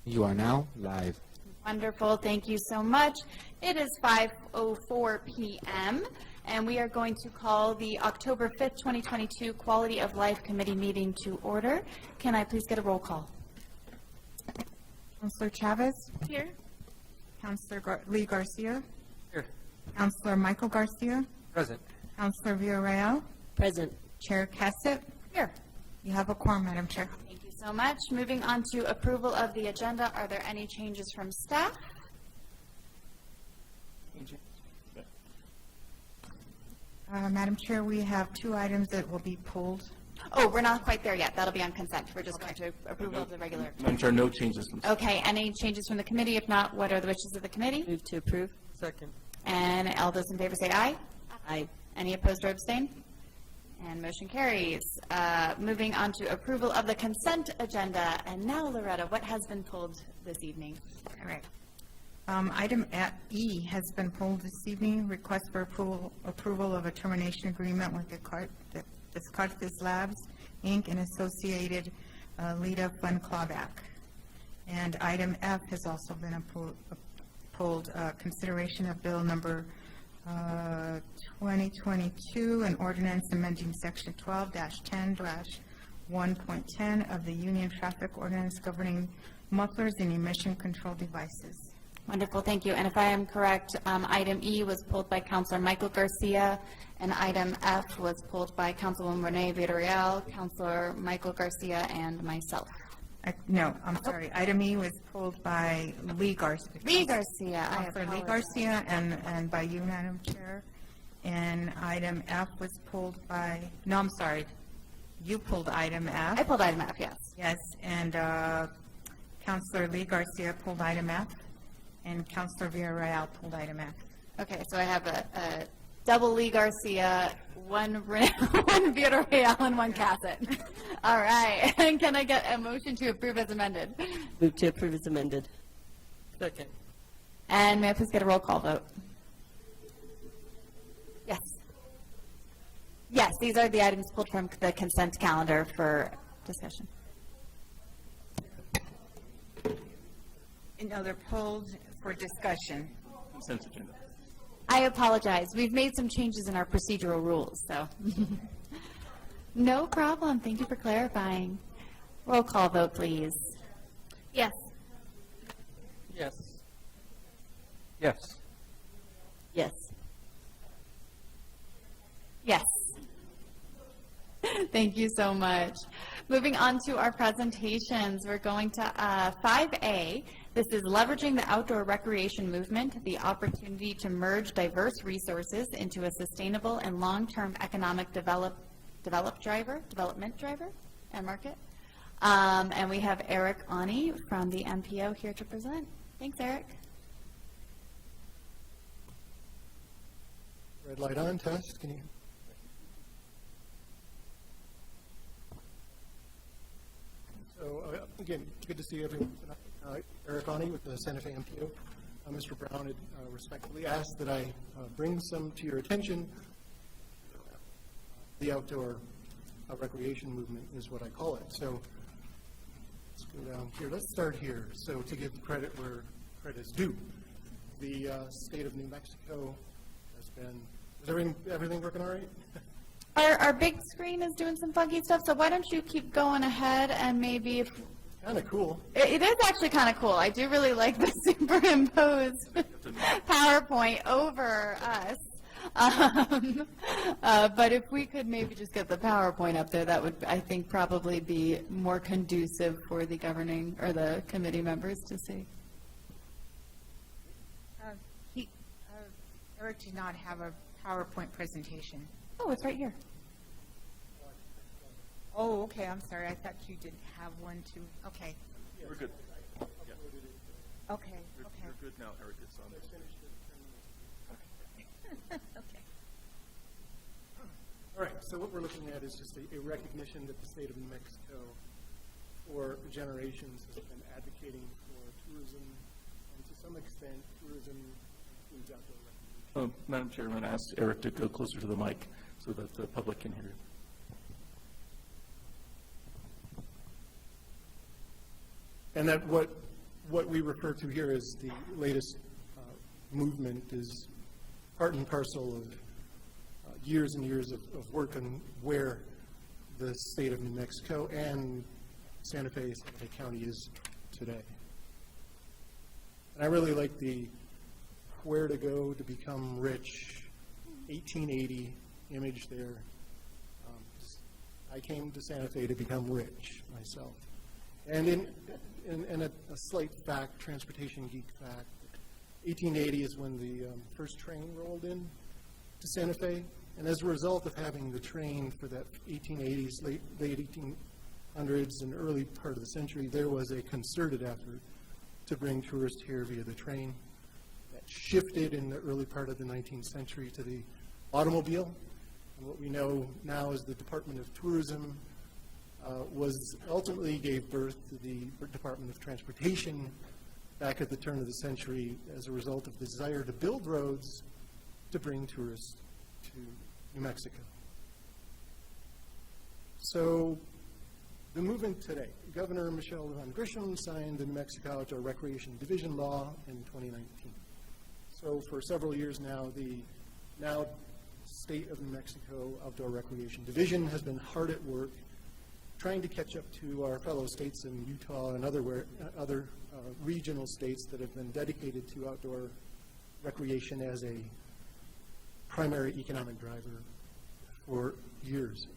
You are now live. Wonderful. Thank you so much. It is 5:04 p.m. and we are going to call the October 5th, 2022 Quality of Life Committee meeting to order. Can I please get a roll call? Councillor Chavez? Here. Councillor Lee Garcia? Here. Councillor Michael Garcia? Present. Councillor Villarreal? Present. Chair Cassett? Here. You have a quorum, Madam Chair. Thank you so much. Moving on to approval of the agenda. Are there any changes from staff? Madam Chair, we have two items that will be pulled. Oh, we're not quite there yet. That'll be on consent. We're just going to approval of the regular. Madam Chair, no changes. Okay. Any changes from the committee? If not, what are the wishes of the committee? Move to approve. Second. And all those in favor say aye. Aye. Any opposed or abstain? And motion carries. Moving on to approval of the consent agenda. And now, Loretta, what has been pulled this evening? All right. Item E has been pulled this evening. Request for approval of a termination agreement with Descartes Labs, Inc. and associated LEDA Fund Clawback. And item F has also been pulled, consideration of bill number 2022, an ordinance amending section 12-10-1.10 of the Union Traffic Ordinance governing mufflers and emission control devices. Wonderful, thank you. And if I am correct, item E was pulled by Councilor Michael Garcia, and item F was pulled by Councilwoman Renee Villarreal, Councilor Michael Garcia, and myself. No, I'm sorry. Item E was pulled by Lee Garcia. Lee Garcia, I Councilor Lee apologize. Garcia and by you, Madam Chair. And item F was pulled by, no, I'm sorry. You pulled item F. I pulled item F, yes. Yes, and Councilor Lee Garcia pulled item F, and Councilor Villarreal pulled item F. Okay, so I have a double Lee Garcia, one Villarreal, and one Cassett. All right, and can I get a motion to approve as amended? Move to approve as amended. Second. And may I please get a roll call vote? Yes. Yes, these are the items pulled from the consent calendar for discussion. No, they're pulled for discussion. Consent agenda. I apologize. We've made some changes in our procedural rules, so. No problem. Thank you for clarifying. Roll call vote, please. Yes. Yes. Yes. Yes. Yes. Thank you so much. Moving on to our presentations, we're going to 5A. This is leveraging the outdoor recreation movement, the opportunity to merge diverse resources into a sustainable and long-term economic development driver and market. And we have Eric Ani from the MPO here to present. Thanks, Eric. Red light on, test, can you? So, again, good to see everyone tonight. Eric Ani with the Santa Fe MPO. Mr. Brown had respectfully asked that I bring some to your attention. The outdoor recreation movement is what I call it. So, let's go down here. Let's start here. So, to give credit where credit is due. The state of New Mexico has been, is everything working all right? Our big screen is doing some funky stuff, so why don't you keep going ahead and maybe if... Kind of cool. It is actually kind of cool. I do really like the superimposed PowerPoint over us. But if we could maybe just get the PowerPoint up there, that would, I think, probably be more conducive for the governing or the committee members to see. Eric did not have a PowerPoint presentation. Oh, it's right here. Oh, okay, I'm sorry. I thought you didn't have one too. Okay. We're good. Okay. You're good now, Eric. It's on this. Okay. All right, so what we're looking at is just a recognition that the state of New Mexico for generations has been advocating for tourism, and to some extent, tourism includes outdoor recreation. Madam Chair, I'm going to ask Eric to go closer to the mic so that the public can hear you. And that what what we refer to here as the latest movement is part and parcel of years and years of work on where the state of New Mexico and Santa Fe County is today. And I really like the where to go to become rich, 1880 image there. I came to Santa Fe to become rich myself. And in a slight fact, transportation geek fact, 1880 is when the first train rolled in to Santa Fe. And as a result of having the train for that 1880s, late 1800s and early part of the century, there was a concerted effort to bring tourists here via the train. That shifted in the early part of the 19th century to the automobile. And what we know now is the Department of Tourism was ultimately gave birth to the Department of Transportation back at the turn of the century as a result of the desire to build roads to bring tourists to New Mexico. So the movement today, Governor Michelle Lujan Grisham signed the New Mexico Outdoor Recreation Division Law in 2019. So for several years now, the now State of New Mexico Outdoor Recreation Division has been hard at work trying to catch up to our fellow states in Utah and other regional states that have been dedicated to outdoor recreation as a primary economic driver for years.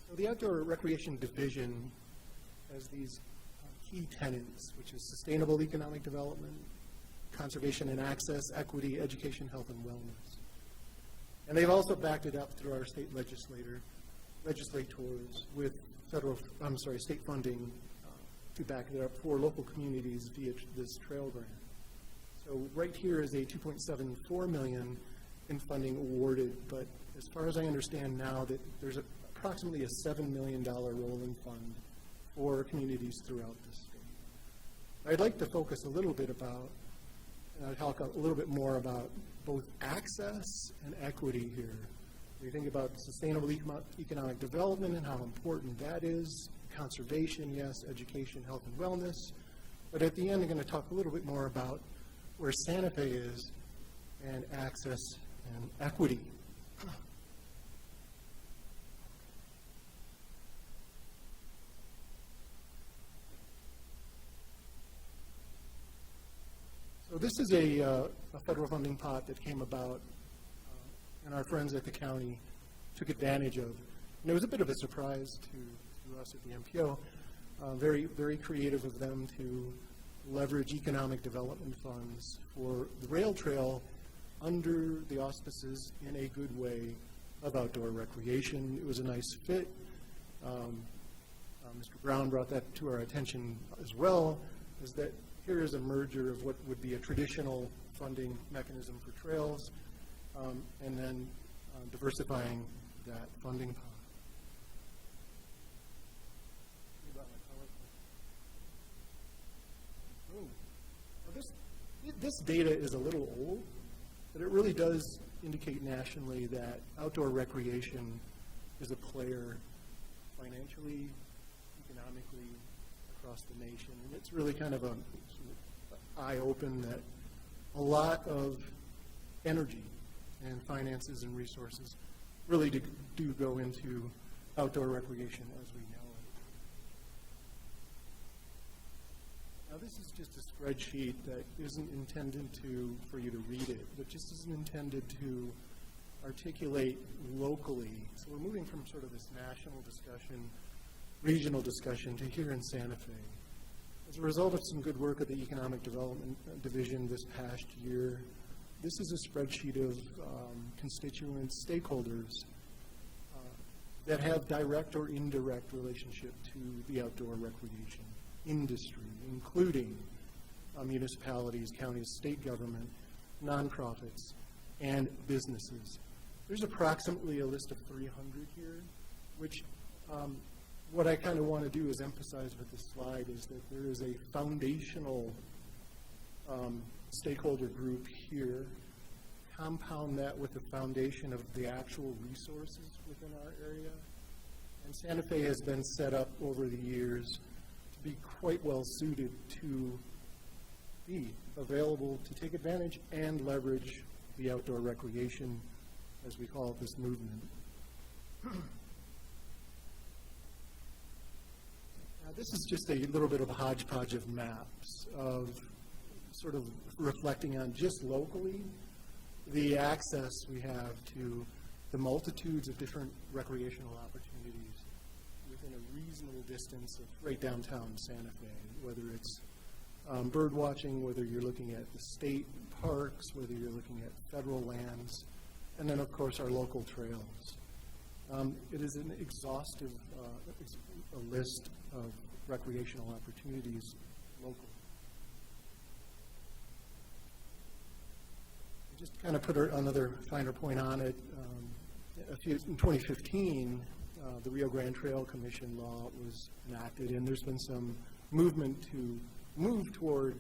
So the Outdoor Recreation Division has these key tenets, which is sustainable economic development, conservation and access, equity, education, health, and wellness. And they've also backed it up through our state legislators with state funding to back it up for local communities via this trail grant. So right here is a $2.74 million in funding awarded, but as far as I understand now, that there's approximately a $7 million rolling fund for communities throughout the state. I'd like to focus a little bit about, and I'll talk a little bit more about both access and equity here. We think about sustainable economic development and how important that is, conservation, yes, education, health, and wellness. But at the end, I'm going to talk a little bit more about where Santa Fe is and access and equity. So this is a federal funding pot that came about and our friends at the county took advantage of. And it was a bit of a surprise to us at the MPO. Very, very creative of them to leverage economic development funds for the rail trail under the auspices in a good way of outdoor recreation. It was a nice fit. Mr. Brown brought that to our attention as well, is that here is a merger of what would be a traditional funding mechanism for trails, and then diversifying that funding pot. This data is a little old, but it really does indicate nationally that outdoor recreation is a player financially, economically, across the nation. And it's really kind of an eye-open that a lot of energy and finances and resources really do go into outdoor recreation as we know it. Now this is just a spreadsheet that isn't intended for you to read it, but just isn't intended to articulate locally. So we're moving from sort of this national discussion, regional discussion, to here in Santa Fe. As a result of some good work at the Economic Development Division this past year, this is a spreadsheet of constituents, stakeholders that have direct or indirect relationship to the outdoor recreation industry, including municipalities, counties, state government, nonprofits, and businesses. There's approximately a list of 300 here, which what I kind of want to do is emphasize with this slide is that there is a foundational stakeholder group here compound that with the foundation of the actual resources within our area. And Santa Fe has been set up over the years to be quite well suited to be available to take advantage and leverage the outdoor recreation, as we call it, this movement. Now, this is just a little bit of a hodgepodge of maps of sort of reflecting on just locally the access we have to the multitudes of different recreational opportunities within a reasonable distance of right downtown Santa Fe, whether it's bird watching, whether you're looking at the state parks, whether you're looking at federal lands, and then, of course, our local trails. It is an exhaustive a list of recreational opportunities locally. Just to kind of put another finer point on it, in 2015, the Rio Grande Trail Commission law was enacted, and there's been some movement to move toward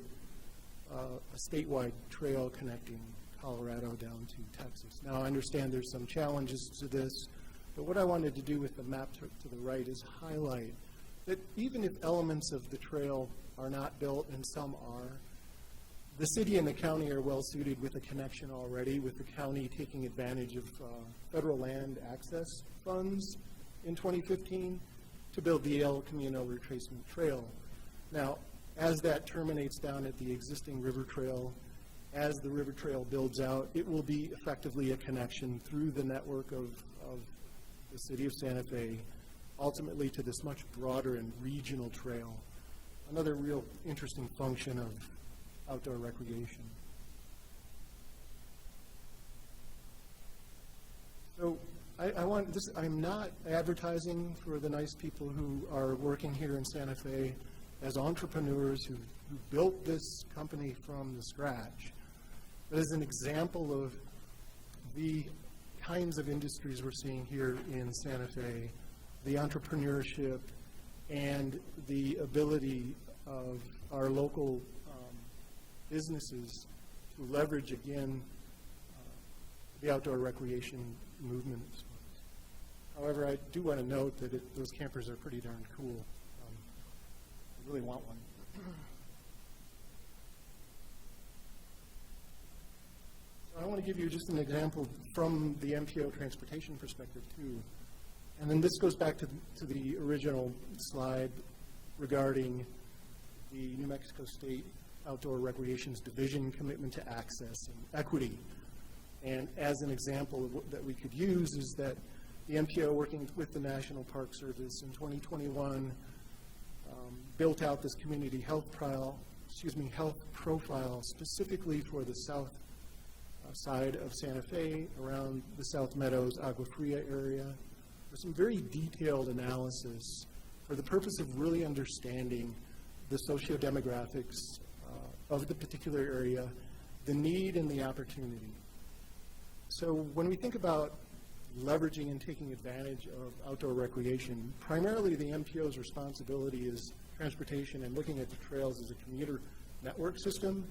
a statewide trail connecting Colorado down to Texas. Now, I understand there's some challenges to this, but what I wanted to do with the map to the right is highlight that even if elements of the trail are not built, and some are, the city and the county are well suited with a connection already, with the county taking advantage of federal land access funds in 2015 to build the El Camino Retracement Trail. Now, as that terminates down at the existing river trail, as the river trail builds out, it will be effectively a connection through the network of the city of Santa Fe, ultimately to this much broader and regional trail. Another real interesting function of outdoor recreation. So I want this, I'm not advertising for the nice people who are working here in Santa Fe as entrepreneurs who built this company from the scratch, but as an example of the kinds of industries we're seeing here in Santa Fe, the entrepreneurship and the ability of our local businesses to leverage, again, the outdoor recreation movement. However, I do want to note that those campers are pretty darn cool. I really want one. So I want to give you just an example from the MPO transportation perspective, too. And then this goes back to the original slide regarding the New Mexico State Outdoor Recreations Division commitment to access and equity. And as an example that we could use is that the MPO, working with the National Park Service in 2021, built out this community health profile specifically for the south side of Santa Fe, around the South Meadows, Agua Fria area, with some very detailed analysis for the purpose of really understanding the socio-demographics of the particular area, the need and the opportunity. So when we think about leveraging and taking advantage of outdoor recreation, primarily the MPO's responsibility is transportation and looking at the trails as a commuter network system,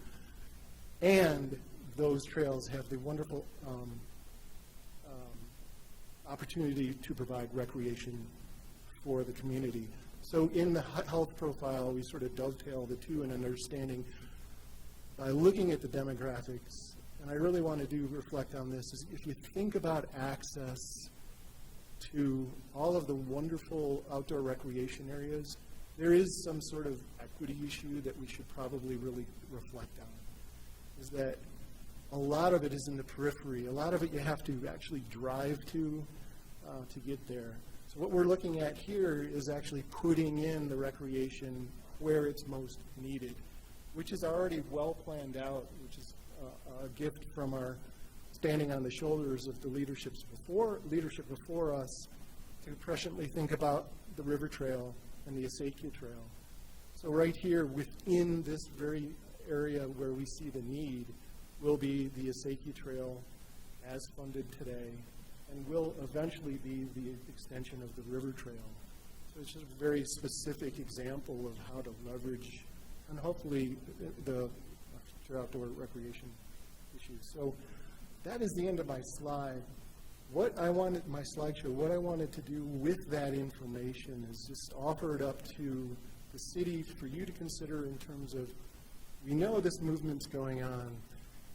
and those trails have the wonderful opportunity to provide recreation for the community. So in the health profile, we sort of dovetail the two in understanding by looking at the demographics, and I really want to reflect on this, is if you think about access to all of the wonderful outdoor recreation areas, there is some sort of equity issue that we should probably really reflect on, is that a lot of it is in the periphery. A lot of it you have to actually drive to get there. So what we're looking at here is actually putting in the recreation where it's most needed, which is already well planned out, which is a gift from our standing on the shoulders of the leadership before us to presciently think about the river trail and the Acequia Trail. So right here within this very area where we see the need will be the Acequia Trail as funded today, and will eventually be the extension of the river trail. So it's just a very specific example of how to leverage and hopefully the future outdoor recreation issues. So that is the end of my slide. What I wanted, my slideshow, what I wanted to do with that information is just offer it up to the city for you to consider in terms of, we know this movement's going on.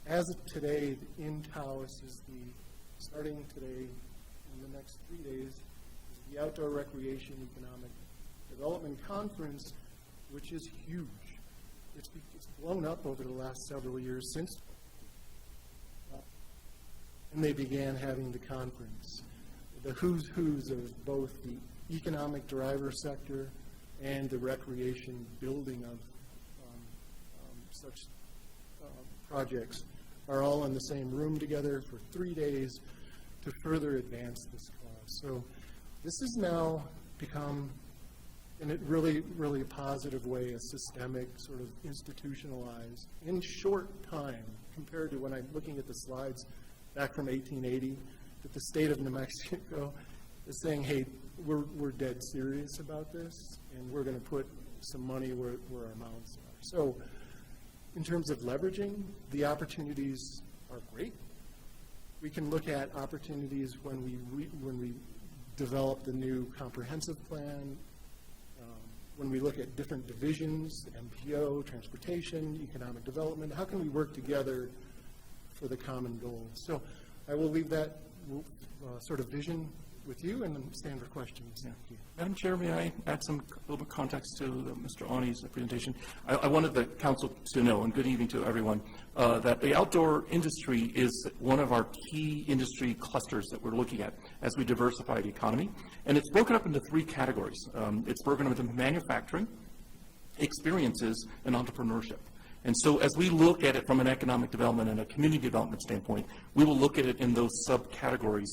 As of today, in Taos is starting today, in the next 3 days, is the Outdoor Recreation Economic Development Conference, which is huge. It's blown up over the last several years since, and they began having the conference. The who's of both the economic driver sector and the recreation building of such projects are all in the same room together for 3 days to further advance this cause. So this has now become, in a really, really positive way, a systemic, sort of institutionalized, in short time, compared to when I'm looking at the slides back from 1880, that the state of New Mexico is saying, hey, we're dead serious about this, and we're going to put some money where our mouths are. So in terms of leveraging, the opportunities are great. We can look at opportunities when we develop the new comprehensive plan, when we look at different divisions, MPO, transportation, economic development. How can we work together for the common goal? So I will leave that sort of vision with you and then stand for questions. Yeah. Madam Chair, may I add some little bit context to Mr. Ani's presentation? I wanted the council to know, and good evening to everyone, that the outdoor industry is one of our key industry clusters that we're looking at as we diversify the economy. And it's broken up into 3 categories. It's broken up into manufacturing, experiences, and entrepreneurship. And so as we look at it from an economic development and a community development standpoint, we will look at it in those subcategories.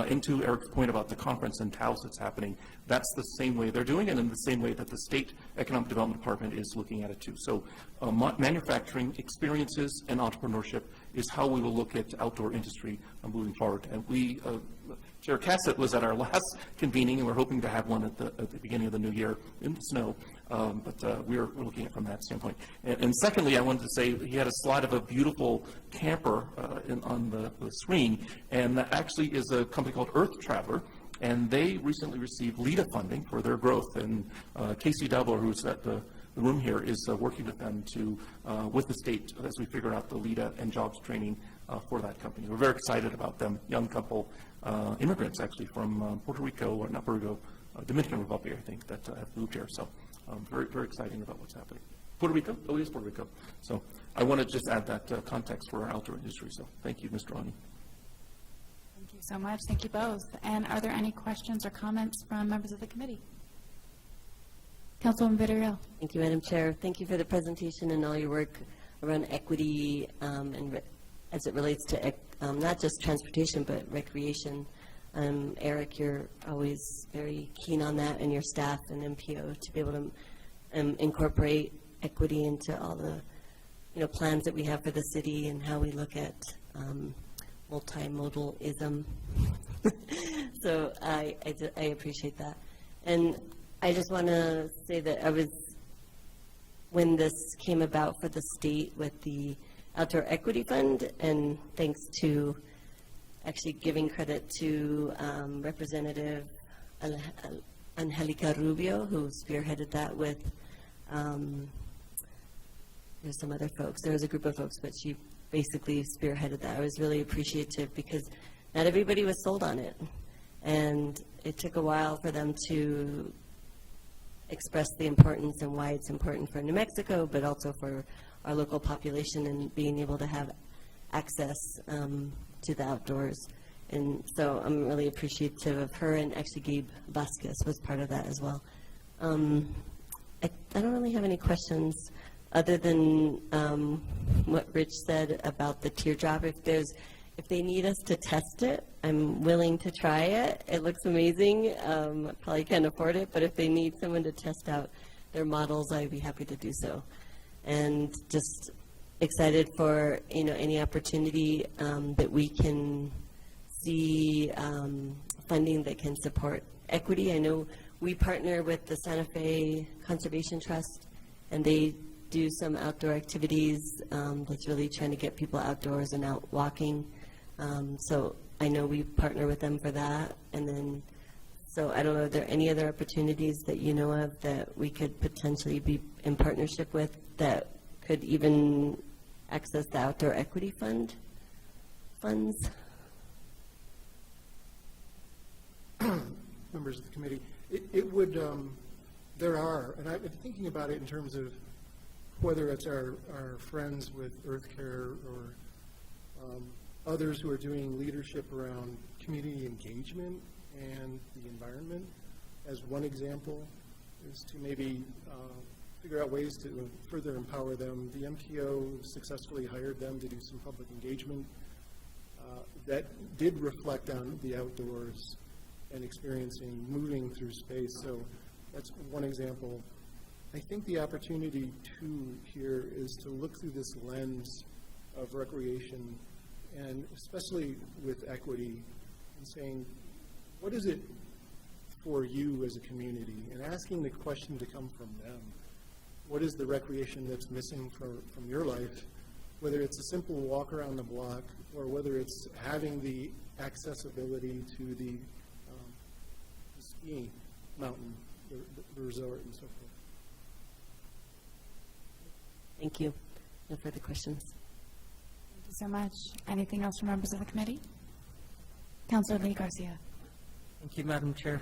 Into Eric's point about the conference in Taos that's happening, that's the same way they're doing it, and in the same way that the State Economic Development Department is looking at it too. So manufacturing, experiences, and entrepreneurship is how we will look at outdoor industry moving forward. And we, Chair Cassett was at our last convening, and we're hoping to have one at the beginning of the new year in the snow, but we're looking at it from that standpoint. And secondly, I wanted to say he had a slide of a beautiful camper on the screen, and that actually is a company called Earth Traveler, and they recently received LEDA funding for their growth, and Casey Dabler, who's at the room here, is working with them to, with the state as we figure out the LEDA and jobs training for that company. We're very excited about them, young couple, immigrants actually from Puerto Rico, or not Puerto Rico, Dominican Republic, I think, that have moved here. So very, very exciting about what's happening. Puerto Rico? Oh, it is Puerto Rico. So I want to just add that context for our outdoor industry. So thank you, Mr. Ani. Thank you so much. Thank you both. And are there any questions or comments from members of the committee? Councilwoman Villarreal. Thank you, Madam Chair. Thank you for the presentation and all your work around equity as it relates to not just transportation, but recreation. Eric, you're always very keen on that, and your staff and MPO to be able to incorporate equity into all the plans that we have for the city and how we look at multimodalism. So I appreciate that. And I just want to say that when this came about for the state with the Outdoor Equity Fund, and thanks to actually giving credit to Representative Angelica Rubio, who spearheaded that with, there's some other folks. There was a group of folks, but she basically spearheaded that. I was really appreciative because not everybody was sold on it. And it took a while for them to express the importance and why it's important for New Mexico, but also for our local population and being able to have access to the outdoors. And so I'm really appreciative of her, and actually Gabe Vasquez was part of that as well. I don't really have any questions other than what Rich said about the teardrop. If they need us to test it, I'm willing to try it. It looks amazing. Probably can't afford it, but if they need someone to test out their models, I'd be happy to do so. And just excited for any opportunity that we can see funding that can support equity. I know we partner with the Santa Fe Conservation Trust, and they do some outdoor activities that's really trying to get people outdoors and out walking. So I know we partner with them for that. And then, so I don't know, are there any other opportunities that you know of that we could potentially be in partnership with that could even access the outdoor equity funds? Members of the committee, it would, there are, and I've been thinking about it in terms of whether it's our friends with Earth Care or others who are doing leadership around community engagement and the environment. As one example is to maybe figure out ways to further empower them. The MPO successfully hired them to do some public engagement that did reflect on the outdoors and experiencing moving through space. So that's one example. I think the opportunity too here is to look through this lens of recreation, and especially with equity, and saying, what is it for you as a community? And asking the question to come from them. What is the recreation that's missing from your life? Whether it's a simple walk around the block, or whether it's having the accessibility to the ski mountain, the resort, and so forth. Thank you. No further questions. Thank you so much. Anything else from members of the committee? Councilor Lee Garcia. Thank you, Madam Chair.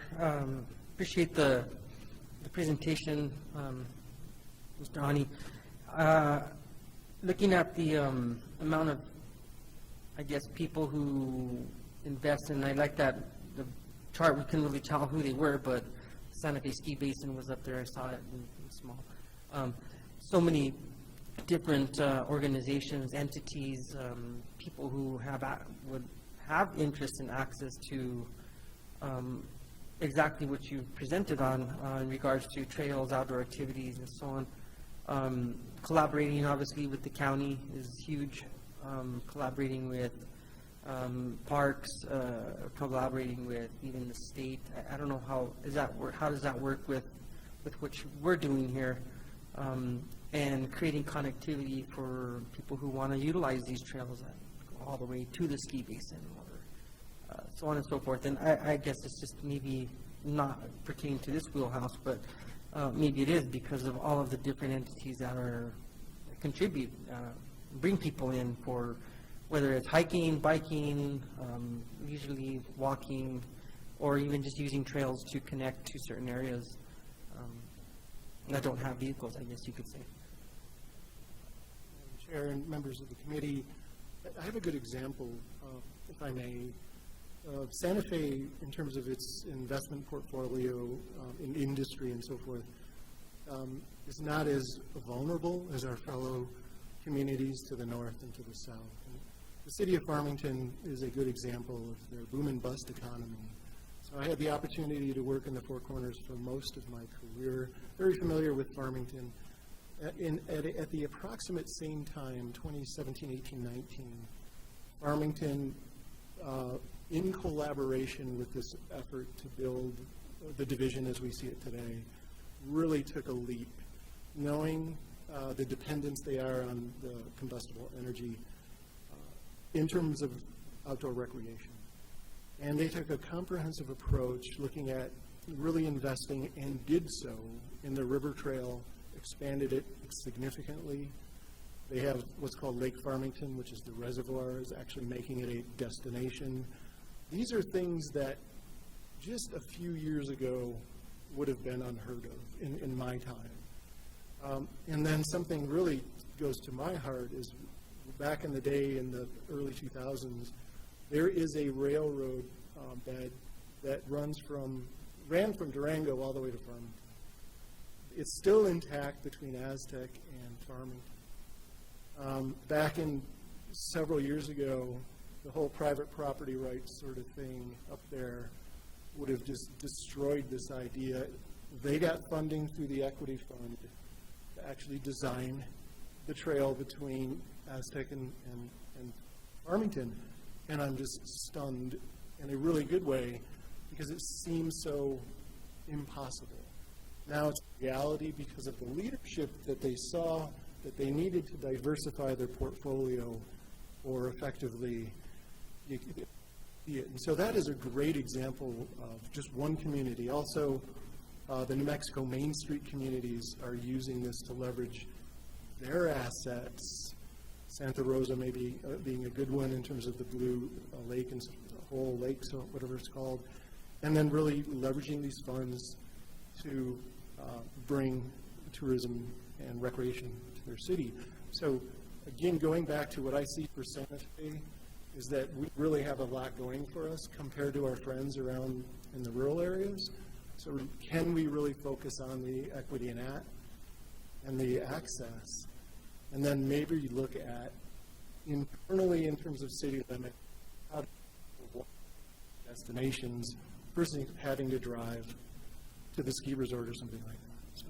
Appreciate the presentation, Mr. Ani. Looking at the amount of, I guess, people who invest, and I like that the chart, we couldn't really tell who they were, but Santa Fe Ski Basin was up there. I saw it in small. So many different organizations, entities, people who would have interest and access to exactly what you presented on in regards to trails, outdoor activities, and so on. Collaborating, obviously, with the county is huge. Collaborating with parks, collaborating with even the state. I don't know how does that work with what we're doing here, and creating connectivity for people who want to utilize these trails all the way to the ski basin, or so on and so forth. And I guess it's just maybe not pertaining to this wheelhouse, but maybe it is because of all of the different entities that contribute, bring people in for whether it's hiking, biking, usually walking, or even just using trails to connect to certain areas that don't have vehicles, I guess you could say. Chair and members of the committee, I have a good example, if I may. Santa Fe, in terms of its investment portfolio in industry and so forth, is not as vulnerable as our fellow communities to the north and to the south. And the city of Farmington is a good example of their boom and bust economy. So I had the opportunity to work in the Four Corners for most of my career, very familiar with Farmington. At the approximate same time, 2017, 18, 19, Farmington, in collaboration with this effort to build the division as we see it today, really took a leap, knowing the dependence they are on the combustible energy in terms of outdoor recreation. And they took a comprehensive approach looking at really investing, and did so in the river trail, expanded it significantly. They have what's called Lake Farmington, which is the reservoir, is actually making it a destination. These are things that just a few years ago would have been unheard of in my time. And then something really goes to my heart is back in the day in the early 2000s, there is a railroad bed that ran from Durango all the way to Farmington. It's still intact between Aztec and Farmington. Back in several years ago, the whole private property rights sort of thing up there would have just destroyed this idea. They got funding through the equity fund to actually design the trail between Aztec and Farmington. And I'm just stunned in a really good way because it seems so impossible. Now it's reality because of the leadership that they saw that they needed to diversify their portfolio or effectively you can see it. And so that is a great example of just one community. Also, the New Mexico Main Street communities are using this to leverage their assets. Santa Rosa maybe being a good one in terms of the Blue Lake and whole lake, so whatever it's called, and then really leveraging these funds to bring tourism and recreation to their city. So again, going back to what I see for Santa Fe is that we really have a lot going for us compared to our friends around in the rural areas. So can we really focus on the equity and the access? And then maybe you look at internally in terms of city limit, how to destinations versus having to drive to the ski resort or something like that. So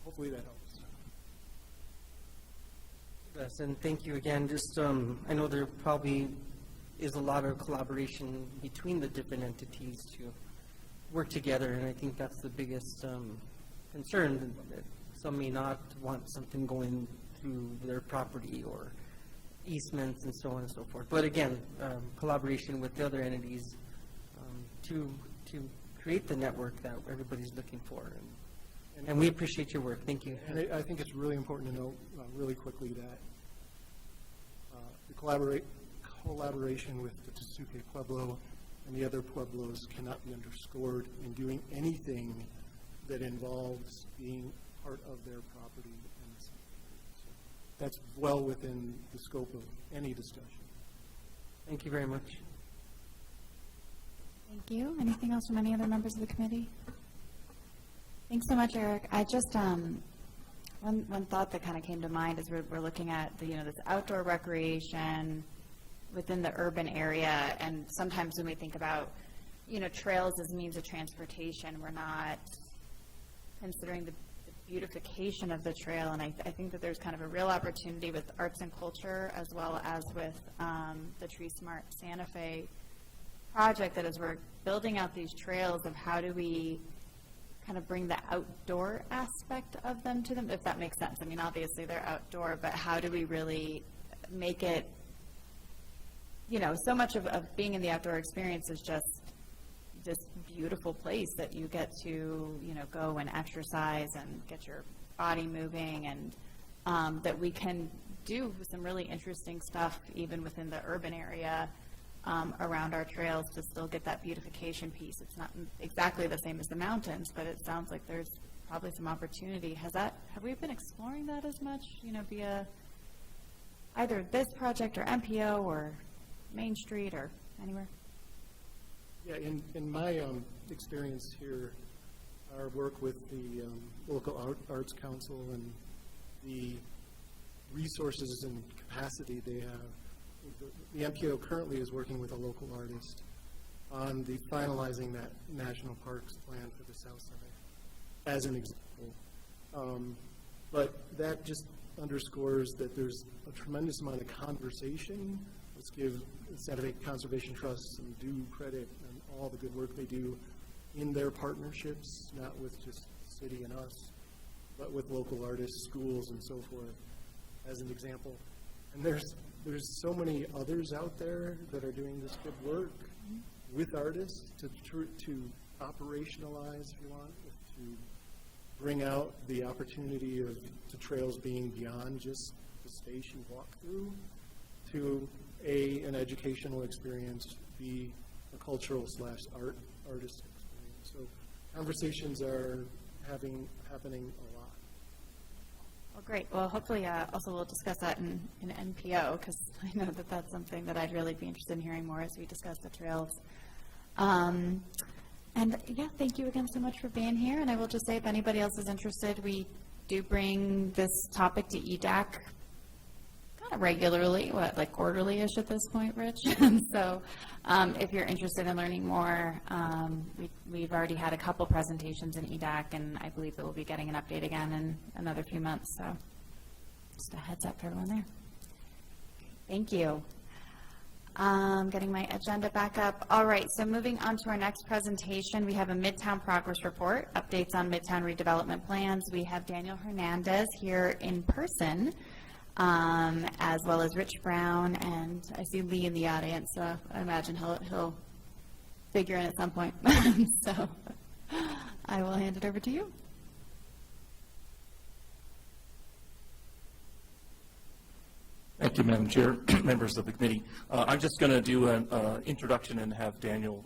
hopefully that helps. Yes, and thank you again. Just, I know there probably is a lot of collaboration between the different entities to work together, and I think that's the biggest concern, that some may not want something going through their property or easements and so on and so forth. But again, collaboration with the other entities to create the network that everybody's looking for. And we appreciate your work. Thank you. And I think it's really important to note really quickly that the collaboration with the Tesuque Pueblo and the other pueblos cannot be underscored in doing anything that involves being part of their property. And so that's well within the scope of any discussion. Thank you very much. Thank you. Anything else from any other members of the committee? Thanks so much, Eric. I just, one thought that kind of came to mind is we're looking at the, this outdoor recreation within the urban area, and sometimes when we think about, trails as means of transportation, we're not considering the beautification of the trail, and I think that there's kind of a real opportunity with arts and culture as well as with the Tree Smart Santa Fe project, that as we're building out these trails of how do we kind of bring the outdoor aspect of them to them, if that makes sense. I mean, obviously they're outdoor, but how do we really make it, so much of being in the outdoor experience is just this beautiful place that you get to, go and exercise and get your body moving, and that we can do some really interesting stuff even within the urban area around our trails to still get that beautification piece. It's not exactly the same as the mountains, but it sounds like there's probably some opportunity. Have we been exploring that as much, via either this project or MPO or Main Street or anywhere? Yeah, in my experience here, our work with the local arts council and the resources and capacity they have, the MPO currently is working with a local artist on the finalizing that national parks plan for the south side, as an example. But that just underscores that there's a tremendous amount of conversation. Let's give Santa Fe Conservation Trust some due credit and all the good work they do in their partnerships, not with just the city and us, but with local artists, schools, and so forth, as an example. And there's so many others out there that are doing this good work with artists to operationalize, if you want, to bring out the opportunity of the trails being beyond just the space you walk through, to an educational experience, B, a cultural / artist experience. So conversations are happening a lot. Well, great. Well, hopefully also we'll discuss that in NPO, because I know that that's something that I'd really be interested in hearing more as we discuss the trails. And yeah, thank you again so much for being here. And I will just say, if anybody else is interested, we do bring this topic to EDAC kind of regularly, like quarterly-ish at this point, Rich. And so if you're interested in learning more, we've already had a couple presentations in EDAC, and I believe that we'll be getting an update again in another few months. So just a heads up for everyone there. Thank you. Getting my agenda back up. All right, so moving on to our next presentation, we have a Midtown progress report, updates on Midtown redevelopment plans. We have Daniel Hernandez here in person as well as Rich Brown, and I see Lee in the audience, so I imagine he'll figure in at some point. So I will hand it over to you. Thank you, Madam Chair, members of the committee. I'm just going to do an introduction and have Daniel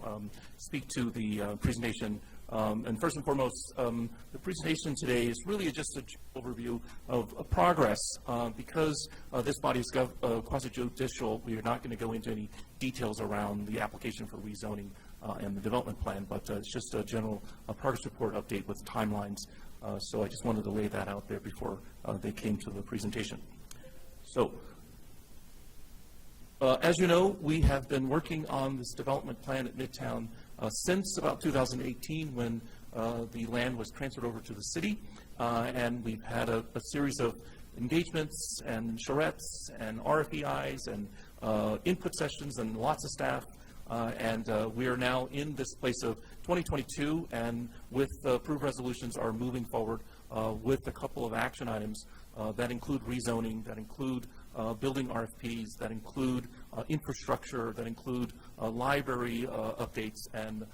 speak to the presentation. And first and foremost, the presentation today is really just an overview of progress. Because this body is quasi-judicial, we are not going to go into any details around the application for rezoning and the development plan, but it's just a general progress report update with timelines. So I just wanted to lay that out there before they came to the presentation. So, as you know, we have been working on this development plan at Midtown since about 2018 when the land was transferred over to the city, and we've had a series of engagements and charrettes and RFEIs and input sessions and lots of staff, and we are now in this place of 2022, and with approved resolutions are moving forward with a couple of action items that include rezoning, that include building RFPs, that include infrastructure, that include library updates and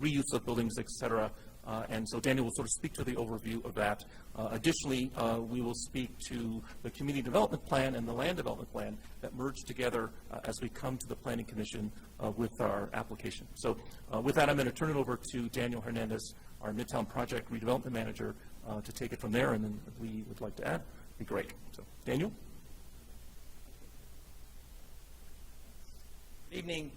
reuse of buildings, et cetera. And so Daniel will sort of speak to the overview of that. Additionally, we will speak to the community development plan and the land development plan that merge together as we come to the Planning Commission with our application. So with that, I'm going to turn it over to Daniel Hernandez, our Midtown Project Redevelopment Manager, to take it from there, and then if we would like to add, be great. So, Daniel? Good evening.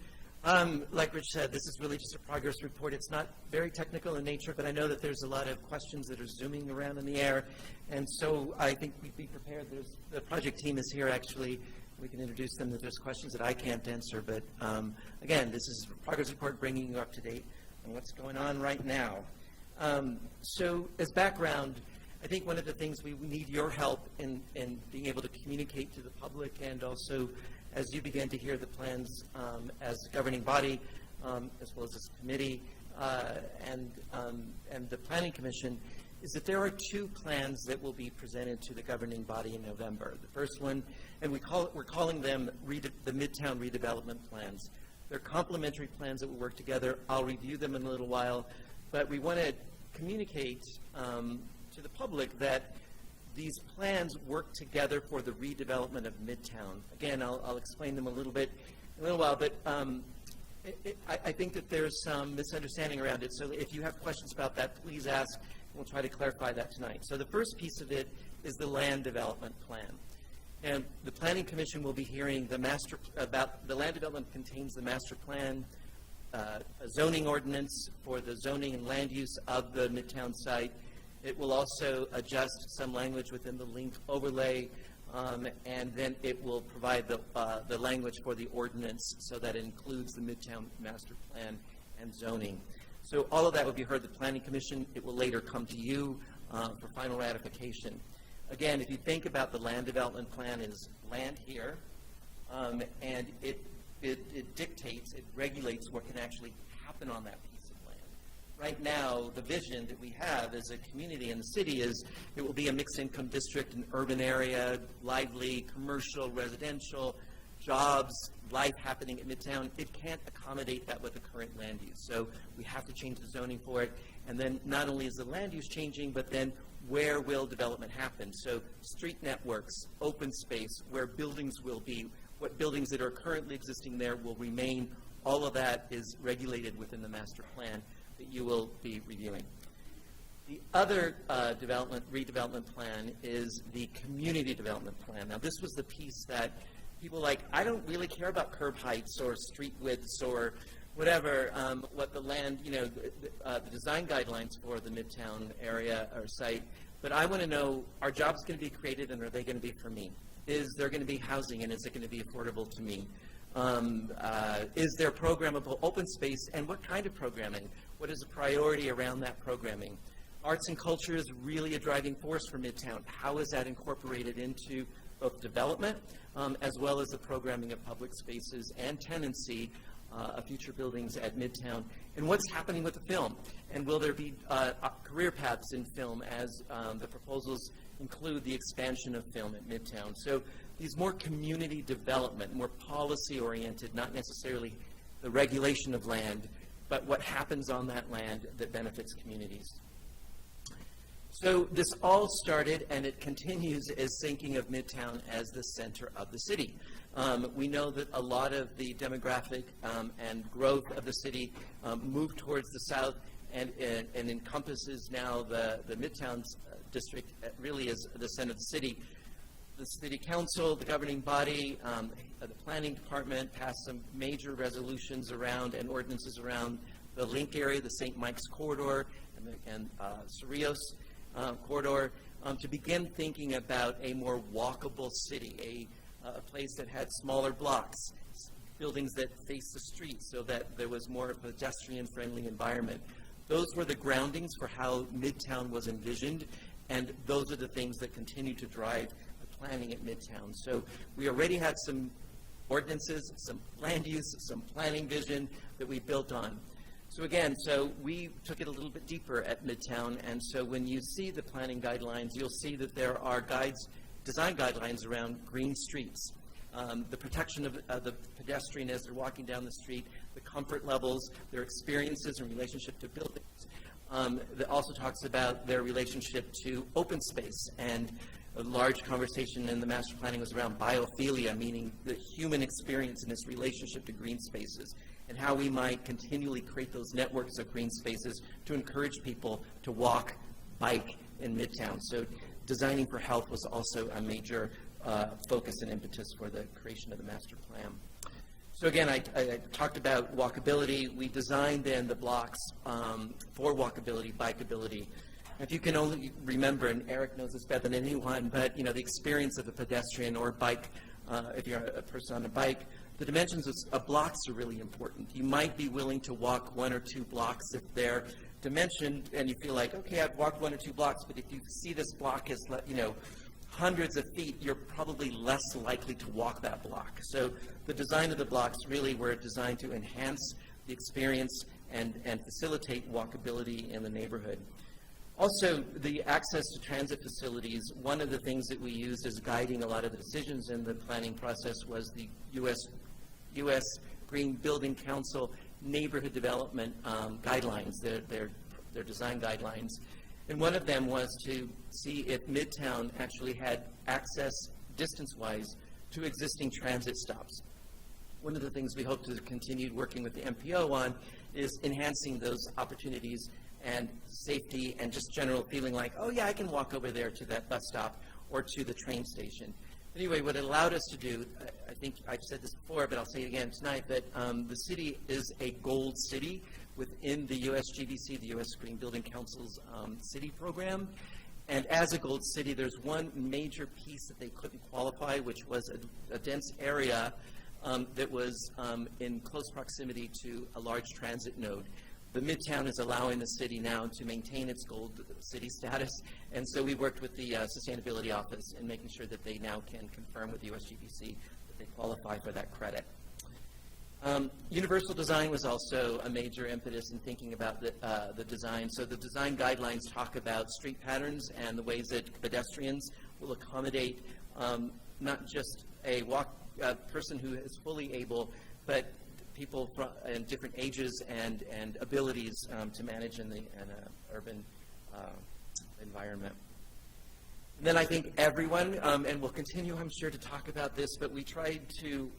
Like Rich said, this is really just a progress report. It's not very technical in nature, but I know that there's a lot of questions that are zooming around in the air, and so I think we'd be prepared. The project team is here, actually. We can introduce them if there's questions that I can't answer, but again, this is a progress report bringing you up to date on what's going on right now. So as background, I think one of the things we need your help in being able to communicate to the public, and also as you begin to hear the plans as a governing body, as well as this committee and the Planning Commission, is that there are two plans that will be presented to the governing body in November. The first one, and we're calling them the Midtown Redevelopment Plans. They're complementary plans that will work together. I'll review them in a little while, but we want to communicate to the public that these plans work together for the redevelopment of Midtown. Again, I'll explain them a little bit in a little while, but I think that there's some misunderstanding around it. So if you have questions about that, please ask, and we'll try to clarify that tonight. So the first piece of it is the land development plan. And the Planning Commission will be hearing the land development contains the master plan, a zoning ordinance for the zoning and land use of the Midtown site. It will also adjust some language within the link overlay, and then it will provide the language for the ordinance so that it includes the Midtown master plan and zoning. So all of that will be heard at the Planning Commission. It will later come to you for final ratification. Again, if you think about the land development plan as land here, and it dictates, it regulates what can actually happen on that piece of land. Right now, the vision that we have as a community in the city is it will be a mixed income district, an urban area, lively, commercial, residential, jobs, life happening at Midtown. It can't accommodate that with the current land use. So we have to change the zoning for it. And then not only is the land use changing, but then where will development happen? So street networks, open space, where buildings will be, what buildings that are currently existing there will remain. All of that is regulated within the master plan that you will be reviewing. The other redevelopment plan is the community development plan. Now, this was the piece that people like, I don't really care about curb heights or street widths or whatever, what the land, the design guidelines for the Midtown area or site, but I want to know, are jobs going to be created and are they going to be for me? Is there going to be housing and is it going to be affordable to me? Is there programmable open space and what kind of programming? What is the priority around that programming? Arts and culture is really a driving force for Midtown. How is that incorporated into both development as well as the programming of public spaces and tenancy of future buildings at Midtown? And what's happening with the film? And will there be career paths in film as the proposals include the expansion of film at Midtown. So these more community development, more policy-oriented, not necessarily the regulation of land, but what happens on that land that benefits communities. So this all started, and it continues, as thinking of Midtown as the center of the city. We know that a lot of the demographic and growth of the city moved towards the south and encompasses now the Midtown district really as the center of the city. The city council, the governing body, the planning department passed some major resolutions around and ordinances around the link area, the St. Mike's corridor and Cerrillos corridor, to begin thinking about a more walkable city, a place that had smaller blocks, buildings that face the street so that there was more of a pedestrian-friendly environment. Those were the groundings for how Midtown was envisioned, and those are the things that continue to drive the planning at Midtown. So we already had some ordinances, some land use, some planning vision that we built on. So again, we took it a little bit deeper at Midtown, and so when you see the planning guidelines, you'll see that there are design guidelines around green streets, the protection of the pedestrian as they're walking down the street, the comfort levels, their experiences in relationship to buildings. That also talks about their relationship to open space, and a large conversation in the master planning was around biophilia, meaning the human experience in its relationship to green spaces, and how we might continually create those networks of green spaces to encourage people to walk, bike in Midtown. So designing for health was also a major focus and impetus for the creation of the master plan. So again, I talked about walkability. We designed then the blocks for walkability, bikeability. If you can only remember, and Eric knows this better than anyone, but the experience of a pedestrian or bike, if you're a person on a bike, the dimensions of blocks are really important. You might be willing to walk 1 or 2 blocks if they're dimensioned, and you feel like, okay, I've walked 1 or 2 blocks, but if you see this block as, hundreds of feet, you're probably less likely to walk that block. So the design of the blocks really were designed to enhance the experience and facilitate walkability in the neighborhood. Also, the access to transit facilities, one of the things that we used as guiding a lot of the decisions in the planning process was the U.S. Green Building Council neighborhood development guidelines, their design guidelines. And one of them was to see if Midtown actually had access, distance-wise, to existing transit stops. One of the things we hope to continue working with the MPO on is enhancing those opportunities and safety and just general feeling like, oh yeah, I can walk over there to that bus stop or to the train station. Anyway, what it allowed us to do, I think I've said this before, but I'll say it again tonight, that the city is a gold city within the USGBC, the U.S. Green Building Council's city program. And as a gold city, there's one major piece that they couldn't qualify, which was a dense area that was in close proximity to a large transit node. The Midtown is allowing the city now to maintain its gold city status, and so we worked with the Sustainability Office in making sure that they now can confirm with the USGBC that they qualify for that credit. Universal design was also a major impetus in thinking about the design. So the design guidelines talk about street patterns and the ways that pedestrians will accommodate not just a person who is fully able, but people in different ages and abilities to manage in an urban environment. And then I think everyone, and we'll continue, I'm sure, to talk about this, but we tried to,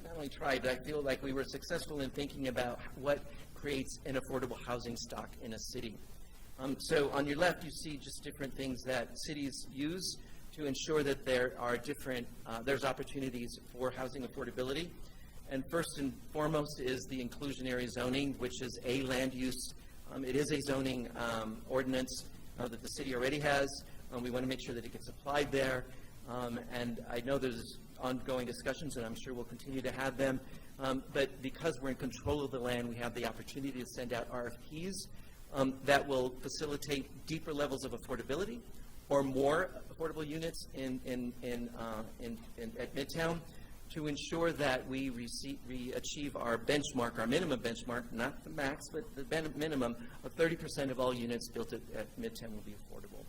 not only tried, but I feel like we were successful in thinking about what creates an affordable housing stock in a city. So on your left, you see just different things that cities use to ensure that there are there's opportunities for housing affordability. And first and foremost is the inclusionary zoning, which is a land use. It is a zoning ordinance that the city already has. We want to make sure that it gets applied there. And I know there's ongoing discussions, and I'm sure we'll continue to have them. But because we're in control of the land, we have the opportunity to send out RFPs that will facilitate deeper levels of affordability or more affordable units at Midtown, to ensure that we achieve our benchmark, our minimum benchmark, not the max, but the minimum of 30% of all units built at Midtown will be affordable.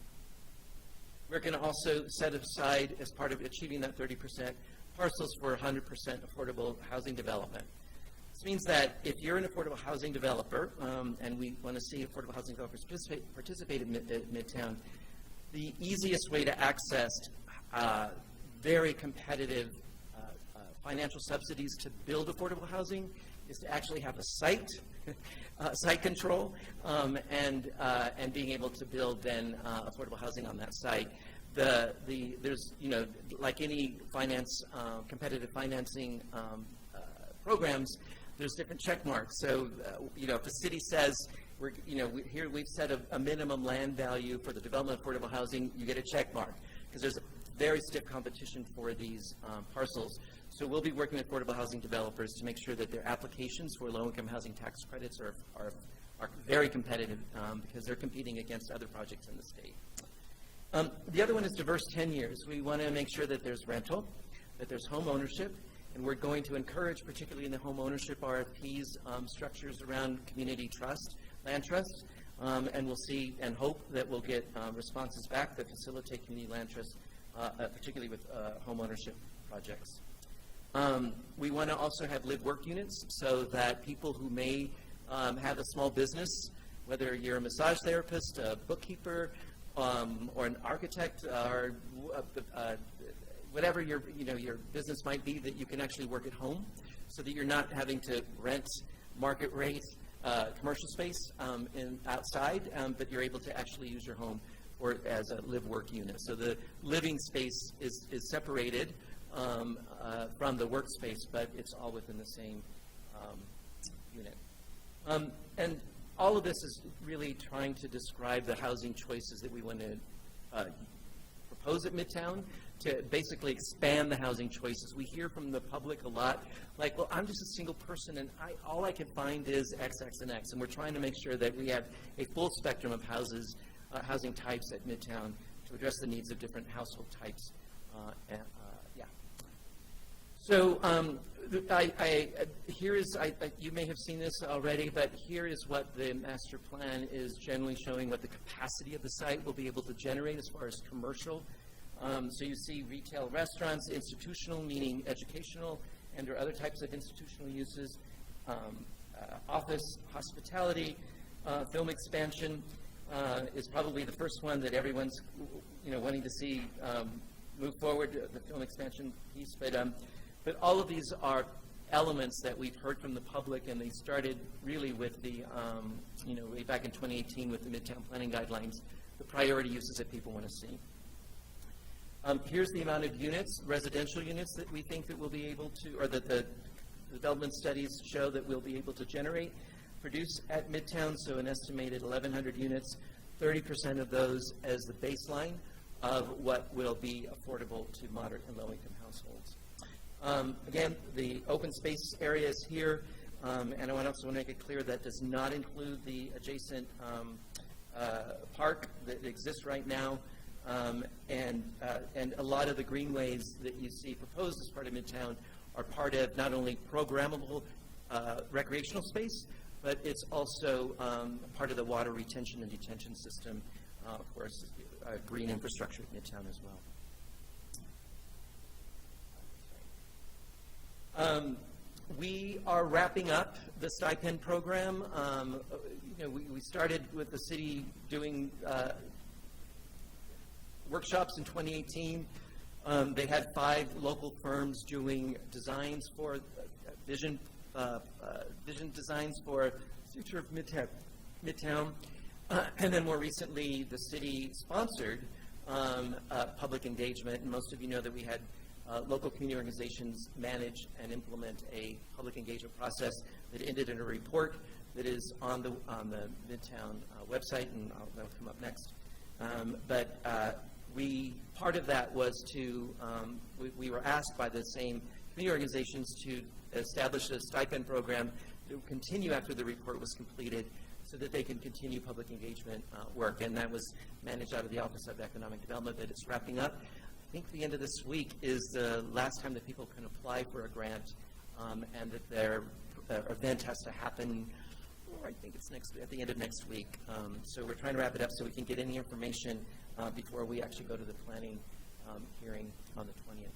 We're going to also set aside, as part of achieving that 30%, parcels for 100% affordable housing development. This means that if you're an affordable housing developer, and we want to see affordable housing developers participate in Midtown, the easiest way to access very competitive financial subsidies to build affordable housing is to actually have a site, site control, and being able to build then affordable housing on that site. There's, like any competitive financing programs, there's different check marks. So, if the city says, here we've set a minimum land value for the development of affordable housing, you get a check mark, because there's very stiff competition for these parcels. So we'll be working with affordable housing developers to make sure that their applications for low-income housing tax credits are very competitive, because they're competing against other projects in the state. The other one is diverse tenures. We want to make sure that there's rental, that there's home ownership, and we're going to encourage, particularly in the home ownership RFPs, structures around community trust, land trusts, and we'll see and hope that we'll get responses back that facilitate community land trusts, particularly with home ownership projects. We want to also have live-work units so that people who may have a small business, whether you're a massage therapist, a bookkeeper, or an architect, or whatever your business might be, that you can actually work at home, so that you're not having to rent market rate commercial space outside, but you're able to actually use your home or as a live-work unit. So the living space is separated from the workspace, but it's all within the same unit. And all of this is really trying to describe the housing choices that we want to propose at Midtown, to basically expand the housing choices. We hear from the public a lot, like, well, I'm just a single person, and all I can find is X, X, and X. And we're trying to make sure that we have a full spectrum of housing types at Midtown to address the needs of different household types. So you may have seen this already, but here is what the master plan is generally showing, what the capacity of the site will be able to generate as far as commercial. So you see retail, restaurants, institutional, meaning educational and or other types of institutional uses, office, hospitality, film expansion is probably the first one that everyone's wanting to see move forward, the film expansion piece. But all of these are elements that we've heard from the public, and they started really with the, way back in 2018 with the Midtown Planning Guidelines, the priority uses that people want to see. Here's the amount of units, residential units, that we think that we'll be able to, or that the development studies show that we'll be able to produce at Midtown, so an estimated 1,100 units, 30% of those as the baseline of what will be affordable to moderate and low-income households. Again, the open space area is here, and I also want to make it clear that does not include the adjacent park that exists right now, and a lot of the greenways that you see proposed as part of Midtown are part of not only programmable recreational space, but it's also part of the water retention and detention system, of course, green infrastructure at Midtown as well. We are wrapping up the stipend program. We started with the city doing workshops in 2018. They had 5 local firms doing designs for vision designs for the future of Midtown. And then more recently, the city sponsored public engagement, and most of you know that we had local community organizations manage and implement a public engagement process that ended in a report that is on the Midtown website, and that'll come up next. Part of that was to, we were asked by the same community organizations to establish a stipend program that would continue after the report was completed, so that they can continue public engagement work. And that was managed out of the Office of Economic Development, but it's wrapping up. I think the end of this week is the last time that people can apply for a grant, and that their event has to happen, I think it's at the end of next week. So we're trying to wrap it up so we can get any information before we actually go to the planning hearing on the 20th.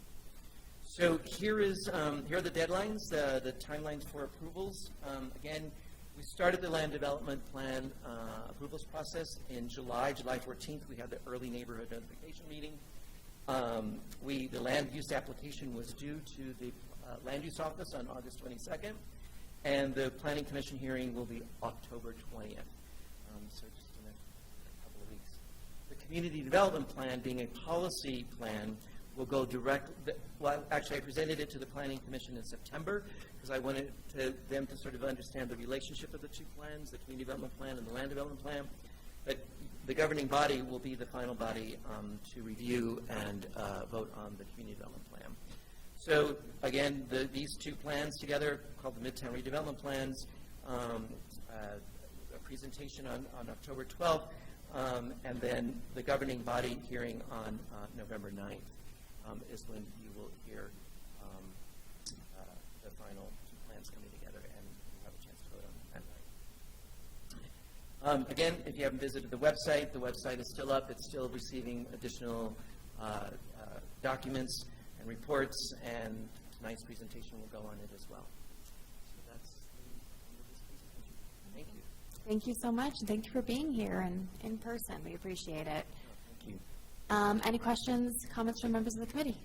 So here are the deadlines, the timelines for approvals. Again, we started the land development plan approvals process in July 14th. We had the early neighborhood notification meeting. The land use application was due to the land use office on August 22nd, and the planning commission hearing will be October 20th. So just in a couple of weeks. The community development plan, being a policy plan, will go direct. Well, actually, I presented it to the planning commission in September because I wanted them to sort of understand the relationship of the two plans, the community development plan and the land development plan. But the governing body will be the final body to review and vote on the community development plan. So again, these two plans together, called the Midtown Redevelopment Plans, a presentation on October 12th, and then the governing body hearing on November 9th is when you will hear the final two plans coming together, and you'll have a chance to vote on that night. Again, if you haven't visited the website is still up. It's still receiving additional documents and reports, and tonight's presentation will go on it as well. So that's the end of this presentation. Thank you. Thank you so much, and thank you for being here and in person. We appreciate it. Thank you. Any questions, comments from members of the committee?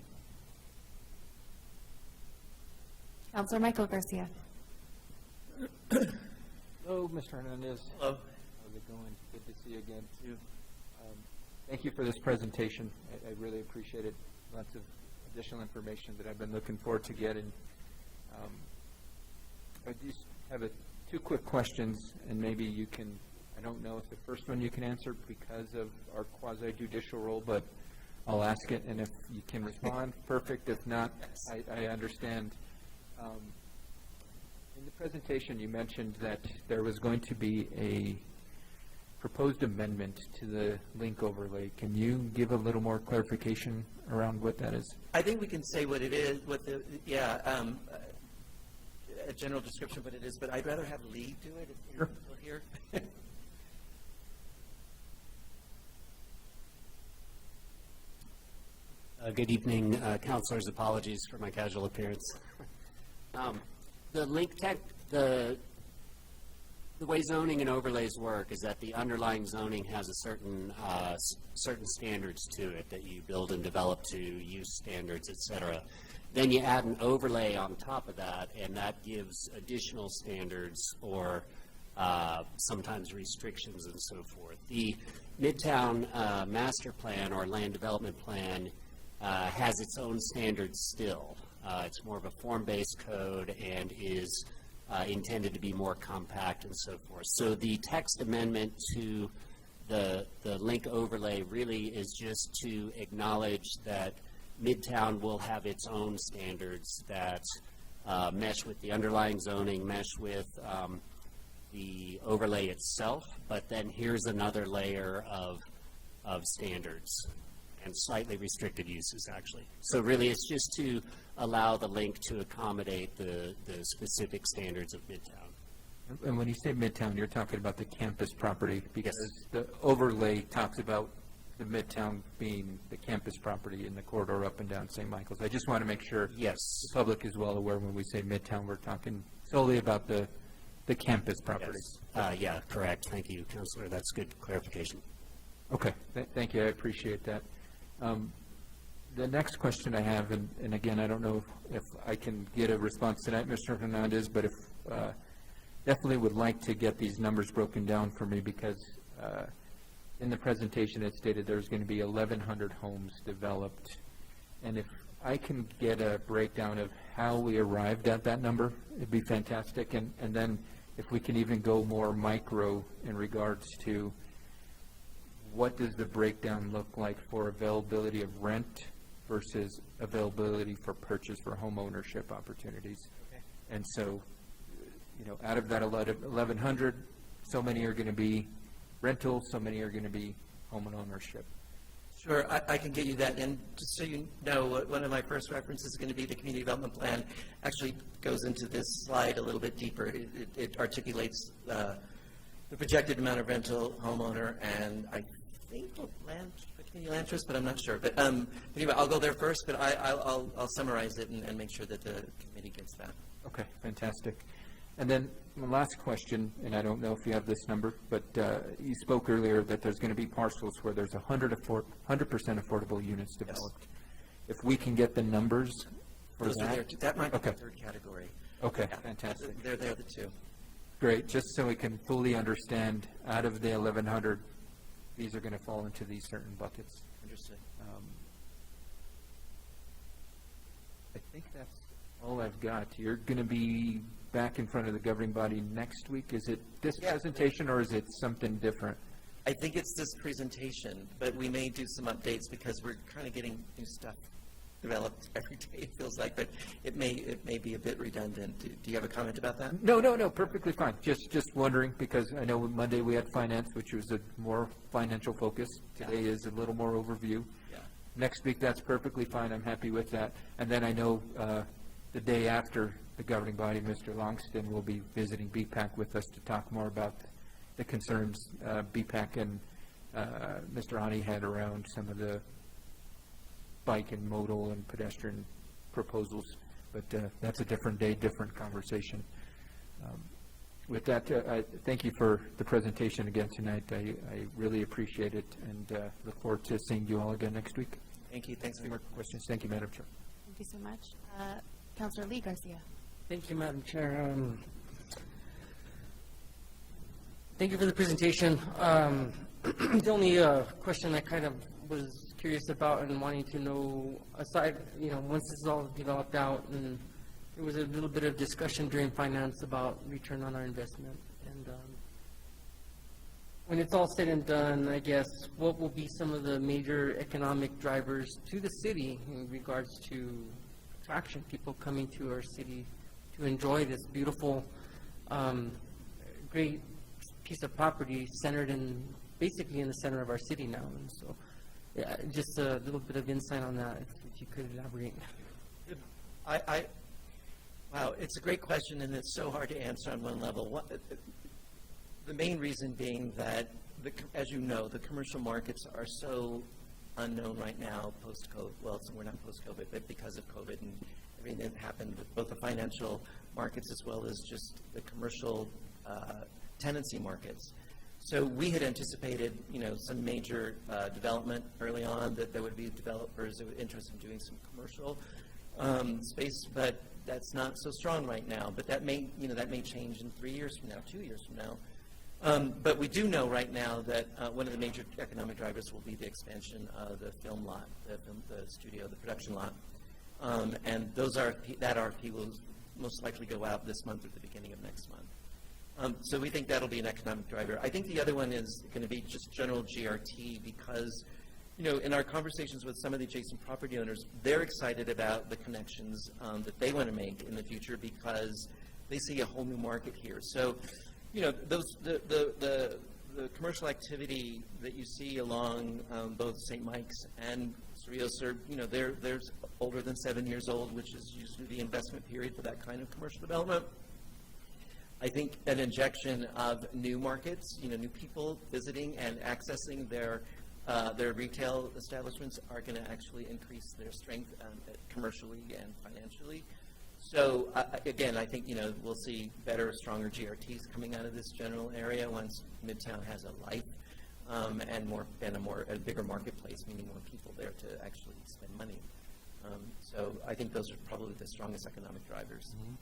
Councilor Michael Garcia. Hello, Mr. Hernandez. Hello. How's it going? Good to see you again. You. Thank you for this presentation. I really appreciate it. Lots of additional information that I've been looking forward to getting. I just have two quick questions, and maybe you can, I don't know if the first one you can answer because of our quasi-judicial role, but I'll ask it, and if you can respond, perfect. If not, I understand. In the presentation, you mentioned that there was going to be a proposed amendment to the link overlay. Can you give a little more clarification around what that is? I think we can say what it is, a general description of what it is, but I'd rather have Lee do it if you're still here. Good evening, councilors. Apologies for my casual appearance. The link tech, the way zoning and overlays work is that the underlying zoning has a certain standards to it that you build and develop to, use standards, etc. Then you add an overlay on top of that, and that gives additional standards or sometimes restrictions and so forth. The Midtown Master Plan or Land Development Plan has its own standards still. It's more of a form-based code and is intended to be more compact and so forth. So the text amendment to the link overlay really is just to acknowledge that Midtown will have its own standards that mesh with the underlying zoning, mesh with the overlay itself, but then here's another layer of standards and slightly restricted uses, actually. So really, it's just to allow the link to accommodate the specific standards of Midtown. And when you say Midtown, you're talking about the campus property, because the overlay talks about the Midtown being the campus property in the corridor up and down St. Michael's. I just want to make sure Yes. the public is well aware when we say Midtown, we're talking solely about the campus property. Yes. Yeah, correct. Thank you, Councilor. That's good clarification. Okay, thank you. I appreciate that. The next question I have, and again, I don't know if I can get a response tonight, Mr. Hernandez, but if definitely would like to get these numbers broken down for me, because in the presentation it stated there's going to be 1,100 homes developed, and if I can get a breakdown of how we arrived at that number, it'd be fantastic, and then if we can even go more micro in regards to what does the breakdown look like for availability of rent versus availability for purchase for home ownership opportunities. Okay. And so, you know, out of that 1,100, so many are going to be rental, so many are going to be home and ownership. Sure, I can get you that. And just so you know, one of my first references is going to be the community development plan. Actually goes into this slide a little bit deeper. It articulates the projected amount of rental, homeowner, and I think the land you'll answer us, but I'm not sure. But anyway, I'll go there first, but I'll summarize it and make sure that the committee gets that. Okay, fantastic. And then my last question, and I don't know if you have this number, but you spoke earlier that there's going to be parcels where there's 100% affordable units developed. If we can get the numbers for Those are there, that. that might be Okay. the third category. Okay, Yeah, fantastic. They're the two. Great, just so we can fully understand, out of the 1,100, these are going to fall into these certain buckets. Understood. I think that's all I've got. You're going to be back in front of the governing body next week. Is it this Yeah. presentation, or is it something different? I think it's this presentation, but we may do some updates because we're kind of getting new stuff developed every day, it feels like, but it may be a bit redundant. Do you have a comment about that? No, perfectly fine. Just wondering, because I know Monday we had finance, which was a more financial focus. Today is a little more overview. Yeah. Next week, that's perfectly fine. I'm happy with that. And then I know the day after the governing body, Mr. Longston will be visiting BPAC with us to talk more about the concerns BPAC and Mr. Ani had around some of the bike and modal and pedestrian proposals. But that's a different day, different conversation. With that, I thank you for the presentation again tonight. I really appreciate it, and look forward to seeing you all again next week. Thank you. Thanks for Any your more questions? Thank you, Madam Chair. Thank you so much. Councilor Lee Garcia. Thank you, Madam Chair. Thank you for the presentation. The only question I kind of was curious about and wanting to know, aside, once this is all developed out, and there was a little bit of discussion during finance about return on our investment. And when it's all said and done, I guess, what will be some of the major economic drivers to the city in regards to attraction, people coming to our city to enjoy this beautiful, great piece of property centered basically in the center of our city now. And so, yeah, just a little bit of insight on that, if you could elaborate. Wow, it's a great question, and it's so hard to answer on one level. The main reason being that, as you know, the commercial markets are so unknown right now post-COVID. Well, so we're not post-COVID, but because of COVID and everything that happened with both the financial markets as well as just the commercial tenancy markets. So we had anticipated, some major development early on, that there would be developers that were interested in doing some commercial space, but that's not so strong right now. But that may change in 3 years from now, 2 years from now. But we do know right now that one of the major economic drivers will be the expansion of the film lot, the studio, the production lot. And that RFP will most likely go out this month or the beginning of next month. So we think that'll be an economic driver. I think the other one is going to be just general GRT because, in our conversations with some of the adjacent property owners, they're excited about the connections that they want to make in the future because they see a whole new market here. So, the commercial activity that you see along both St. Mike's and Cerritos are, they're older than 7 years old, which is usually the investment period for that kind of commercial development. I think an injection of new markets, new people visiting and accessing their retail establishments are going to actually increase their strength commercially and financially. So again, I think we'll see better, stronger GRTs coming out of this general area once Midtown has a life and a bigger marketplace, meaning more people there to actually spend money. So I think those are probably the strongest economic drivers. Mm-hmm.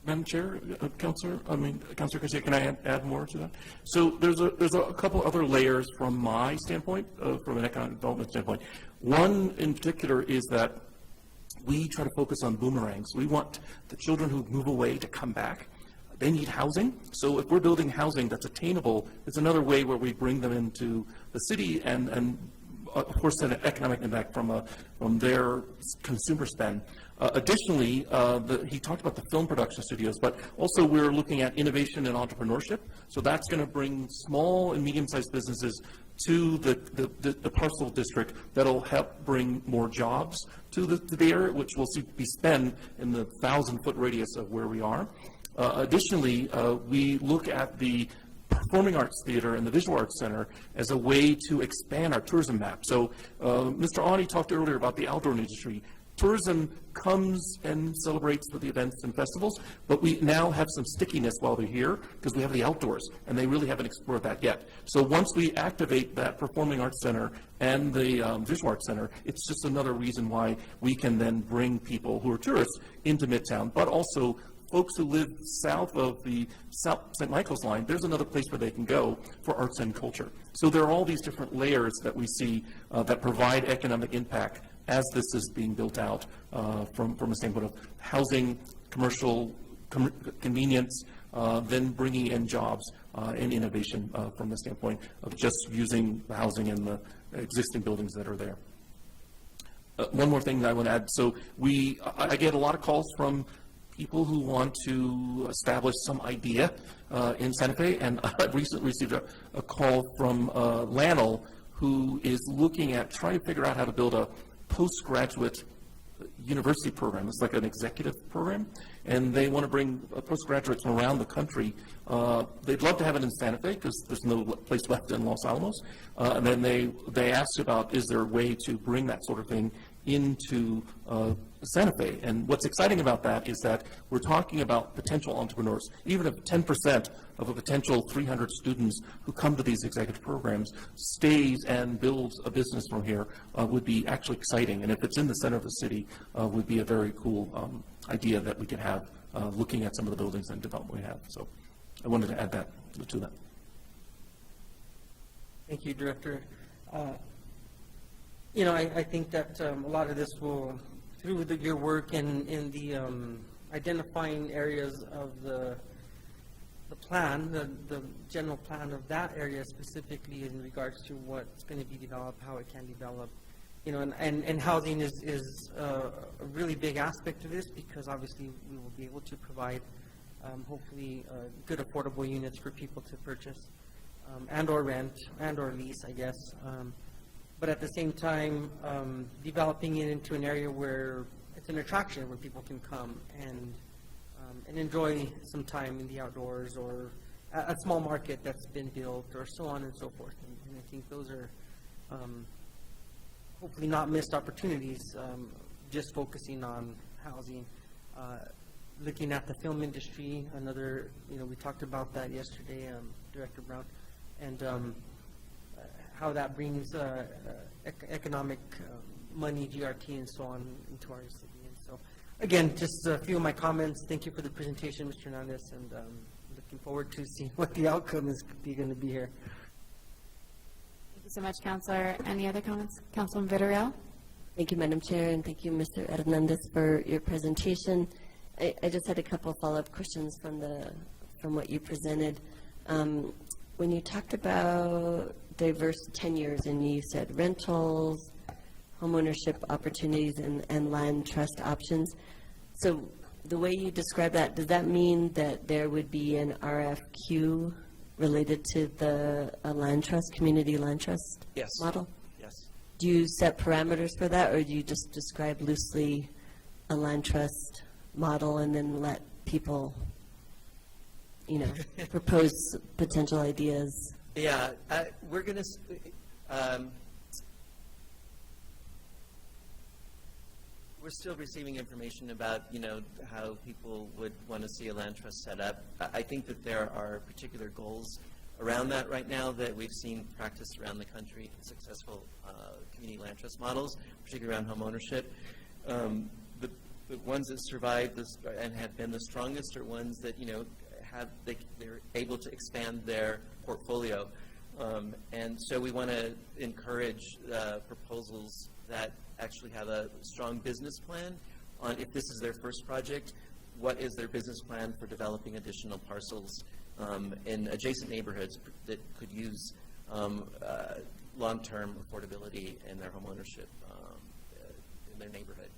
Madam Chair, Councilor Garcia, can I add more to that? So there's a couple other layers from my standpoint, from an economic development standpoint. One in particular is that we try to focus on boomerangs. We want the children who move away to come back. They need housing. So if we're building housing that's attainable, it's another way where we bring them into the city and of course, an economic impact from their consumer spend. Additionally, he talked about the film production studios, but also we're looking at innovation and entrepreneurship. So that's going to bring small and medium-sized businesses to the parcel district that'll help bring more jobs to the area, which will be spent in the 1,000-foot radius of where we are. Additionally, we look at the Performing Arts Theater and the Visual Arts Center as a way to expand our tourism map. So Mr. Ani talked earlier about the outdoor industry. Tourism comes and celebrates with the events and festivals, but we now have some stickiness while they're here because we have the outdoors, and they really haven't explored that yet. So once we activate that Performing Arts Center and the Visual Arts Center, it's just another reason why we can then bring people who are tourists into Midtown, but also folks who live south of the St. Michael's line, there's another place where they can go for arts and culture. So there are all these different layers that we see that provide economic impact as this is being built out from a standpoint of housing, commercial convenience, then bringing in jobs and innovation from the standpoint of just using the housing and the existing buildings that are there. One more thing that I want to add. So I get a lot of calls from people who want to establish some idea in Santa Fe, and I've recently received a call from Lannel, who is looking at trying to figure out how to build a postgraduate university program. It's like an executive program, and they want to bring postgraduates from around the country. They'd love to have it in Santa Fe because there's no place left in Los Alamos. And then they asked about, is there a way to bring that sort of thing into Santa Fe? And what's exciting about that is that we're talking about potential entrepreneurs. Even if 10% of a potential 300 students who come to these executive programs stays and builds a business from here would be actually exciting. And if it's in the center of the city, would be a very cool idea that we could have looking at some of the buildings and development we have. So I wanted to add that to that. Thank you, Director. I think that a lot of this will, through your work in the identifying areas of the plan, the general plan of that area specifically in regards to what's going to be developed, how it can develop, and housing is a really big aspect of this because obviously we will be able to provide hopefully good affordable units for people to purchase and or rent and or lease, I guess. But at the same time, developing it into an area where it's an attraction where people can come and enjoy some time in the outdoors or a small market that's been built or so on and so forth. And I think those are hopefully not missed opportunities, just focusing on housing. Looking at the film industry, another, we talked about that yesterday, Director Brown, and how that brings economic money, GRT, and so on into our city. And so, again, just a few of my comments. Thank you for the presentation, Mr. Hernandez, and looking forward to seeing what the outcome is going to be here. Thank you so much, Councilor. Any other comments? Councilman Villarreal? Thank you, Madam Chair, and thank you, Mr. Hernandez, for your presentation. I just had a couple of follow-up questions from what you presented. When you talked about diverse tenures, and you said rentals, homeownership opportunities, and land trust options, so the way you describe that, does that mean that there would be an RFQ related to the land trust, community land trust Yes. model? Yes. Do you set parameters for that, or do you just describe loosely a land trust model and then let people, propose potential ideas? Yeah, we're going to, we're still receiving information about, how people would want to see a land trust set up. I think that there are particular goals around that right now that we've seen practiced around the country, successful community land trust models, particularly around home ownership. The ones that survived this and have been the strongest are ones that, they're able to expand their portfolio. And so we want to encourage proposals that actually have a strong business plan on, if this is their first project, what is their business plan for developing additional parcels in adjacent neighborhoods that could use long-term affordability in their home ownership in their neighborhood.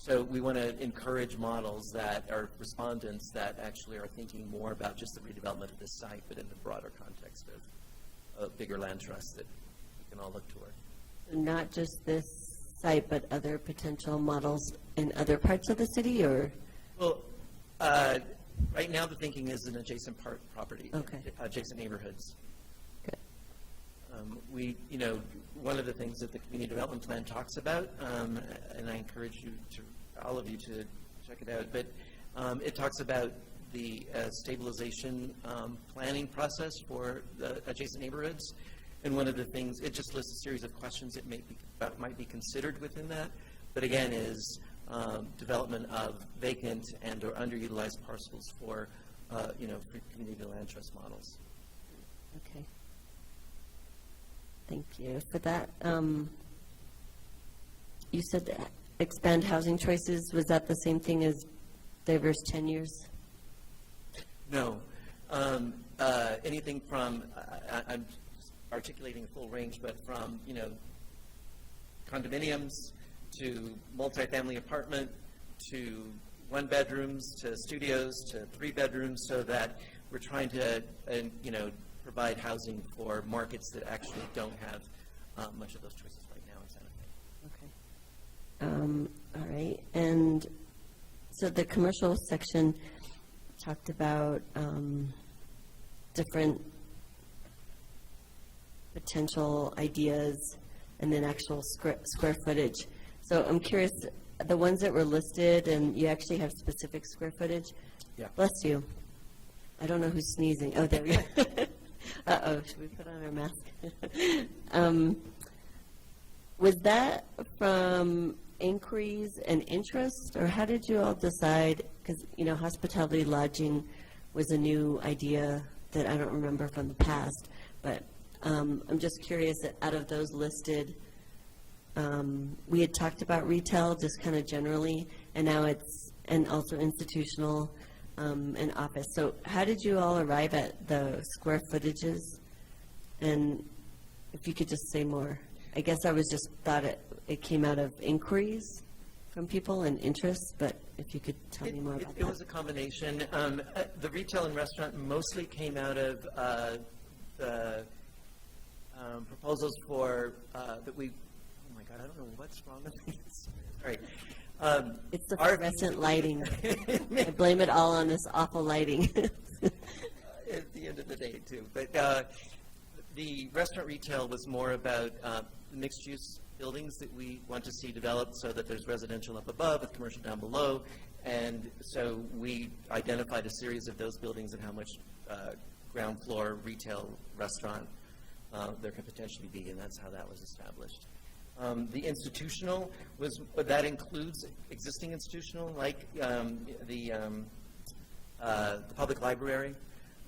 So we want to encourage models that are respondents that actually are thinking more about just the redevelopment of this site, but in the broader context of a bigger land trust that we can all look toward. Not just this site, but other potential models in other parts of the city, or? Well, Right now, the thinking is an adjacent property. Okay. Adjacent neighborhoods. Good. One of the things that the community development plan talks about, and I encourage all of you to check it out, but it talks about the stabilization planning process for the adjacent neighborhoods. And one of the things, it just lists a series of questions that might be considered within that, but again, is development of vacant and or underutilized parcels for, for community land trust models. Okay. Thank you for that. You said that expand housing choices. Was that the same thing as diverse tenures? No. Anything from, I'm articulating a full range, but from, condominiums to multifamily apartment to 1 bedrooms to studios to 3 bedrooms, so that we're trying to, provide housing for markets that actually don't have much of those choices right now in Santa Fe. Okay. All right. And so the commercial section talked about different potential ideas and then actual square footage. So I'm curious, the ones that were listed, and you actually have specific square footage? Yeah. Bless you. I don't know who's sneezing. Oh, there we go. Uh-oh, should we put on our mask? Was that from inquiries and interest, or how did you all decide? Because, hospitality lodging was a new idea that I don't remember from the past, but I'm just curious, out of those listed, we had talked about retail just kind of generally, and now and also institutional and office. So how did you all arrive at the square footages? And if you could just say more. I guess I was just thought it came out of inquiries from people and interests, but if you could tell me more about that. It was a combination. The retail and restaurant mostly came out of the proposals for, that we, oh my God, I don't know what's wrong with me. Sorry. It's the fluorescent lighting. I blame it all on this awful lighting. At the end of the day, too. But the restaurant retail was more about mixed-use buildings that we want to see developed so that there's residential up above with commercial down below. And so we identified a series of those buildings and how much ground floor retail restaurant there could potentially be, and that's how that was established. The institutional that includes existing institutional, like the public library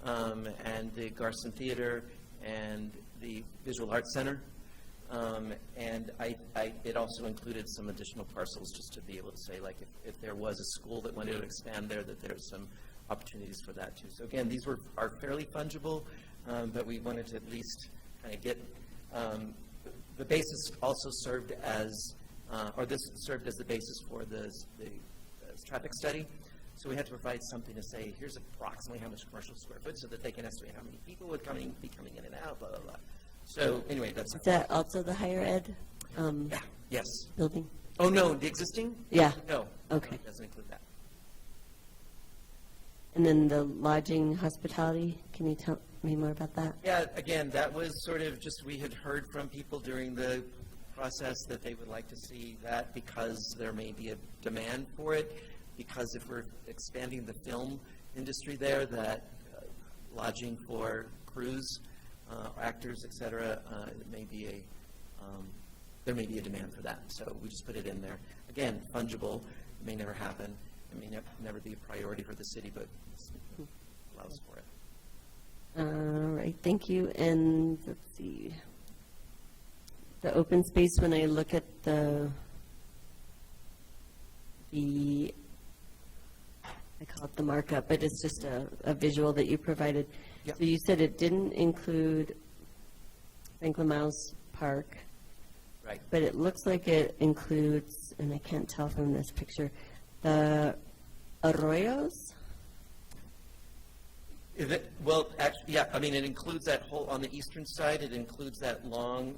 and the Garson Theater and the Visual Arts Center. And it also included some additional parcels just to be able to say, like, if there was a school that wanted to expand there, that there's some opportunities for that too. So again, these are fairly fungible, but we wanted to at least kind of get the basis also served as, or this served as the basis for the traffic study. So we had to provide something to say, here's approximately how much commercial square foot, so that they can estimate how many people would be coming in and out, blah, blah, blah. So anyway, that's... Is that also the higher ed yeah. Yes. building? Oh, no, the existing? Yeah. No. Okay. No, it doesn't include that. And then the lodging hospitality, can you tell me more about that? Yeah, again, that was sort of just, we had heard from people during the process that they would like to see that because there may be a demand for it, because if we're expanding the film industry there, that lodging for crews, actors, et cetera, there may be a demand for that. So we just put it in there. Again, fungible, it may never happen. It may never be a priority for the city, but this allows for it. All right, thank you. And let's see. The open space, when I look at the I call it the markup, but it's just a visual that you provided. Yep. So you said it didn't include Franklin Miles Park. Right. But it looks like it includes, and I can't tell from this picture, the arroyos? Well, actually, yeah, I mean, it includes that whole, on the eastern side, it includes that long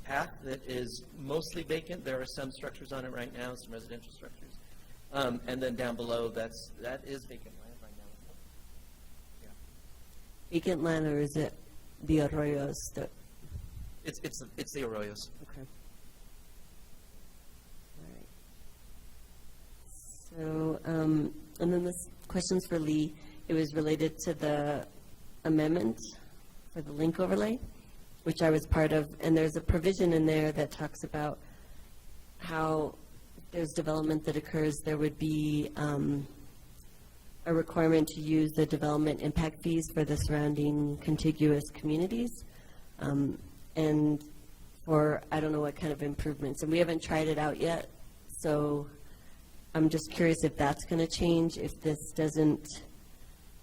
path that is mostly vacant. There are some structures on it right now, some residential structures. And then down below, that is vacant land right now. vacant land, or is it the arroyos that, It's the arroyos. okay. All right. So, and then this question's for Lee. It was related to the amendment for the link overlay, which I was part of, and there's a provision in there that talks about how if there's development that occurs, there would be a requirement to use the development impact fees for the surrounding contiguous communities, and for, I don't know what kind of improvements, and we haven't tried it out yet, so I'm just curious if that's going to change, if this doesn't,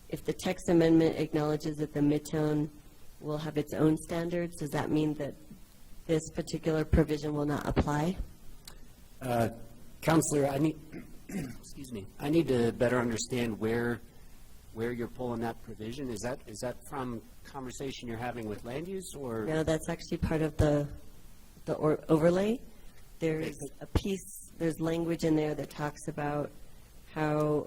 if the text amendment acknowledges that the Midtown will have its own standards, does that mean that this particular provision will not apply? Counselor, I need, excuse me, I need to better understand where you're pulling that provision. Is that from conversation you're having with land use, or? No, that's actually part of the overlay. There's a piece, there's language in there that talks about how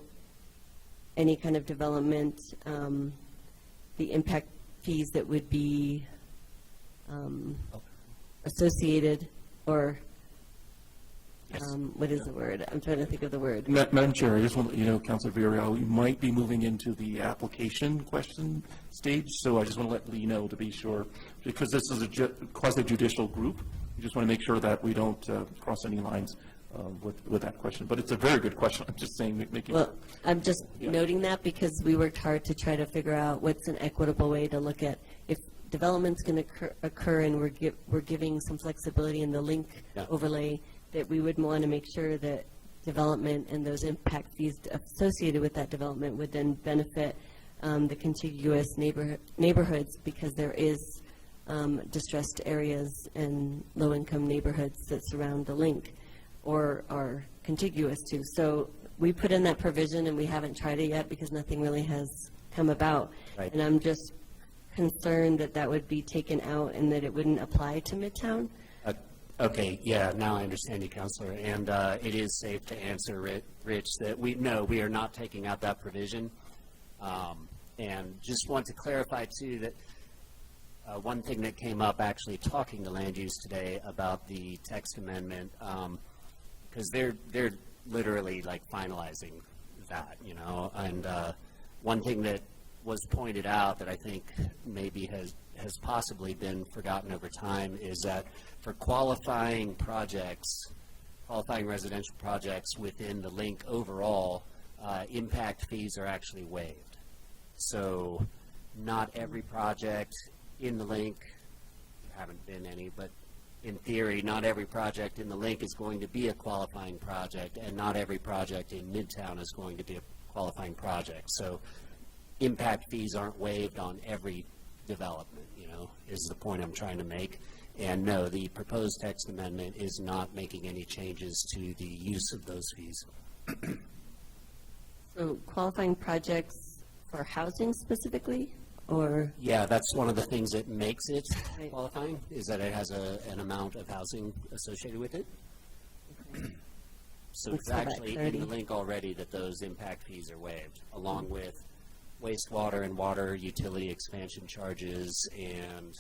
any kind of development, the impact fees that would be associated, or what is the word? I'm trying to think of the word. Madam Chair, I just want to let you know, Councilor Villarreal, we might be moving into the application question stage, so I just want to let Lee know to be sure, because this is a quasi-judicial group. We just want to make sure that we don't cross any lines with that question. But it's a very good question. I'm just saying, making. Well, I'm just noting that because we worked hard to try to figure out what's an equitable way to look at if development's going to occur and we're giving some flexibility in the link overlay, that we would want to make sure that development and those impact fees associated with that development would then benefit the contiguous neighborhoods, because there is distressed areas and low-income neighborhoods that surround the link or are contiguous to. So we put in that provision, and we haven't tried it yet because nothing really has come about. Right. And I'm just concerned that that would be taken out and that it wouldn't apply to Midtown. Okay, yeah, now I understand you, Counselor, and it is safe to answer, Rich, that we are not taking out that provision. And just want to clarify, too, that one thing that came up actually talking to land use today about the text amendment, because they're literally like finalizing that, you know, and one thing that was pointed out that I think maybe has possibly been forgotten over time is that for qualifying residential projects within the link overall, impact fees are actually waived. So not every project in the link, there haven't been any, but in theory, not every project in the link is going to be a qualifying project, and not every project in Midtown is going to be a qualifying project. So impact fees aren't waived on every development, you know, is the point I'm trying to make. And no, the proposed text amendment is not making any changes to the use of those fees. So qualifying projects for housing specifically, or? Yeah, that's one of the things that makes it Right. qualifying, is that it has an amount of housing associated with it. So Thanks it's for that actually in clarity. the link already that those impact fees are waived, along with wastewater and water utility expansion charges and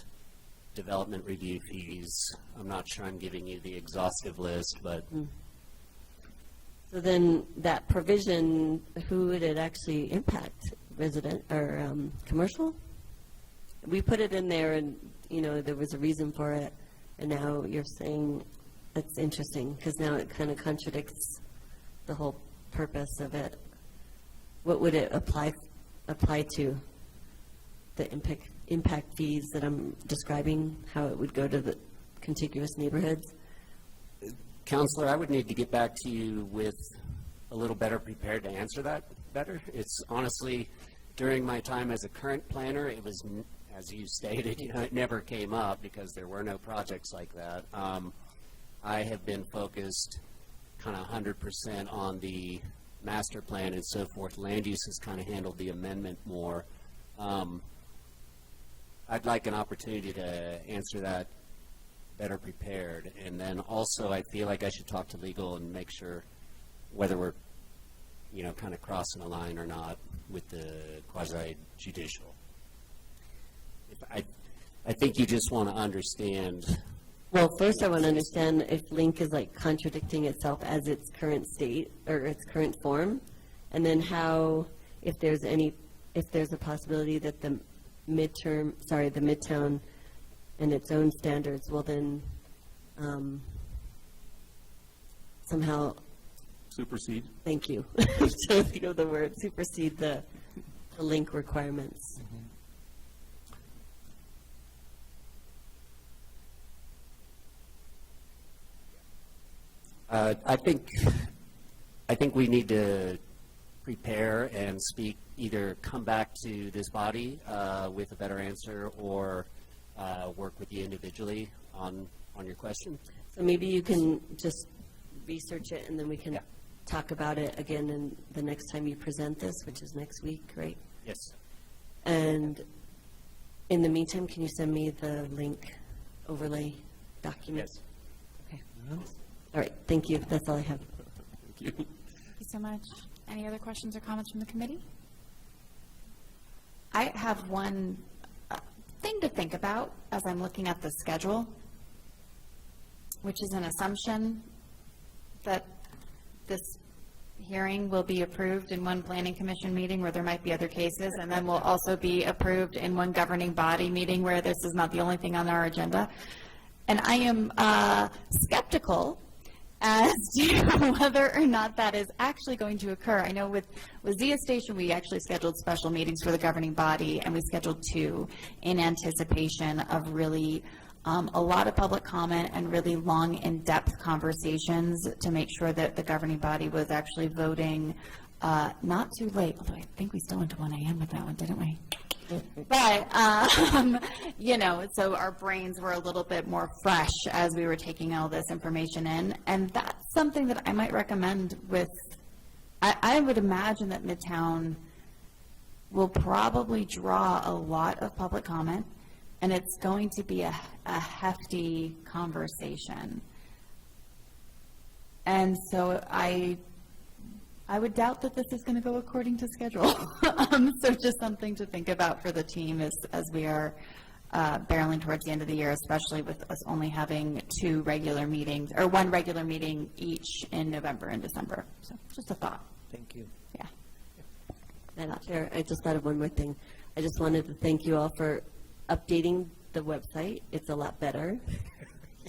development review fees. I'm not sure I'm giving you the exhaustive list, but So then that provision, who would it actually impact? Resident or commercial? We put it in there, and you know there was a reason for it, and now you're saying that's interesting because now it kind of contradicts the whole purpose of it. What would it apply to? The impact fees that I'm describing, how it would go to the contiguous neighborhoods? Counselor, I would need to get back to you with a little better prepared to answer that better. It's honestly, during my time as a current planner, it was, as you stated, you know, it never came up because there were no projects like that. I have been focused kind of 100% on the master plan and so forth. Land use has kind of handled the amendment more. I'd like an opportunity to answer that better prepared. And then also I feel like I should talk to legal and make sure whether we're, you know, kind of crossing a line or not with the quasi-judicial. I think you just want to understand. Well, first I want to understand if Link is like contradicting itself as its current state or its current form, and then how, if there's a possibility that the Midtown and its own standards will then somehow, Supersede. thank you, I'm trying to think of the word, supersede the Link requirements. I think we need to prepare and speak, either come back to this body with a better answer or work with you individually on your question. So maybe you can just research it, and then we can Yeah. talk about it again in the next time you present this, which is next week, right? Yes. And in the meantime, can you send me the Link overlay document? Yes. Okay. All right, thank you. That's all I have. Thank you. Thank you so much. Any other questions or comments from the committee? I have one thing to think about as I'm looking at the schedule, which is an assumption that this hearing will be approved in one planning commission meeting where there might be other cases, and then will also be approved in one governing body meeting where this is not the only thing on our agenda. And I am skeptical as to whether or not that is actually going to occur. I know with Zia Station, we actually scheduled special meetings for the governing body, and we scheduled 2 in anticipation of really a lot of public comment and really long, in-depth conversations to make sure that the governing body was actually voting not too late, although I think we still went to 1 a.m. with that one, didn't we? But, you know, so our brains were a little bit more fresh as we were taking all this information in. And that's something that I might recommend with, I would imagine that Midtown will probably draw a lot of public comment, and it's going to be a hefty conversation. And so I would doubt that this is going to go according to schedule. So just something to think about for the team as we are barreling towards the end of the year, especially with us only having 2 regular meetings, or 1 regular meeting each in November and December. So just a thought. Thank you. Yeah. Madam Chair, I just thought of one more thing. I just wanted to thank you all for updating the website. It's a lot better.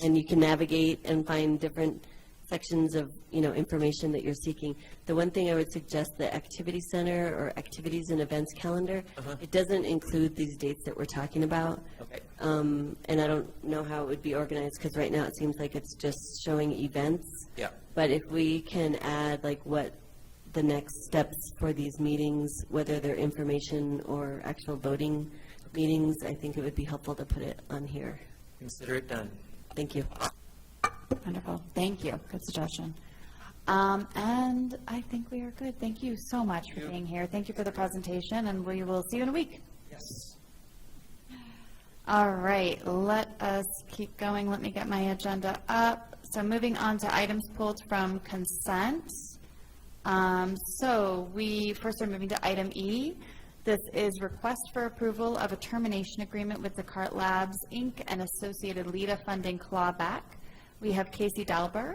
And you can navigate and find different sections of, information that you're seeking. The one thing I would suggest, the activity center or activities and events calendar, it doesn't include these dates that we're talking about. Okay. And I don't know how it would be organized, because right now it seems like it's just showing events. Yeah. But if we can add like what the next steps for these meetings, whether they're information or actual voting meetings, I think it would be helpful to put it on here. Consider it done. Thank you. Wonderful. Thank you. Good suggestion. And I think we are good. Thank you so much for being here. Thank you for the presentation, and we will see you in a week. Yes. All right, let us keep going. Let me get my agenda up. So moving on to items pulled from consent. So we first are moving to item E. This is request for approval of a termination agreement with Descartes Labs, Inc. and associated LEDA funding clawback. We have Casey Dalber,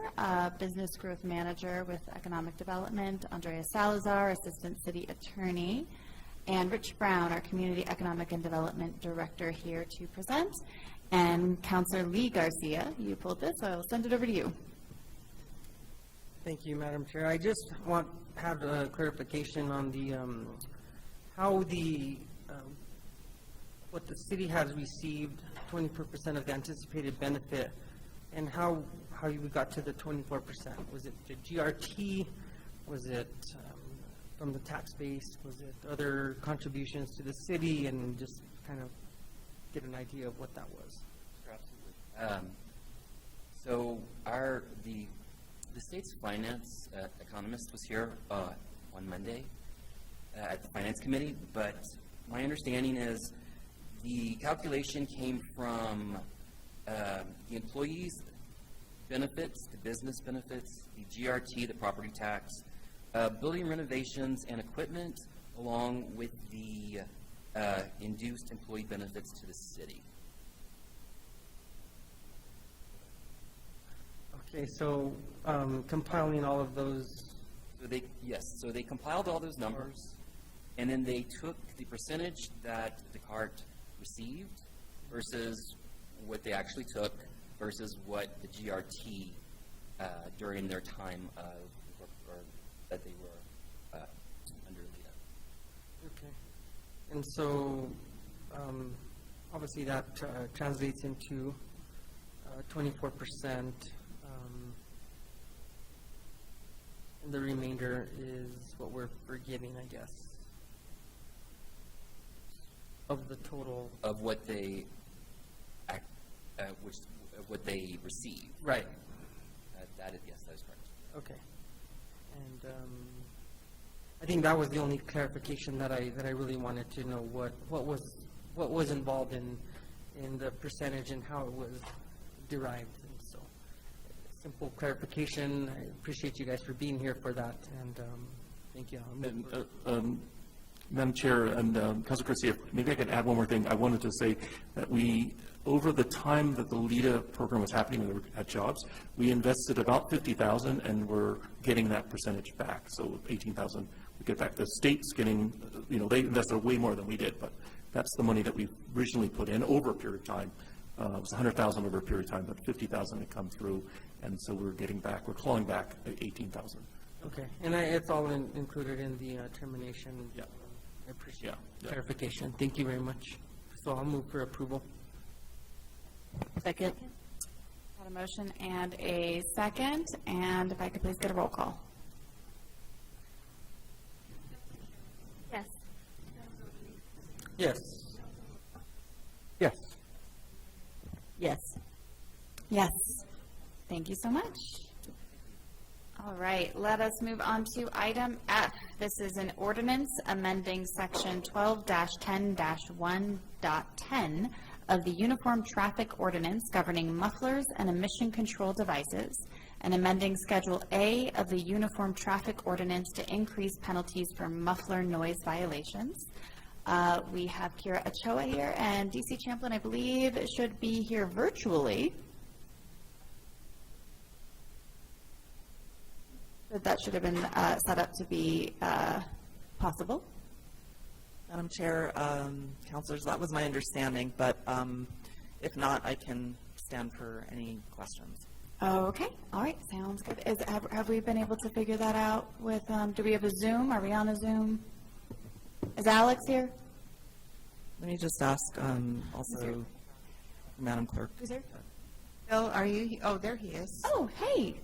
Business Growth Manager with Economic Development, Andrea Salazar, Assistant City Attorney, and Rich Brown, our Community Economic and Development Director, here to present. And Councilor Lee Garcia, you pulled this, so I'll send it over to you. Thank you, Madam Chair. I just have a clarification on the, what the city has received, 24% of the anticipated benefit, and how you got to the 24%. Was it the GRT? Was it from the tax base? Was it other contributions to the city? And just kind of get an idea of what that was. Sure, absolutely. So the state's finance economist was here on Monday at the Finance Committee, but my understanding is the calculation came from the employees' benefits, the business benefits, the GRT, the property tax, building renovations and equipment, along with the induced employee benefits to the city. Okay, so compiling all of those, So they compiled all those numbers, and then they took the percentage that the cart received versus what they actually took versus what the GRT during their time or that they were under LEDA. okay. And so, obviously that translates into 24%, and the remainder is what we're forgetting, I guess, of the total. Of what they, what they received. Right. Yes, that is correct. Okay. And I think that was the only clarification that I really wanted to know, what was involved in the percentage and how it was derived. And so, simple clarification. I appreciate you guys for being here for that, and thank you. And, Madam Chair and Councilor Curtsey, if maybe I could add one more thing. I wanted to say that over the time that the LEDA program was happening, when we had jobs, we invested about $50,000, and we're getting that percentage back. So $18,000 we get back. The state's getting, they invested way more than we did, but that's the money that we originally put in over a period of time. It was $100,000 over a period of time, but $50,000 had come through, and so we're clawing back $18,000. Okay, and it's all included in the termination. Yeah. I appreciate Yeah. clarification. Thank you very much. So I'll move for approval. Second? Got a motion and a second, and if I could please get a roll call. Yes. Yes. Yes. Yes. Yes. Thank you so much. All right, let us move on to item F. This is an ordinance amending section 12-10-1.10 of the Uniform Traffic Ordinance governing mufflers and emission control devices, and amending Schedule A of the Uniform Traffic Ordinance to increase penalties for muffler noise violations. We have Kira Ochoa here, and DC Champlin, I believe, should be here virtually. That should have been set up to be possible. Madam Chair, councilors, that was my understanding, but if not, I can stand for any questions. Okay, all right, sounds good. Have we been able to figure that out with, do we have a Zoom? Are we on a Zoom? Is Alex here? Let me just ask also, Madam Clerk. Who's here? Bill, are you, oh, there he is. Oh, hey.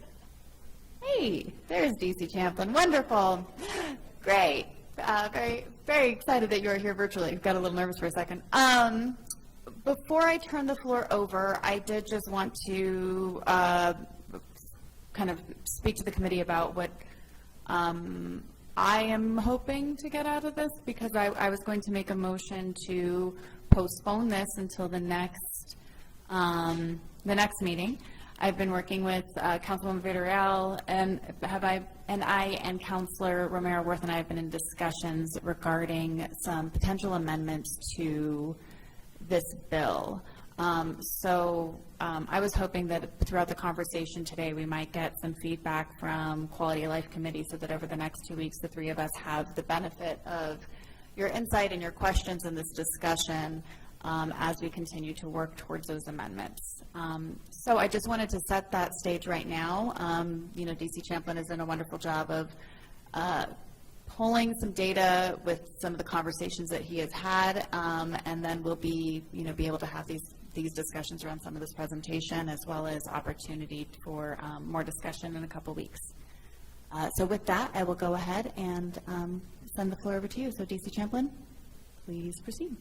Hey, there's DC Champlin. Wonderful. Great. Very, very excited that you're here virtually. Got a little nervous for a second. Before I turn the floor over, I did just want to kind of speak to the committee about what I am hoping to get out of this, because I was going to make a motion to postpone this until the next meeting. I've been working with Councilwoman Villarreal, and I and Councilor Romero Worth and I have been in discussions regarding some potential amendments to this bill. I was hoping that throughout the conversation today, we might get some feedback from Quality of Life Committee, so that over the next 2 weeks, the three of us have the benefit of your insight and your questions in this discussion as we continue to work towards those amendments. So I just wanted to set that stage right now. DC Champlin has done a wonderful job of pulling some data with some of the conversations that he has had, and then we'll be able to have these discussions around some of this presentation, as well as opportunity for more discussion in a couple weeks. So with that, I will go ahead and send the floor over to you. So DC Champlin, please proceed.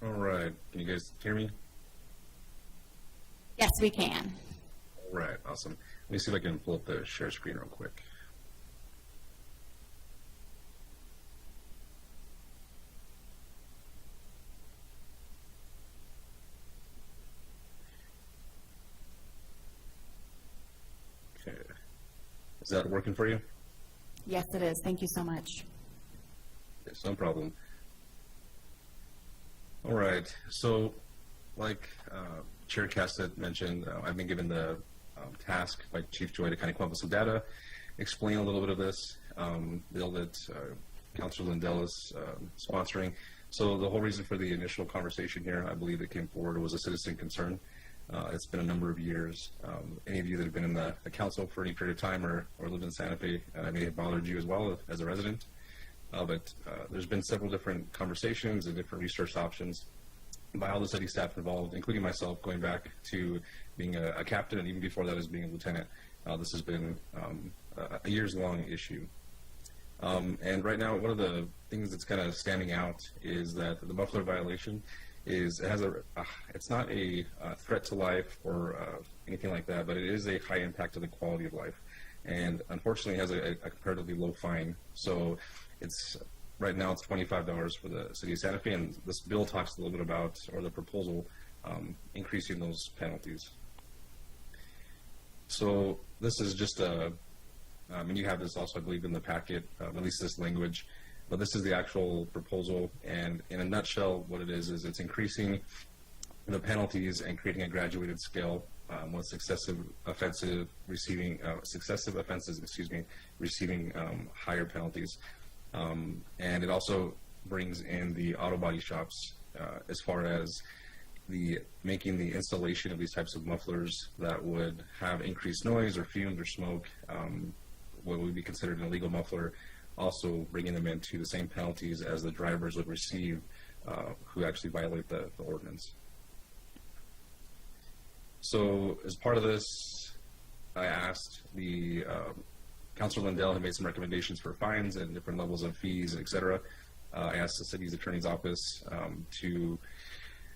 All right. Can you guys hear me? Yes, we can. All right. Awesome. Let me see if I can pull up the share screen real quick. Okay. Is that working for you? Yes, it is. Thank you so much. Yes, no problem. All right. So, like Chair Cassett mentioned, I've been given the task by Chief Joy to kind of come up with some data, explain a little bit of this, bill that Councilor Lindell is sponsoring. So the whole reason for the initial conversation here, I believe that came forward, was a citizen concern. It's been a number of years. Any of you that have been in the council for any period of time or lived in Santa Fe, may have bothered you as well as a resident. But there's been several different conversations and different research options by all the city staff involved, including myself, going back to being a captain, and even before that as being a lieutenant. This has been a years-long issue. And right now, one of the things that's kind of standing out is that the muffler violation it's not a threat to life or anything like that, but it is a high impact to the quality of life. And unfortunately, it has a comparatively low fine. So right now it's $25 for the city of Santa Fe, and this bill talks a little bit about, or the proposal, increasing those penalties. So this is just and you have this also, I believe, in the packet, at least this language, but this is the actual proposal, and in a nutshell, what it is it's increasing the penalties and creating a graduated scale with successive offenses receiving higher penalties. And it also brings in the auto body shops as far as making the installation of these types of mufflers that would have increased noise or fumes or smoke, what would be considered an illegal muffler, also bringing them into the same penalties as the drivers would receive who actually violate the ordinance. So as part of this, I asked Councilor Lindell had made some recommendations for fines and different levels of fees, et cetera. I asked the city's attorney's office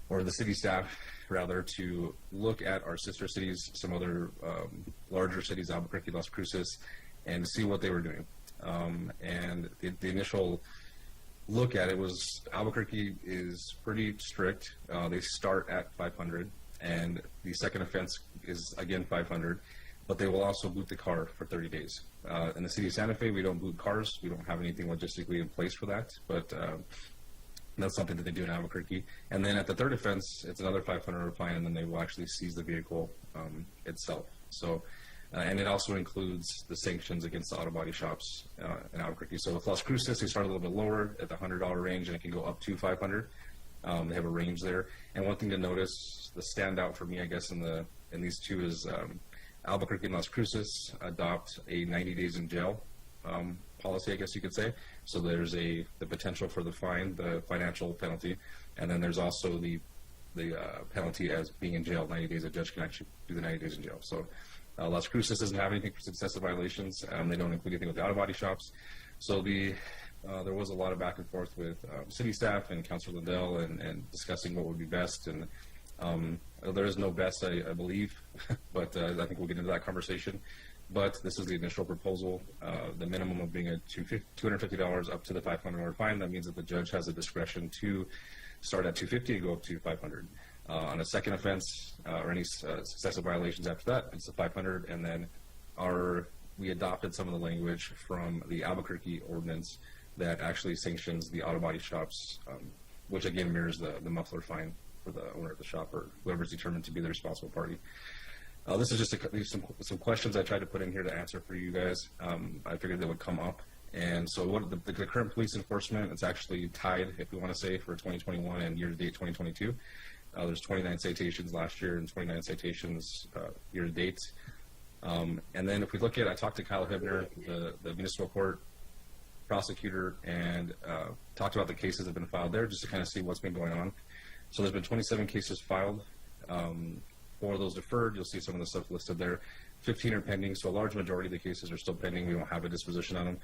or the city staff, rather, to look at our sister cities, some other larger cities, Albuquerque, Las Cruces, and see what they were doing. And the initial look at it was Albuquerque is pretty strict. They start at 500, and the second offense is, again, 500. But they will also boot the car for 30 days. In the city of Santa Fe, we don't boot cars. We don't have anything logistically in place for that, but that's something that they do in Albuquerque. And then at the third offense, it's another $500 fine, and then they will actually seize the vehicle itself. So, and it also includes the sanctions against the auto body shops in Albuquerque. So with Las Cruces, they start a little bit lower at the $100 range, and it can go up to $500. They have a range there. And one thing to notice, the standout for me, I guess, in these two is Albuquerque and Las Cruces adopt a 90 days in jail policy, I guess you could say. So there's the potential for the fine, the financial penalty, and then there's also the penalty as being in jail 90 days. A judge can actually do the 90 days in jail. So Las Cruces doesn't have anything for successive violations. They don't include anything with the auto body shops. So there was a lot of back and forth with city staff and Councilor Lindell and discussing what would be best. And there is no best, I believe, but I think we'll get into that conversation. But this is the initial proposal, the minimum of being $250 up to the $500 fine. That means that the judge has the discretion to start at $250 and go up to $500. On a second offense or any successive violations after that, it's the $500. And then we adopted some of the language from the Albuquerque ordinance that actually sanctions the auto body shops, which again mirrors the muffler fine for the owner of the shop or whoever is determined to be the responsible party. This is just some questions I tried to put in here to answer for you guys. I figured they would come up. And so what the current police enforcement, it's actually tied, if we want to say, for 2021 and year-to-date 2022. There's 29 citations last year and 29 citations year-to-date. And then if we look at, I talked to Kyle Hebner, the municipal court prosecutor, and talked about the cases that have been filed there just to kind of see what's been going on. So there's been 27 cases filed. 4 of those deferred. You'll see some of the stuff listed there. 15 are pending, so a large majority of the cases are still pending. We don't have a disposition on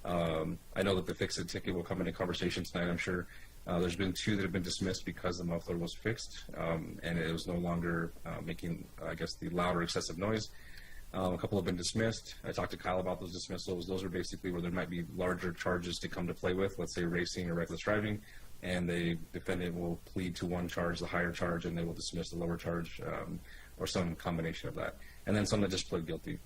them. I know that the fix-it ticket will come into conversation tonight, I'm sure. There's been 2 that have been dismissed because the muffler was fixed, and it was no longer making, I guess, the loud or excessive noise. A couple have been dismissed. I talked to Kyle about those dismissals. Those are basically where there might be larger charges to come to play with, let's say racing or reckless driving, and the defendant will plead to one charge, the higher charge, and they will dismiss the lower charge, or some combination of that. And then some that just pled guilty.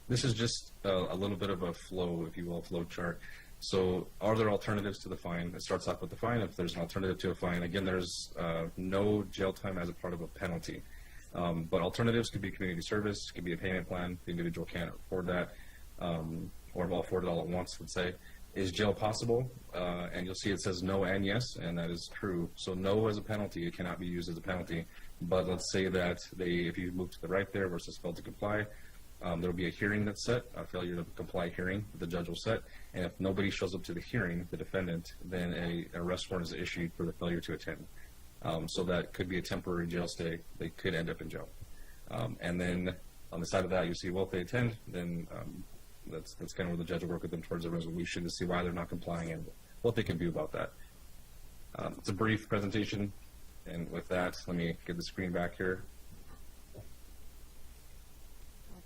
This is just a little bit of a flow, if you will, flow chart. So are there alternatives to the fine? It starts off with the fine. If there's an alternative to a fine, again, there's no jail time as a part of a penalty. But alternatives could be community service, could be a payment plan. The individual can't afford that, or will afford it all at once, let's say. Is jail possible? And you'll see it says no and yes, and that is true. So no as a penalty, it cannot be used as a penalty. But let's say that if you move to the right there versus fail to comply, there will be a hearing that's set, a failure to comply hearing that the judge will set. And if nobody shows up to the hearing, the defendant, then an arrest warrant is issued for the failure to attend. So that could be a temporary jail stay. They could end up in jail. And then on the side of that, you see, well, if they attend, then that's kind of where the judge will work with them towards a resolution to see why they're not complying and what they can do about that. It's a brief presentation, and with that, let me get the screen back here.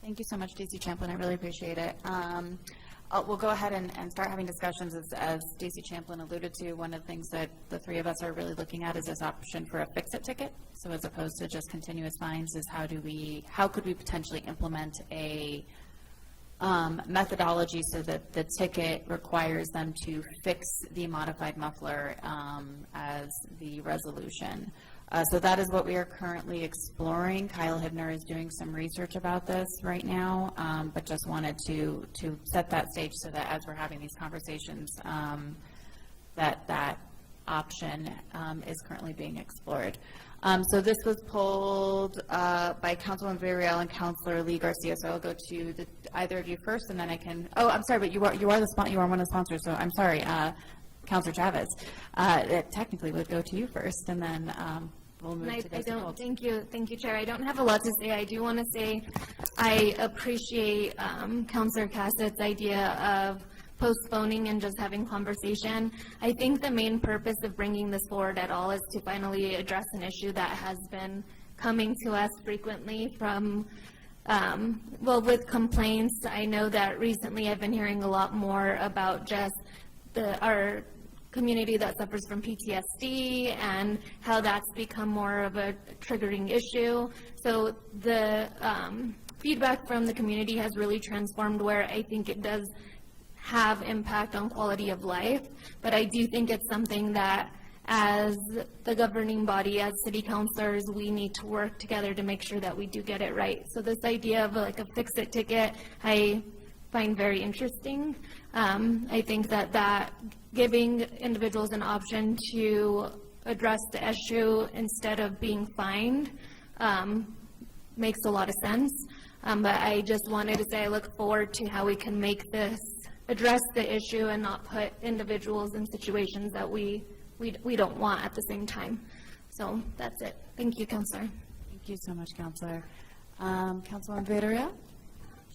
Thank you so much, Stacey Champlin. I really appreciate it. We'll go ahead and start having discussions. As Stacey Champlin alluded to, one of the things that the three of us are really looking at is this option for a fix-it ticket. So as opposed to just continuous fines, is how could we potentially implement a methodology so that the ticket requires them to fix the modified muffler as the resolution. So that is what we are currently exploring. Kyle Hibner is doing some research about this right now, but just wanted to set that stage so that as we're having these conversations, that option is currently being explored. So this was pulled by Councilman Villarreal and Councilor Lee Garcia. So I'll go to either of you first, and then I can. Oh, I'm sorry, but you are one of the sponsors. So I'm sorry, Councilor Chavez. It technically would go to you first, and then we'll move to Decibel. Thank you, Chair. I don't have a lot to say. I do want to say I appreciate Councilor Cassett's idea of postponing and just having conversation. I think the main purpose of bringing this forward at all is to finally address an issue that has been coming to us frequently from, with complaints. I know that recently I've been hearing a lot more about just our community that suffers from PTSD and how that's become more of a triggering issue. So the feedback from the community has really transformed, where I think it does have impact on quality of life, but I do think it's something that as the governing body, as city councilors, we need to work together to make sure that we do get it right. So this idea of like a fix-it ticket, I find very interesting. I think that giving individuals an option to address the issue instead of being fined makes a lot of sense. But I just wanted to say I look forward to how we can make this address the issue and not put individuals in situations that we don't want at the same time. So that's it. Thank you, Councilor. Thank you so much, Councilor. Councilman Villarreal?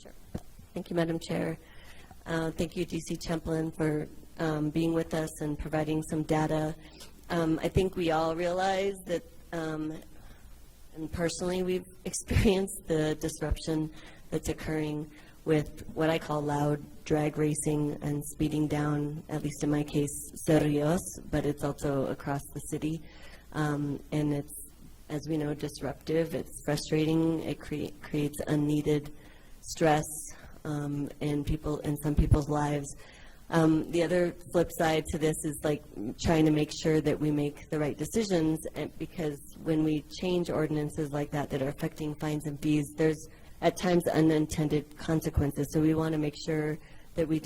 Sure. Thank you, Madam Chair. Thank you, DC Champlin, for being with us and providing some data. I think we all realize that, and personally we've experienced the disruption that's occurring with what I call loud drag racing and speeding down, at least in my case, Cerrillos, but it's also across the city. And it's, as we know, disruptive. It's frustrating. It creates unneeded stress in some people's lives. The other flip side to this is like trying to make sure that we make the right decisions, because when we change ordinances like that are affecting fines and fees, there's at times unintended consequences. So we want to make sure that we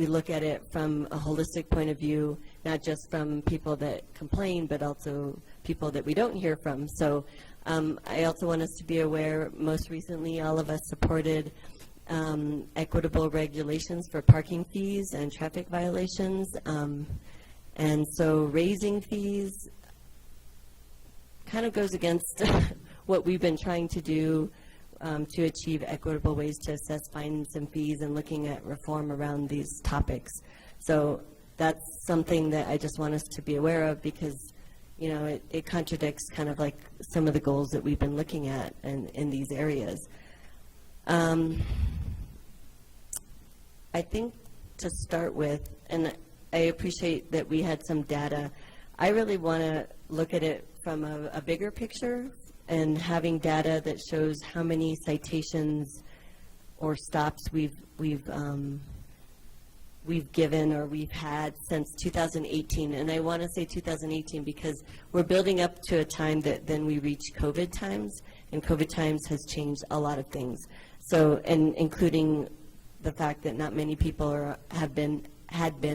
look at it from a holistic point of view, not just from people that complain, but also people that we don't hear from. So I also want us to be aware, most recently all of us supported equitable regulations for parking fees and traffic violations. And so raising fees kind of goes against what we've been trying to do to achieve equitable ways to assess fines and fees and looking at reform around these topics. So that's something that I just want us to be aware of, because you know, it contradicts kind of like some of the goals that we've been looking at in these areas. I think to start with, and I appreciate that we had some data, I really want to look at it from a bigger picture, and having data that shows how many citations or stops we've we've given or we've had since 2018. And I want to say 2018 because we're building up to a time that then we reach COVID times, and COVID times has changed a lot of things. So, and including the fact that not many people had been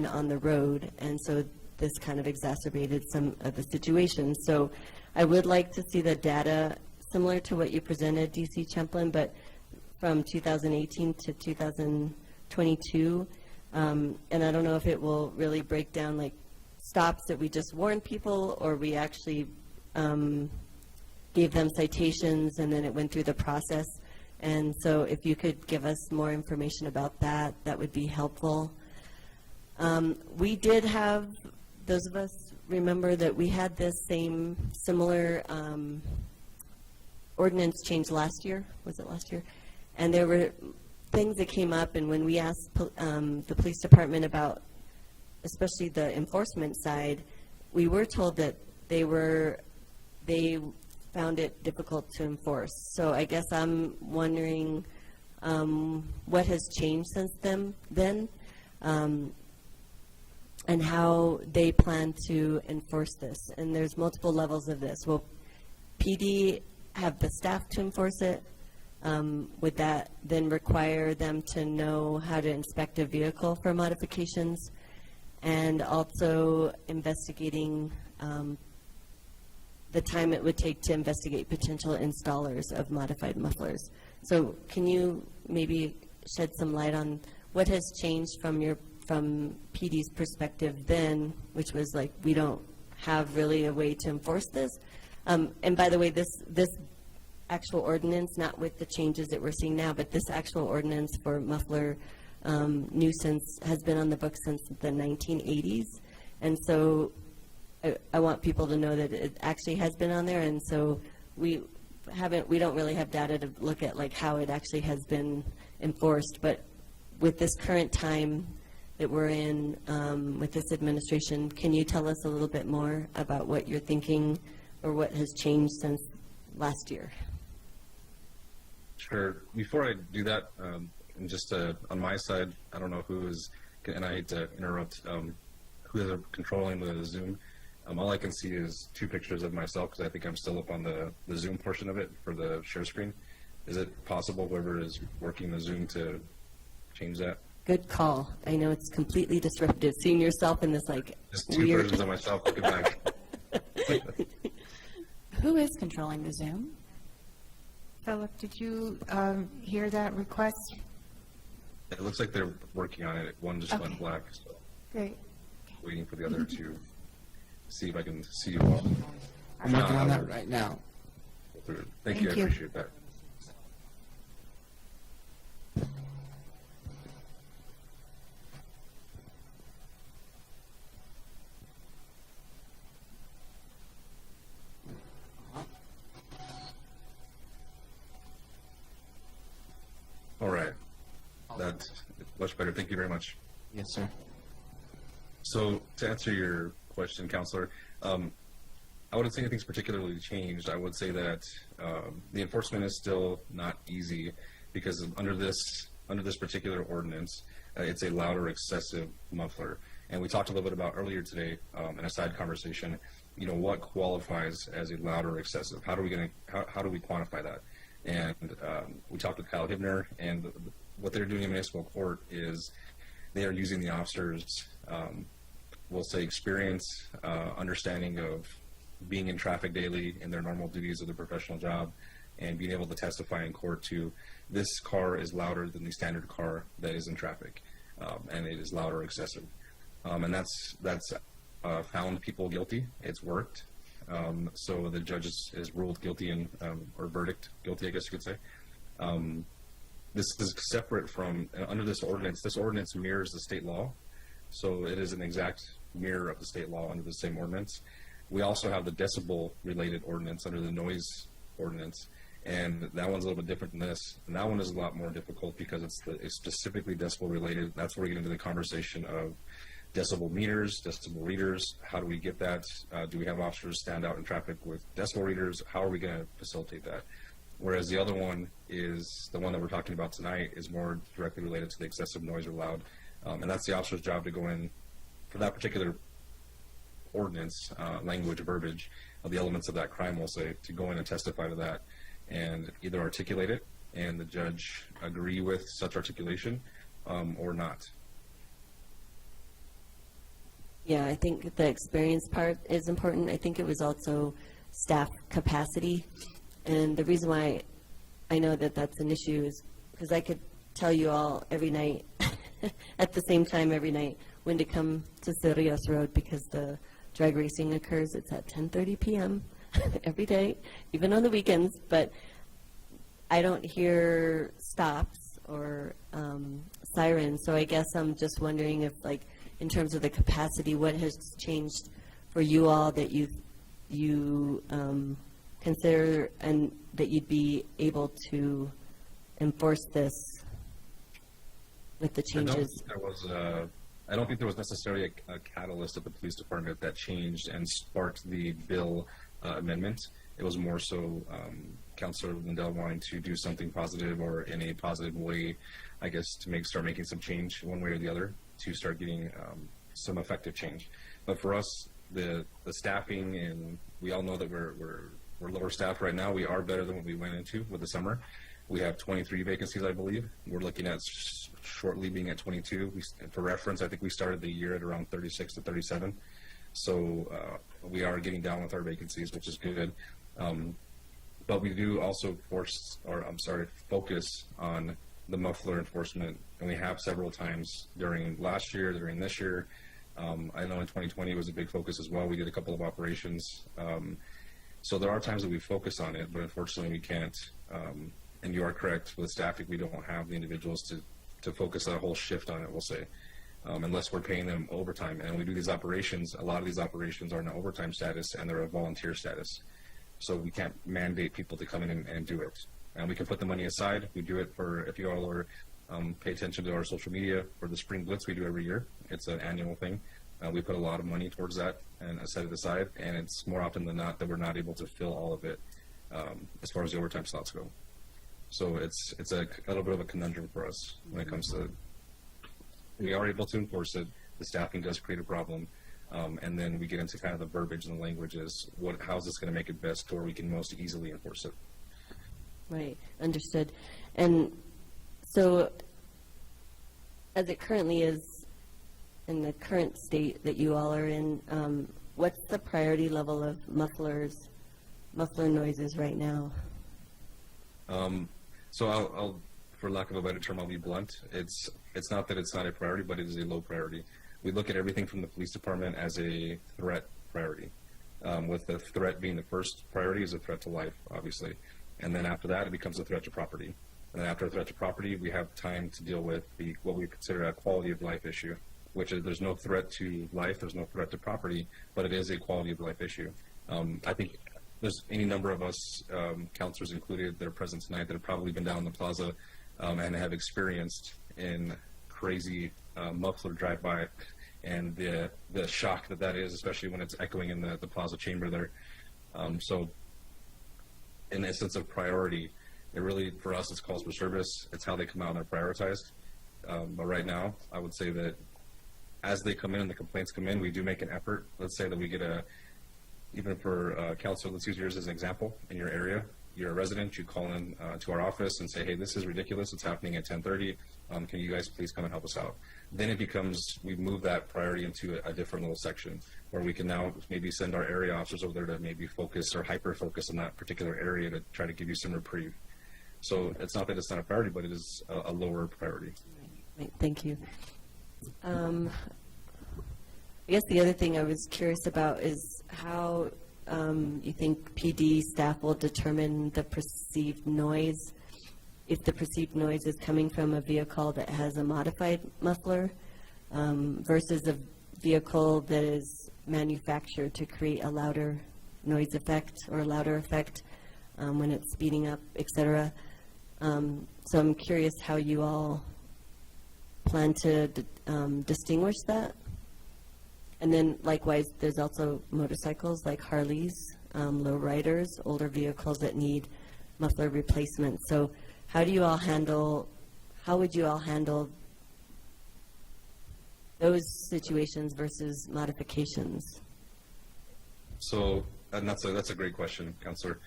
on the road, and so this kind of exacerbated some of the situations. So I would like to see the data similar to what you presented, DC Champlin, but from 2018 to 2022. And I don't know if it will really break down like stops that we just warned people, or we actually gave them citations and then it went through the process. And so if you could give us more information about that, that would be helpful. We did have, those of us remember that we had this similar ordinance change last year. Was it last year? And there were things that came up, and when we asked the police department about, especially the enforcement side, we were told that they found it difficult to enforce. So I guess I'm wondering what has changed since then, and how they plan to enforce this. And there's multiple levels of this. Will PD have the staff to enforce it? Would that then require them to know how to inspect a vehicle for modifications? And also investigating the time it would take to investigate potential installers of modified mufflers. So can you maybe shed some light on what has changed from PD's perspective then, which was like, we don't have really a way to enforce this? And by the way, this actual ordinance, not with the changes that we're seeing now, but this actual ordinance for muffler nuisance has been on the books since the 1980s. And so I want people to know that it actually has been on there, and so we don't really have data to look at like how it actually has been enforced. But with this current time that we're in with this administration, can you tell us a little bit more about what you're thinking or what has changed since last year? Sure. Before I do that, and just on my side, I don't know who is, and I hate to interrupt, who is controlling the Zoom. All I can see is 2 pictures of myself because I think I'm still up on the Zoom portion of it for the share screen. Is it possible, whoever is working the Zoom, to change that? Good call. I know it's completely disruptive, seeing yourself in this like Just 2 weird... versions of myself looking back. Who is controlling the Zoom? Philip, did you hear that request? It looks like they're working on it. One just went black, so Great. waiting for the other to see if I can see you all. I'm working on that right now. Thank you. I appreciate that. All right. That's much better. Thank you very much. Yes, sir. So to answer your question, Counselor, I wouldn't say anything's particularly changed. I would say that the enforcement is still not easy because under this particular ordinance, it's a loud or excessive muffler. And we talked a little bit about earlier today in a side conversation, what qualifies as a loud or excessive? How do we quantify that? And we talked with Kyle Hibner, and what they're doing in municipal court is they are using the officers' we'll say experience, understanding of being in traffic daily in their normal duties of their professional job, and being able to testify in court to this car is louder than the standard car that is in traffic, and it is loud or excessive. And that's found people guilty. It's worked. So the judge is ruled guilty or verdict guilty, I guess you could say. This is separate from, under this ordinance mirrors the state law. So it is an exact mirror of the state law under the same ordinance. We also have the decibel-related ordinance under the noise ordinance, and that one's a little bit different than this. And that one is a lot more difficult because it's specifically decibel-related. That's where we get into the conversation of decibel meters, decibel readers. How do we get that? Do we have officers stand out in traffic with decibel readers? How are we going to facilitate that? Whereas the other one is, the one that we're talking about tonight, is more directly related to the excessive noise or loud And that's the officer's job to go in for that particular ordinance, language, verbiage, of the elements of that crime, we'll say, to go in and testify to that and either articulate it and the judge agree with such articulation or not. Yeah, I think the experience part is important. I think it was also staff capacity. And the reason why I know that that's an issue is because I could tell you all every night, at the same time every night, when to come to Cerrillos Road because the drag racing occurs. It's at 10:30 p.m. every day, even on the weekends. But I don't hear stops or sirens. So I guess I'm just wondering if, like, in terms of the capacity, what has changed for you all that you consider and that you'd be able to enforce this with the changes? I don't think there was necessarily a catalyst at the police department that changed and sparked the bill amendment. It was more so Councilor Lindell wanting to do something positive or in a positive way, I guess, to start making some change one way or the other to start getting some effective change. But for us, the staffing, and we all know that we're lower staffed right now. We are better than what we went into with the summer. We have 23 vacancies, I believe. We're looking at shortly being at 22. For reference, I think we started the year at around 36 to 37. So we are getting down with our vacancies, which is good. But we do also focus on the muffler enforcement, and we have several times during last year, during this year. I know in 2020 it was a big focus as well. We did a couple of operations. So there are times that we focus on it, but unfortunately we can't. And you are correct, with staffing, we don't have the individuals to focus a whole shift on it, we'll say, unless we're paying them overtime. And we do these operations, a lot of these operations are in an overtime status and they're a volunteer status. So we can't mandate people to come in and do it. And we can put the money aside. We do it for, if you all are, pay attention to our social media, for the Spring Blitz we do every year. It's an annual thing. We put a lot of money towards that and set it aside, and it's more often than not that we're not able to fill all of it as far as the overtime slots go. So it's a little bit of a conundrum for us when it comes to, we are able to enforce it, the staffing does create a problem, and then we get into kind of the verbiage and the languages, how is this going to make it best to where we can most easily enforce it. Right, understood. And so, as it currently is, in the current state that you all are in, what's the priority level of muffler noises right now? So I'll, for lack of a better term, I'll be blunt. It's not that it's not a priority, but it is a low priority. We look at everything from the police department as a threat priority, with the threat being the first priority is a threat to life, obviously. And then after that, it becomes a threat to property. And then after a threat to property, we have time to deal with what we consider a quality of life issue, which is there's no threat to life, there's no threat to property, but it is a quality of life issue. I think there's any number of us, counselors included, that are present tonight that have probably been down in the plaza and have experienced in crazy muffler drive-by and the shock that is, especially when it's echoing in the plaza chamber there. So in the sense of priority, it really, for us, it's calls for service. It's how they come out and they're prioritized. But right now, I would say that as they come in and the complaints come in, we do make an effort. Let's say that we get even for council, let's use yours as an example. In your area, you're a resident, you call in to our office and say, hey, this is ridiculous. It's happening at 10:30. Can you guys please come and help us out? Then it becomes, we move that priority into a different little section where we can now maybe send our area officers over there to maybe focus or hyper-focus on that particular area to try to give you some reprieve. So it's not that it's not a priority, but it is a lower priority. Right, thank you. I guess the other thing I was curious about is how you think PD staff will determine the perceived noise, if the perceived noise is coming from a vehicle that has a modified muffler versus a vehicle that is manufactured to create a louder noise effect or a louder effect when it's speeding up, etc. So I'm curious how you all plan to distinguish that. And then likewise, there's also motorcycles like Harleys, lowriders, older vehicles that need muffler replacement. So how would you all handle those situations versus modifications? So, and that's a great question, Counselor.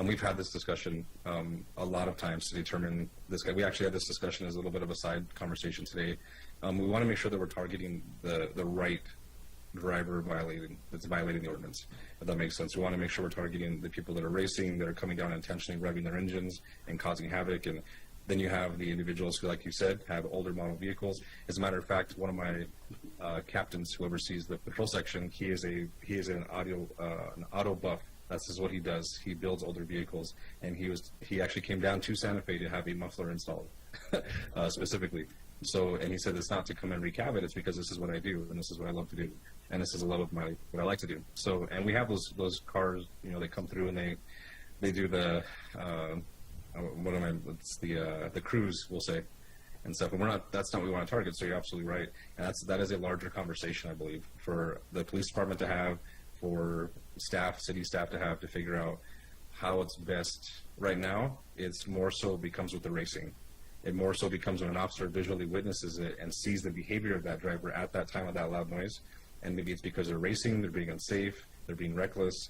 We've had this discussion a lot of times to determine this guy. We actually had this discussion as a little bit of a side conversation today. We want to make sure that we're targeting the right driver that's violating the ordinance, if that makes sense. We want to make sure we're targeting the people that are racing, that are coming down intentionally revving their engines and causing havoc. And then you have the individuals who, like you said, have older model vehicles. As a matter of fact, one of my captains who oversees the patrol section, he is an auto buff. That's what he does. He builds older vehicles, and he actually came down to Santa Fe to have a muffler installed specifically. So, and he said it's not to come and wreak havoc. It's because this is what I do, and this is what I love to do, and this is a love of what I like to do. So, and we have those cars. They come through and they do the the cruise, we'll say, and stuff. And that's not what we want to target. So you're absolutely right, and that is a larger conversation, I believe, for the police department to have, for city staff to have, to figure out how it's best. Right now, it's more so becomes with the racing. It more so becomes when an officer visually witnesses it and sees the behavior of that driver at that time of that loud noise. And maybe it's because they're racing, they're being unsafe, they're being reckless,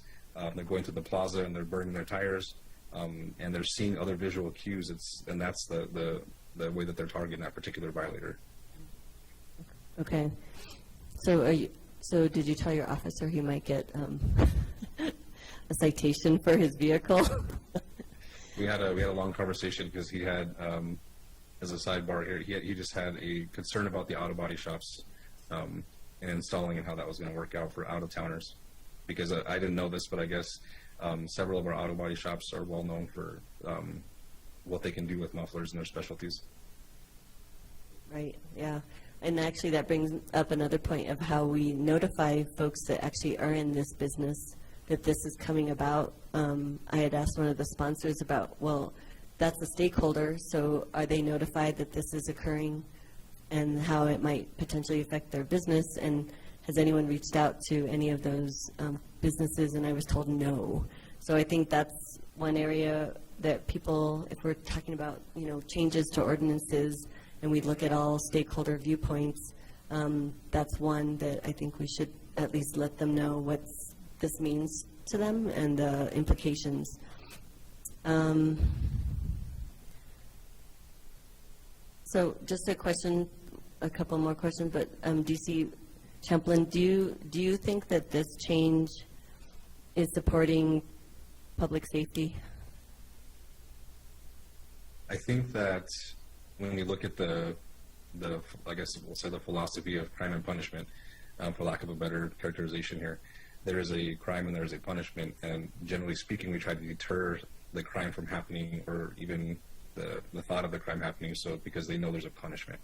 they're going to the plaza and they're burning their tires, and they're seeing other visual cues. And that's the way that they're targeting that particular violator. Okay. So did you tell your officer he might get a citation for his vehicle? We had a long conversation because he had, as a sidebar here, he just had a concern about the auto body shops and installing and how that was going to work out for out-of-towners. Because I didn't know this, but I guess several of our auto body shops are well known for what they can do with mufflers and their specialties. Right, yeah. And actually that brings up another point of how we notify folks that actually are in this business that this is coming about. I had asked one of the sponsors about, well, that's a stakeholder, so are they notified that this is occurring and how it might potentially affect their business? And has anyone reached out to any of those businesses? And I was told no. So I think that's one area that people, if we're talking about, changes to ordinances and we look at all stakeholder viewpoints, that's one that I think we should at least let them know what this means to them and the implications. So just a question, a couple more questions, but DC Champlin, do you think that this change is supporting public safety? I think that when we look at the I guess we'll say the philosophy of crime and punishment, for lack of a better characterization here, there is a crime and there is a punishment, and generally speaking, we try to deter the crime from happening, or even the thought of the crime happening, so because they know there's a punishment.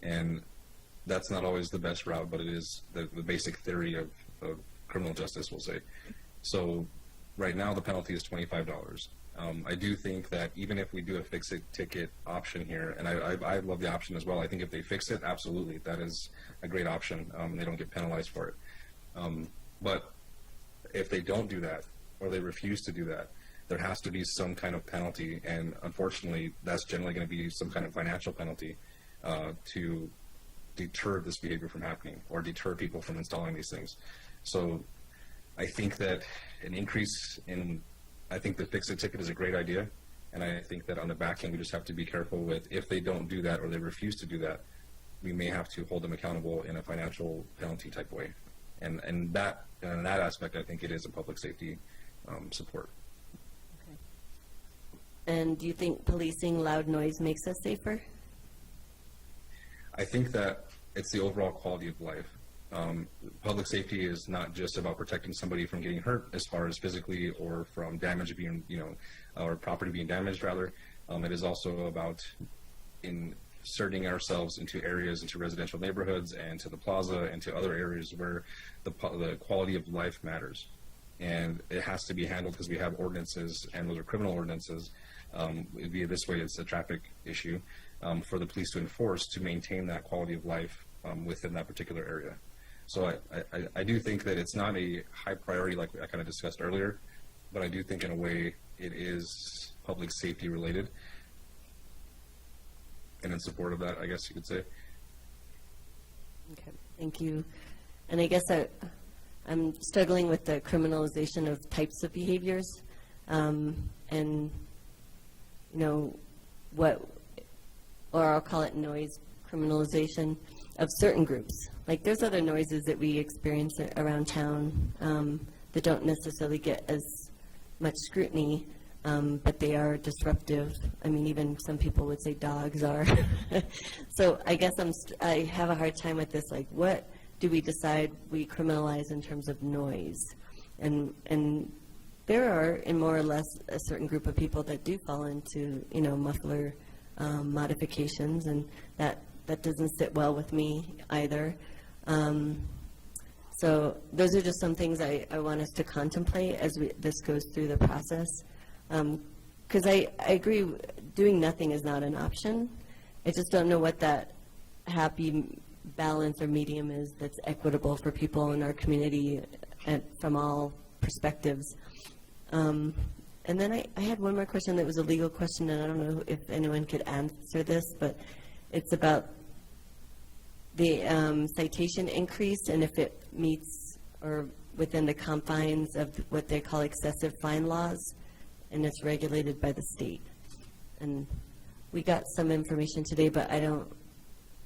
And that's not always the best route, but it is the basic theory of criminal justice, we'll say. So right now the penalty is $25. I do think that even if we do a fix-it ticket option here, and I love the option as well. I think if they fix it, absolutely, that is a great option. They don't get penalized for it. But if they don't do that, or they refuse to do that, there has to be some kind of penalty, and unfortunately, that's generally going to be some kind of financial penalty to deter this behavior from happening, or deter people from installing these things. So I think that an increase in, I think the fix-it ticket is a great idea, and I think that on the back end, we just have to be careful with, if they don't do that or they refuse to do that, we may have to hold them accountable in a financial penalty type way. And in that aspect, I think it is a public safety support. Okay. And do you think policing loud noise makes us safer? I think that it's the overall quality of life. Public safety is not just about protecting somebody from getting hurt as far as physically or from damage being, or property being damaged rather. It is also about inserting ourselves into areas, into residential neighborhoods and to the plaza and to other areas where the quality of life matters. And it has to be handled because we have ordinances, and those are criminal ordinances. Via this way, it's a traffic issue for the police to enforce, to maintain that quality of life within that particular area. So I do think that it's not a high priority like I kind of discussed earlier, but I do think in a way it is public safety related, and in support of that, I guess you could say. Okay. Thank you. And I guess I'm struggling with the criminalization of types of behaviors, and, you know, or I'll call it noise criminalization of certain groups. Like, there's other noises that we experience around town that don't necessarily get as much scrutiny, but they are disruptive. I mean, even some people would say dogs are. So I guess I have a hard time with this, like, what do we decide we criminalize in terms of noise? And there are, in more or less, a certain group of people that do fall into, you know, muffler modifications, and that doesn't sit well with me either. So those are just some things I want us to contemplate as this goes through the process. Because I agree, doing nothing is not an option. I just don't know what that happy balance or medium is that's equitable for people in our community from all perspectives. And then I had one more question that was a legal question, and I don't know if anyone could answer this, but it's about the citation increase and if it meets or within the confines of what they call excessive fine laws, and it's regulated by the state. And we got some information today, but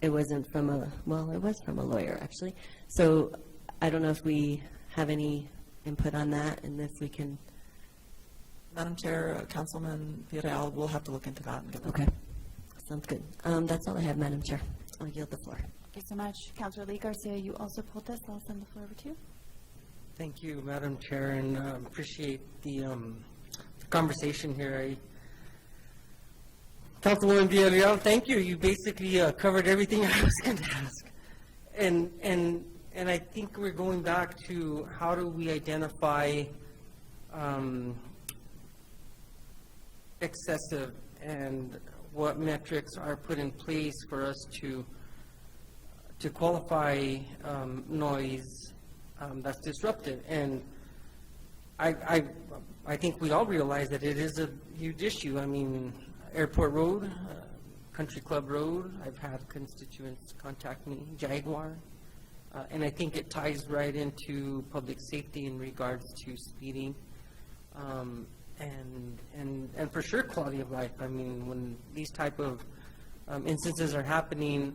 it wasn't from it was from a lawyer, actually. So I don't know if we have any input on that, and if we can. Madam Chair, Councilman Villarreal, we'll have to look into that and get back. Okay, sounds good. That's all I have, Madam Chair. I'll yield the floor. Thank you so much. Councilor Lee Garcia, you also pulled this. I'll send the floor over to you. Thank you, Madam Chair, and appreciate the conversation here. Councilwoman Villarreal, thank you. You basically covered everything I was going to ask. And I think we're going back to how do we identify excessive and what metrics are put in place for us to qualify noise that's disruptive. And I think we all realize that it is a huge issue. I mean, Airport Road, Country Club Road, I've had constituents contact me, Jaguar, and I think it ties right into public safety in regards to speeding, and for sure quality of life. I mean, when these type of instances are happening,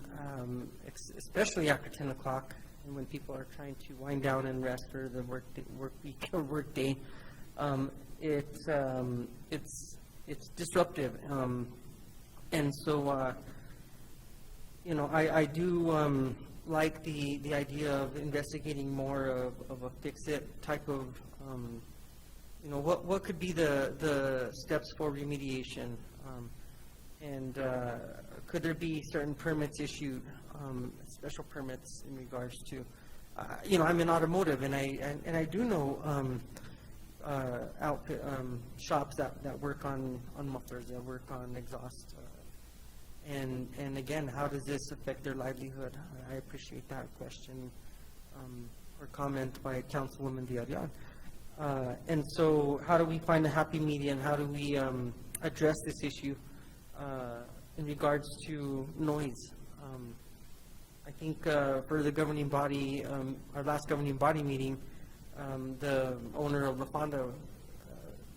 especially after 10 o'clock, and when people are trying to wind down and rest for the work week or work day, it's disruptive, and so you know, I do like the idea of investigating more of a fix-it type of, you know, what could be the steps for remediation, and could there be certain permits issued, special permits in regards to, you know, I'm in automotive, and I do know outfit shops that work on mufflers, that work on exhaust, and again, how does this affect their livelihood? I appreciate that question or comment by Councilwoman Villarreal. And so, how do we find a happy median? How do we address this issue in regards to noise? I think for the governing body, our last governing body meeting, the owner of La Fonda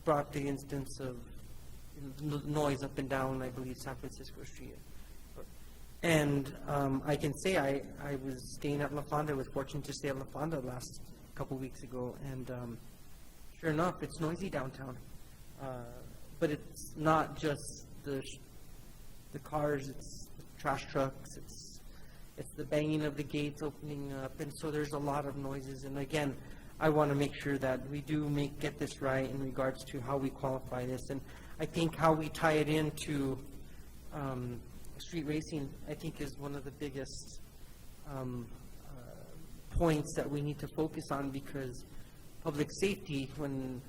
brought the instance of noise up and down, I believe, San Francisco Street. And I can say I was staying at La Fonda, I was fortunate to stay at La Fonda last couple weeks ago, and sure enough, it's noisy downtown. But it's not just the cars, it's the trash trucks, it's the banging of the gates opening up, and so there's a lot of noises. And again, I want to make sure that we do get this right in regards to how we qualify this. And I think how we tie it into street racing, I think, is one of the biggest points that we need to focus on, because public safety, when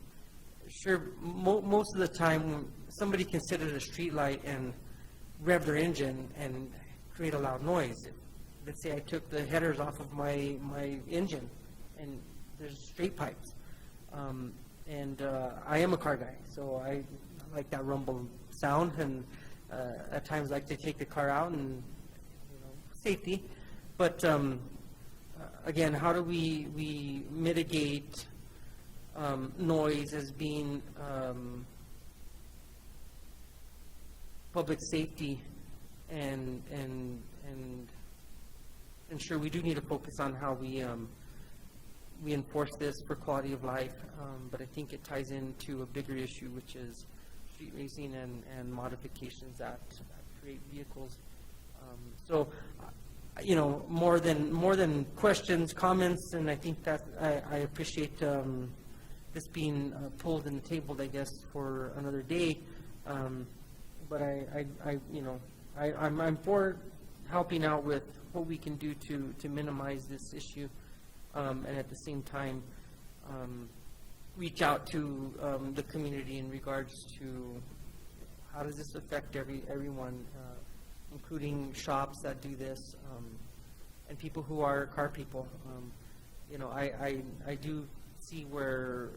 most of the time when somebody can sit at a street light and rev their engine and create a loud noise. Let's say I took the headers off of my engine and there's straight pipes. And I am a car guy, so I like that rumble sound, and at times like to take the car out and, you know, safety. But again, how do we mitigate noise as being public safety, and ensure we do need to focus on how we enforce this for quality of life, but I think it ties into a bigger issue, which is street racing and modifications that create vehicles. So, you know, more than questions, comments, and I think that I appreciate this being pulled and tabled, I guess, for another day. But I'm for helping out with what we can do to minimize this issue, and at the same time reach out to the community in regards to how does this affect everyone, including shops that do this, and people who are car people. You know, I do see where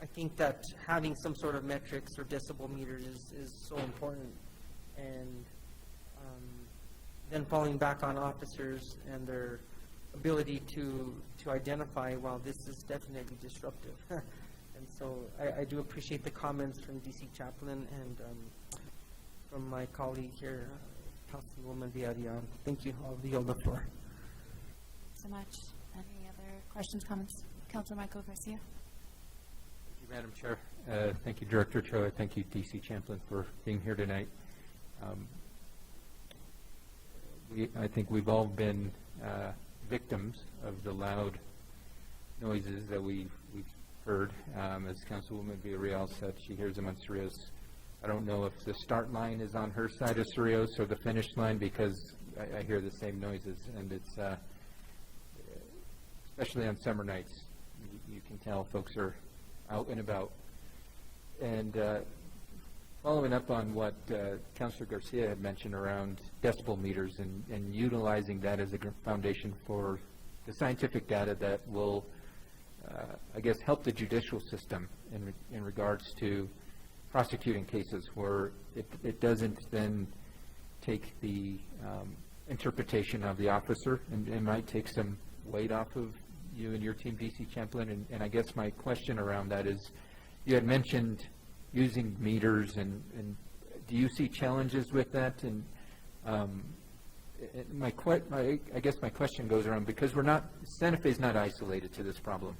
I think that having some sort of metrics or decibel meters is so important, and then falling back on officers and their ability to identify, well, this is definitely disruptive. And so I do appreciate the comments from DC Chaplain and from my colleague here, Councilwoman Villarreal. Thank you. I'll yield the floor. So much. Any other questions, comments? Councilor Michael Garcia. Thank you, Madam Chair. Thank you, Director Cho. Thank you, DC Chaplain, for being here tonight. I think we've all been victims of the loud noises that we've heard. As Councilwoman Villarreal said, she hears them on Cerrillos. I don't know if the start line is on her side of Cerrillos or the finish line, because I hear the same noises, and it's especially on summer nights. You can tell folks are out and about. And following up on what Councilor Garcia had mentioned around decibel meters and utilizing that as a foundation for the scientific data that will, I guess, help the judicial system in regards to prosecuting cases where it doesn't then take the interpretation of the officer, and it might take some weight off of you and your team, DC Chaplain. And I guess my question around that is, you had mentioned using meters, and do you see challenges with that? And I guess my question goes around, because Santa Fe is not isolated to this problem.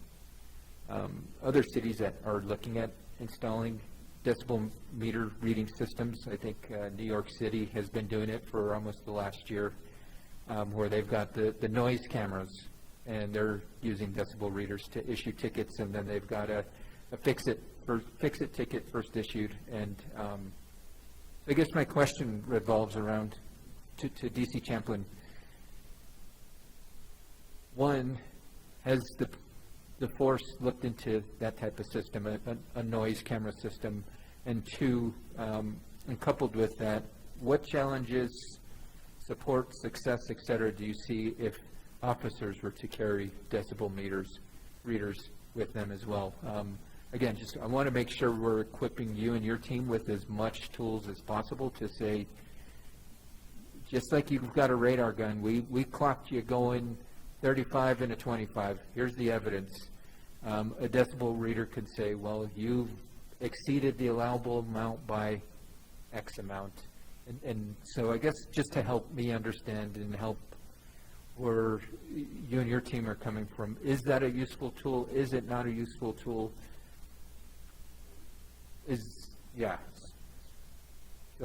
Other cities that are looking at installing decibel meter reading systems, I think New York City has been doing it for almost the last year, where they've got the noise cameras, and they're using decibel readers to issue tickets, and then they've got a fix-it ticket first issued. And I guess my question revolves around to DC Chaplain. One, has the force looked into that type of system, a noise camera system? And two, and coupled with that, what challenges, support, success, et cetera, do you see if officers were to carry decibel readers with them as well? Again, I want to make sure we're equipping you and your team with as much tools as possible to say, just like you've got a radar gun, we clocked you going 35 and a 25. Here's the evidence. A decibel reader could say, well, you've exceeded the allowable amount by X amount. And so I guess just to help me understand and help where you and your team are coming from, is that a useful tool? Is it not a useful tool? So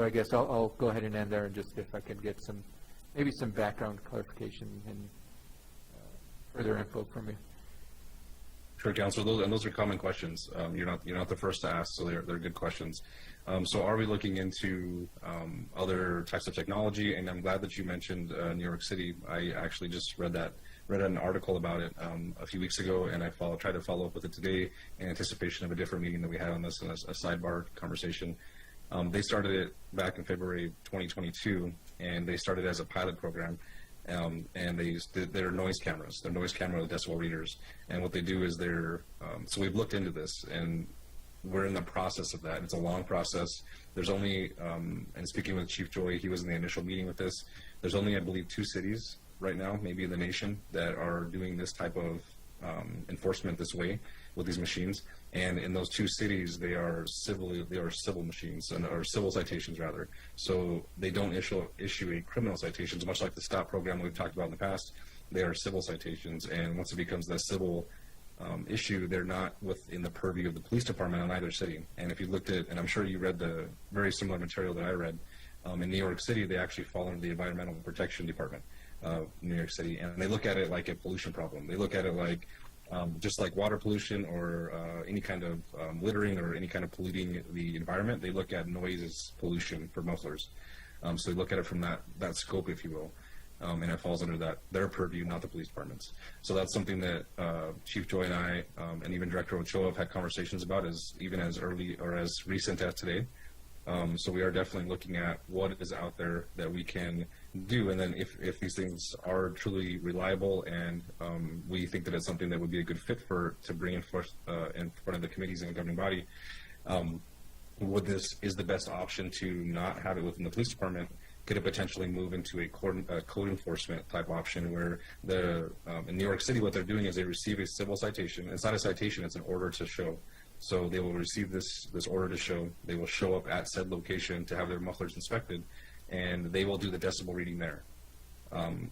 I guess I'll go ahead and end there, and just if I could get maybe some background clarification and further info from you. Sure, Councilor. Those are common questions. You're not the first to ask, so they're good questions. So are we looking into other types of technology? And I'm glad that you mentioned New York City. I actually just read an article about it a few weeks ago, and I tried to follow up with it today in anticipation of a different meeting that we had on this, a sidebar conversation. They started it back in February 2022, and they started as a pilot program. And they're noise cameras. They're noise camera decibel readers. And what they do is so we've looked into this, and we're in the process of that. It's a long process. There's only, and speaking with Chief Joy, he was in the initial meeting with this, there's only, I believe, 2 cities right now, maybe in the nation, that are doing this type of enforcement this way with these machines. And in those two cities, they are civil machines, or civil citations rather. So they don't issue a criminal citations, much like the STOP program we've talked about in the past. They are civil citations, and once it becomes a civil issue, they're not within the purview of the police department in either city. And if you looked at, and I'm sure you read the very similar material that I read, in New York City, they actually fall under the Environmental Protection Department of New York City, and they look at it like a pollution problem. They look at it like just like water pollution or any kind of littering or any kind of polluting the environment. They look at noise as pollution for mufflers. So they look at it from that scope, if you will. And it falls under their purview, not the police departments. So that's something that Chief Joy and I, and even Director Ochoa, have had conversations about, even as early or as recent as today. So we are definitely looking at what is out there that we can do, and then if these things are truly reliable and we think that it's something that would be a good fit to bring in front of the committees and the governing body, is the best option to not have it within the police department? Could it potentially move into a code enforcement type option where in New York City, what they're doing is they receive a civil citation. It's not a citation, it's an order to show. So they will receive this order to show. They will show up at said location to have their mufflers inspected, and they will do the decibel reading there.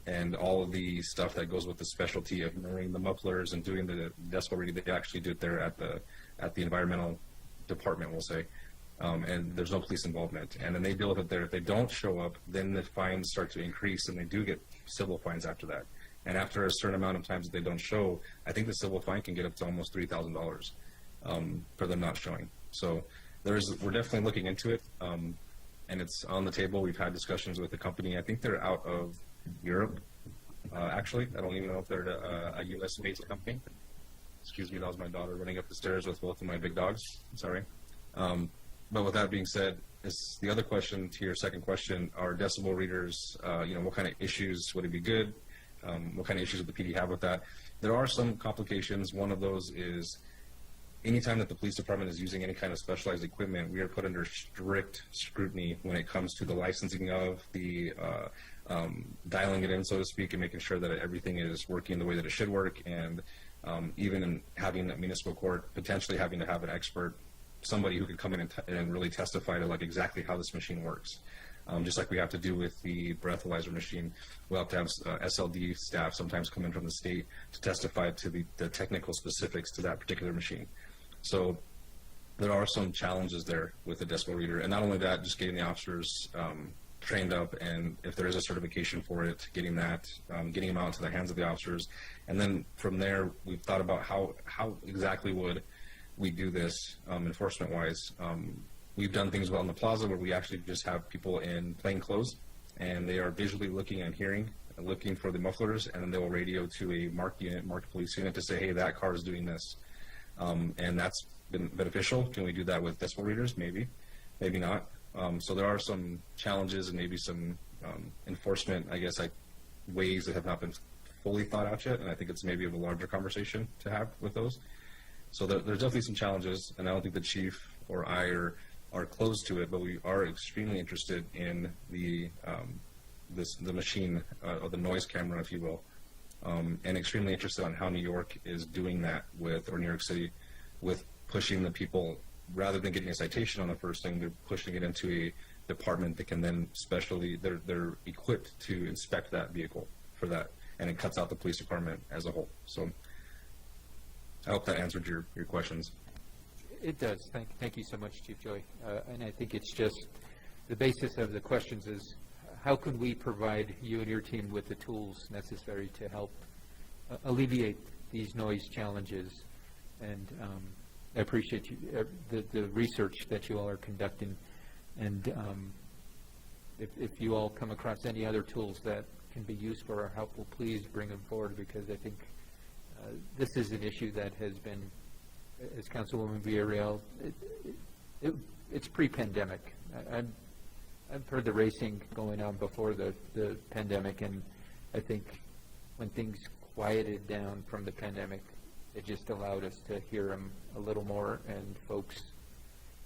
And all of the stuff that goes with the specialty of knowing the mufflers and doing the decibel reading, they actually do it there at the environmental department, we'll say. And there's no police involvement. And then they deal with it there. If they don't show up, then the fines start to increase, and they do get civil fines after that. And after a certain amount of times that they don't show, I think the civil fine can get up to almost $3,000 for them not showing. So we're definitely looking into it, and it's on the table. We've had discussions with the company. I think they're out of Europe, actually. I don't even know if they're a U.S.-based company. Excuse me, that was my daughter running up the stairs with both of my big dogs. Sorry. But with that being said, the other question to your second question, are decibel readers, what kind of issues would it be good? What kind of issues would the PD have with that? There are some complications. One of those is anytime that the police department is using any kind of specialized equipment, we are put under strict scrutiny when it comes to the licensing of the dialing it in, so to speak, and making sure that everything is working the way that it should work. And even in having a municipal court, potentially having to have an expert, somebody who could come in and really testify to like exactly how this machine works. Just like we have to do with the breathalyzer machine, we'll have to have SLD staff sometimes come in from the state to testify to the technical specifics to that particular machine. So there are some challenges there with the decibel reader. And not only that, just getting the officers trained up, and if there is a certification for it, getting them out into the hands of the officers. And then from there, we've thought about how exactly would we do this enforcement-wise. We've done things well in the plaza where we actually just have people in plain clothes, and they are visually looking and hearing, looking for the mufflers, and then they will radio to a marked police unit to say, hey, that car is doing this. And that's been beneficial. Can we do that with decibel readers? Maybe, maybe not. So there are some challenges and maybe some enforcement, I guess, ways that have not been fully thought out yet, and I think it's maybe of a larger conversation to have with those. So there's definitely some challenges, and I don't think the chief or I are close to it, but we are extremely interested in the machine, or the noise camera, if you will, and extremely interested on how New York is doing that or New York City, with pushing the people, rather than getting a citation on the first thing, they're pushing it into a department that can then they're equipped to inspect that vehicle for that, and it cuts out the police department as a whole. So I hope that answered your questions. It does. Thank you so much, Chief Joy. And I think it's just the basis of the questions is how can we provide you and your team with the tools necessary to help alleviate these noise challenges. And I appreciate the research that you all are conducting. And if you all come across any other tools that can be useful or helpful, please bring them forward, because I think this is an issue that has been, as Councilwoman Villarreal, it's pre-pandemic. I've heard the racing going on before the pandemic, and I think when things quieted down from the pandemic, it just allowed us to hear them a little more, and folks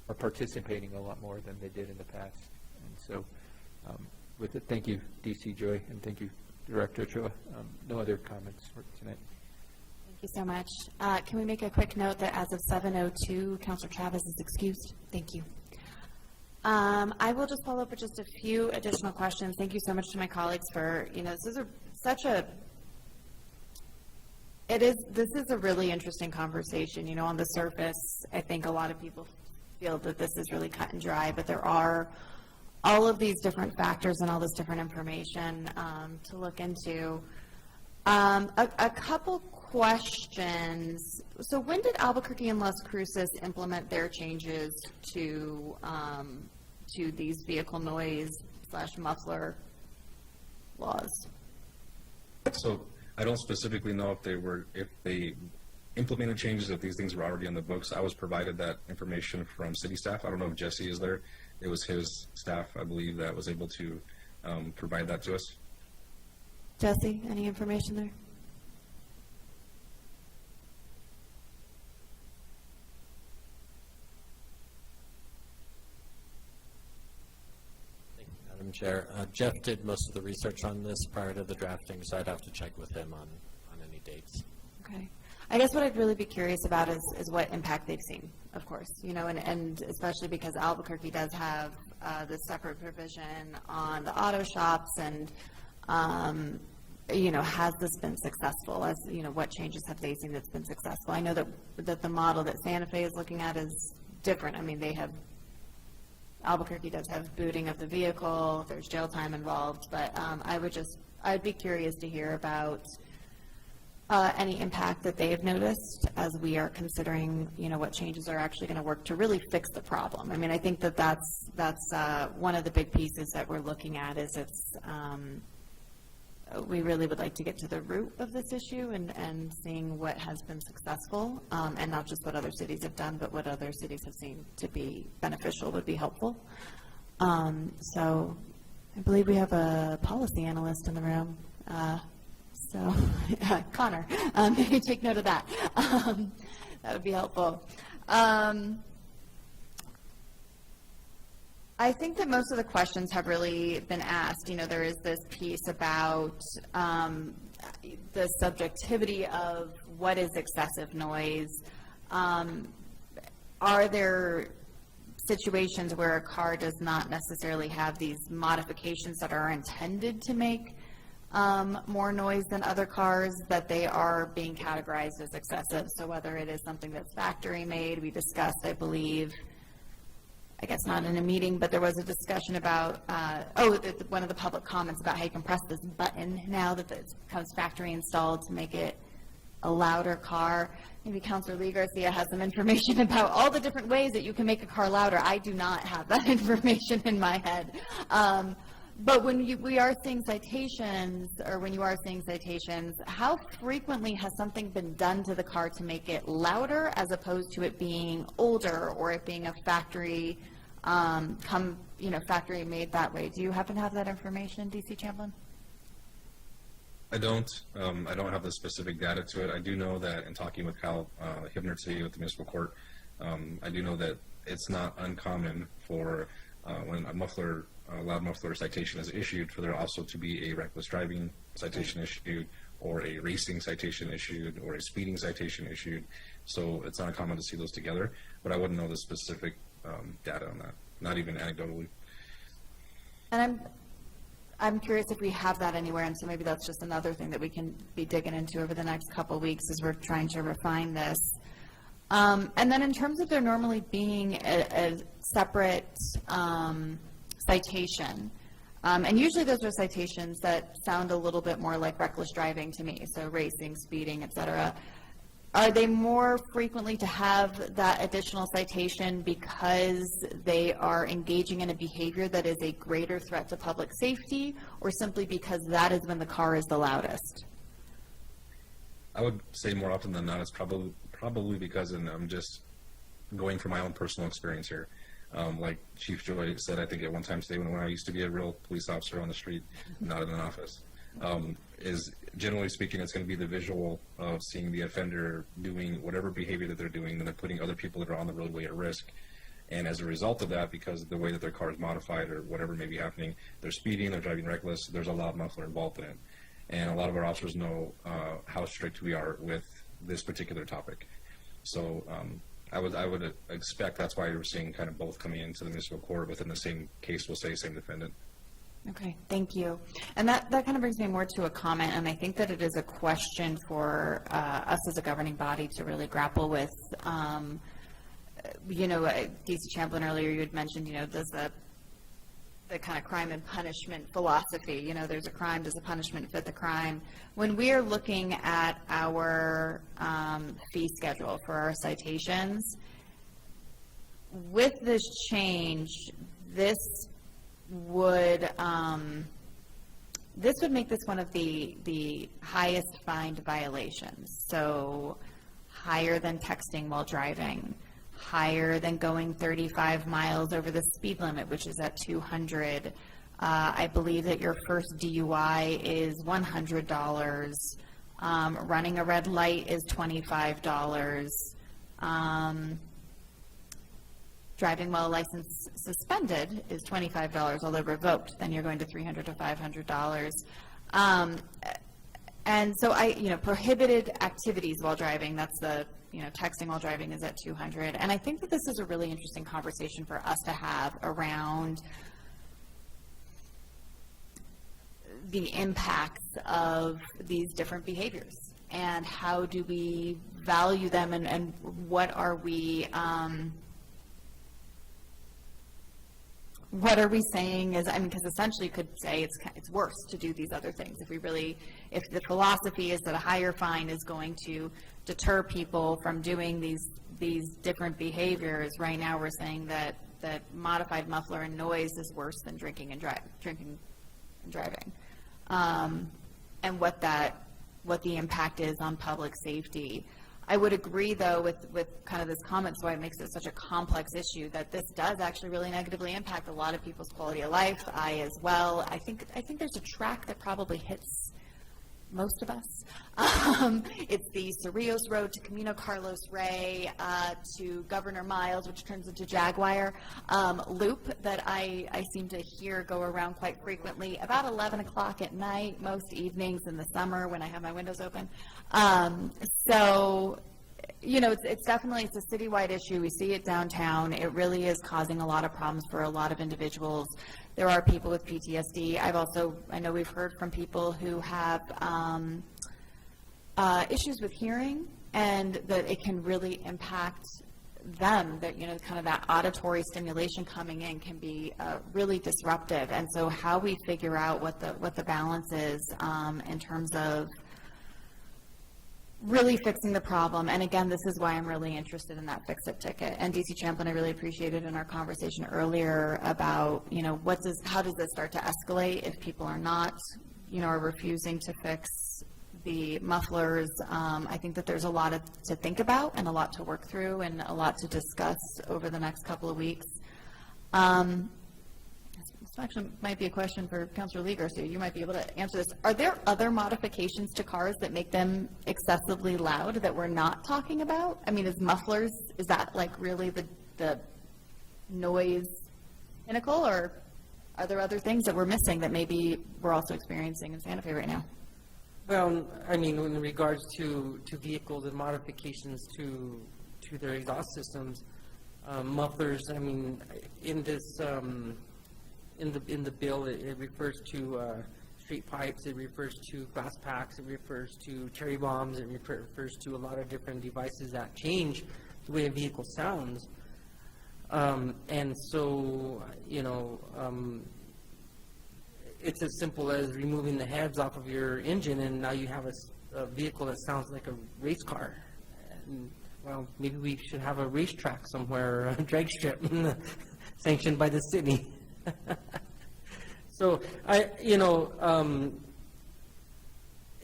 are participating a lot more than they did in the past. And so with it, thank you, DC Joy, and thank you, Director Ochoa. No other comments for tonight. Thank you so much. Can we make a quick note that as of 7:02, Councilor Chavez is excused? Thank you. I will just follow up with just a few additional questions. Thank you so much to my colleagues for, this is this is a really interesting conversation. On the surface, I think a lot of people feel that this is really cut and dry, but there are all of these different factors and all this different information to look into. A couple questions. So when did Albuquerque and Las Cruces implement their changes to these vehicle noise / muffler laws? So I don't specifically know if they implemented changes, if these things were already on the books. I was provided that information from city staff. I don't know if Jesse is there. It was his staff, I believe, that was able to provide that to us. Jesse, any information there? Thank you, Madam Chair. Jeff did most of the research on this prior to the drafting, so I'd have to check with him on any dates. Okay. I guess what I'd really be curious about is what impact they've seen, of course, and especially because Albuquerque does have this separate provision on the auto shops and, has this been successful? As, what changes have they seen that's been successful? I know that the model that Santa Fe is looking at is different. I mean, Albuquerque does have booting of the vehicle, there's jail time involved, but I'd be curious to hear about any impact that they have noticed as we are considering, what changes are actually going to work to really fix the problem. I mean, I think that's one of the big pieces that we're looking at is we really would like to get to the root of this issue and seeing what has been successful, and not just what other cities have done, but what other cities have seen to be beneficial would be helpful. So I believe we have a policy analyst in the room. So, Connor, maybe take note of that. That would be helpful. I think that most of the questions have really been asked. There is this piece about the subjectivity of what is excessive noise. Are there situations where a car does not necessarily have these modifications that are intended to make more noise than other cars, that they are being categorized as excessive? So whether it is something that's factory made, we discussed, I believe, I guess not in a meeting, but there was a discussion about, one of the public comments about how you can press this button now that it comes factory installed to make it a louder car. Maybe Councilor Lee Garcia has some information about all the different ways that you can make a car louder. I do not have that information in my head. But when we are seeing citations, or when you are seeing citations, how frequently has something been done to the car to make it louder as opposed to it being older or it being a factory factory made that way? Do you happen to have that information, DC Champlin? I don't have the specific data to it. I do know that in talking with Kyle Hibner today with the municipal court, I do know that it's not uncommon for when a loud muffler citation is issued, for there also to be a reckless driving citation issued, or a racing citation issued, or a speeding citation issued. So it's not uncommon to see those together, but I wouldn't know the specific data on that, not even anecdotally. And I'm curious if we have that anywhere, and so maybe that's just another thing that we can be digging into over the next couple of weeks as we're trying to refine this. And then in terms of there normally being a separate citation, and usually those are citations that sound a little bit more like reckless driving to me, so racing, speeding, et cetera. Are they more frequently to have that additional citation because they are engaging in a behavior that is a greater threat to public safety, or simply because that is when the car is the loudest? I would say more often than not, it's probably because, and I'm just going from my own personal experience here, like Chief Joy said, I think at one time today, when I used to be a real police officer on the street, not in an office, is generally speaking, it's going to be the visual of seeing the offender doing whatever behavior that they're doing, and they're putting other people that are on the roadway at risk. And as a result of that, because of the way that their car is modified or whatever may be happening, they're speeding, they're driving reckless, there's a loud muffler involved in it. and a lot of our officers know how strict we are with this particular topic. So I would expect that's why you're seeing kind of both coming into the municipal court within the same case, we'll say, same defendant. Okay, thank you. And that kind of brings me more to a comment, and I think that it is a question for us as a governing body to really grapple with. DC Champlin, earlier you had mentioned, does the kind of crime and punishment philosophy, there's a crime, does the punishment fit the crime? When we are looking at our fee schedule for our citations, with this change, this would make this one of the highest fined violations. So higher than texting while driving, higher than going 35 miles over the speed limit, which is at 200. I believe that your first DUI is $100. Running a red light is $25. Driving while license suspended is $25, although revoked, then you're going to $300 to $500. And so prohibited activities while driving, that's the, texting while driving is at $200. And I think that this is a really interesting conversation for us to have around the impacts of these different behaviors and how do we value them and what are we saying is, because essentially you could say it's worse to do these other things. If the philosophy is that a higher fine is going to deter people from doing these different behaviors, right now we're saying that modified muffler and noise is worse than drinking and driving. And what the impact is on public safety. I would agree, though, with kind of this comment, so why it makes it such a complex issue, that this does actually really negatively impact a lot of people's quality of life. I as well. I think there's a track that probably hits most of us. It's the Cerrillos Road to Camino Carlos Rey to Governor Miles, which turns into Jaguar loop that I seem to hear go around quite frequently, about 11 o'clock at night, most evenings in the summer when I have my windows open. So, it's definitely, it's a citywide issue. We see it downtown. It really is causing a lot of problems for a lot of individuals. There are people with PTSD. I know we've heard from people who have issues with hearing, and that it can really impact them, that, kind of that auditory stimulation coming in can be really disruptive. And so how we figure out what the balance is in terms of really fixing the problem. And again, this is why I'm really interested in that fix-it ticket. And DC Champlin, I really appreciated in our conversation earlier about, how does this start to escalate if people are not, are refusing to fix the mufflers. I think that there's a lot to think about and a lot to work through and a lot to discuss over the next couple of weeks. This actually might be a question for Councilor Lee Garcia. You might be able to answer this. Are there other modifications to cars that make them excessively loud that we're not talking about? Is mufflers, is that like really the noise pinnacle, or are there other things that we're missing that maybe we're also experiencing in Santa Fe right now? Well, in regards to vehicles and modifications to their exhaust systems, mufflers, in this, in the bill, it refers to straight pipes, it refers to glass packs, it refers to cherry bombs, it refers to a lot of different devices that change the way a vehicle sounds. And so, it's as simple as removing the heads off of your engine, and now you have a vehicle that sounds like a race car. And, well, maybe we should have a racetrack somewhere, a drag strip, sanctioned by the city. So I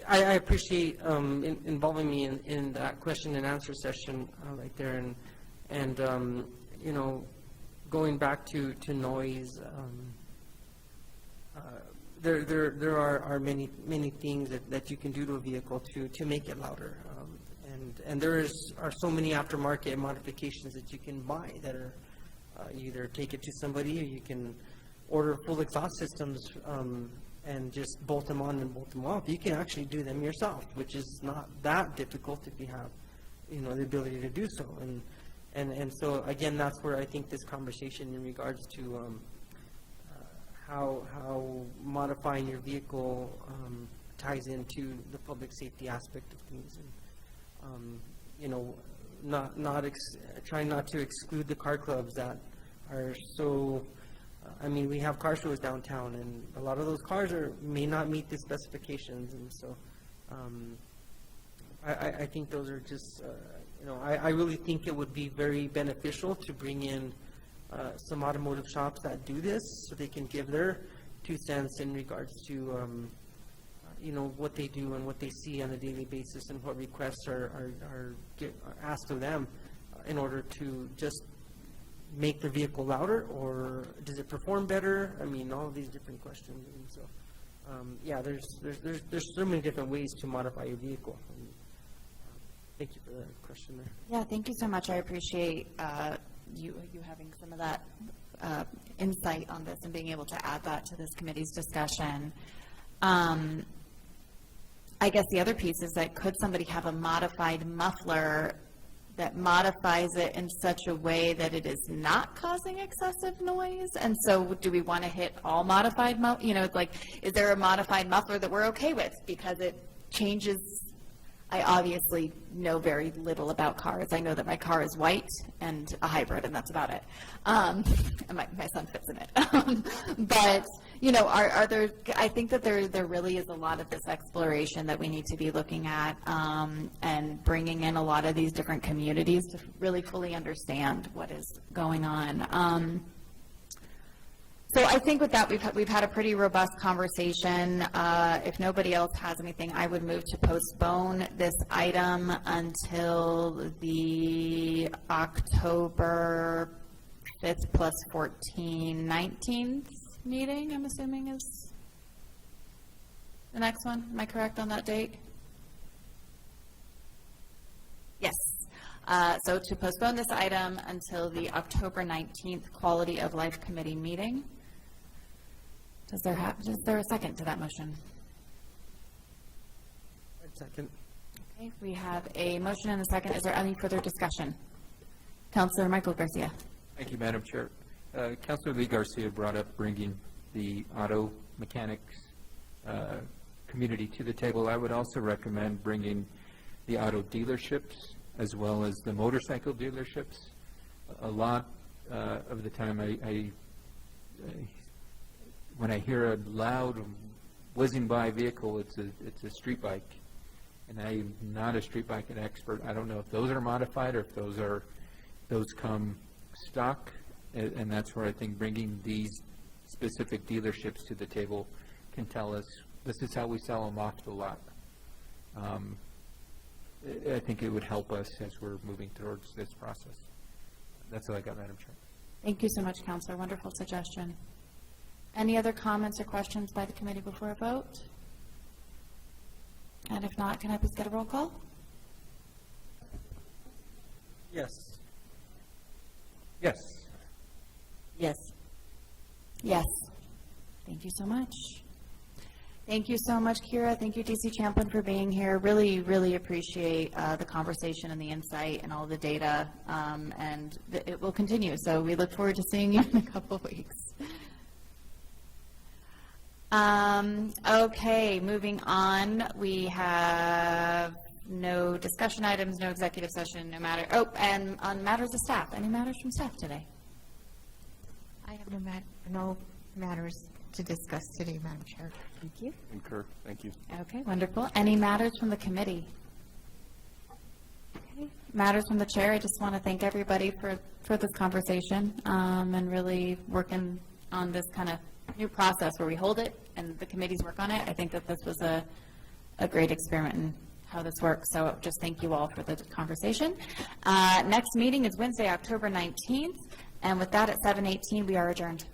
appreciate involving me in that question and answer session right there, and going back to noise. There are many things that you can do to a vehicle to make it louder, and there are so many aftermarket modifications that you can buy that are you either take it to somebody or you can order full exhaust systems and just bolt them on and bolt them off. You can actually do them yourself, which is not that difficult if you have, the ability to do so. And so, again, that's where I think this conversation in regards to how modifying your vehicle ties into the public safety aspect of things. And, trying not to exclude the car clubs that are so, we have car shows downtown, and a lot of those cars may not meet the specifications, and so I think those are just, I really think it would be very beneficial to bring in some automotive shops that do this, so they can give their 2 cents in regards to, what they do and what they see on a daily basis, and what requests are asked of them in order to just make the vehicle louder, or does it perform better? All of these different questions. And so, there's so many different ways to modify your vehicle. Thank you for the question there. Yeah, thank you so much. I appreciate you having some of that insight on this and being able to add that to this committee's discussion. I guess the other piece is that could somebody have a modified muffler that modifies it in such a way that it is not causing excessive noise? And so do we want to hit all modified, is there a modified muffler that we're okay with because it changes? I obviously know very little about cars. I know that my car is white and a hybrid, and that's about it. And my son fits in it. But, are there, I think that there really is a lot of this exploration that we need to be looking at, and bringing in a lot of these different communities to really fully understand what is going on. So I think with that, we've had a pretty robust conversation. If nobody else has anything, I would move to postpone this item until the October 5th plus 19th meeting, I'm assuming is the next one. Am I correct on that date? Yes. So to postpone this item until the October 19th Quality of Life Committee meeting. Is there a second to that motion? Second. Okay, we have a motion and a second. Is there any further discussion? Councilor Michael Garcia. Thank you, Madam Chair. Councilor Lee Garcia brought up bringing the auto mechanics community to the table. I would also recommend bringing the auto dealerships as well as the motorcycle dealerships. A lot of the time when I hear a loud whizzing by vehicle, it's a street bike, and I'm not a street bike expert. I don't know if those are modified or if those come stock, and that's where I think bringing these specific dealerships to the table can tell us this is how we sell them off the lot. I think it would help us as we're moving towards this process. That's all I got, Madam Chair. Thank you so much, Councilor. Wonderful suggestion. Any other comments or questions by the committee before a vote? And if not, can I please get a roll call? Yes. Yes. Yes. Yes. Thank you so much. Thank you so much, Kira. Thank you, DC Champlin, for being here. Really, really appreciate the conversation and the insight and all the data, and it will continue. So we look forward to seeing you in a couple of weeks. Okay, moving on. We have no discussion items, no executive session, and on matters of staff. Any matters from staff today? I have no matters to discuss today, Madam Chair. Thank you. Concur. Thank you. Okay, wonderful. Any matters from the committee? Okay, matters from the chair. I just want to thank everybody for this conversation, and really working on this kind of new process where we hold it and the committees work on it. I think that this was a great experiment in how this works. So just thank you all for the conversation. Next meeting is Wednesday, October 19th. And with that, at 7:18, we are adjourned.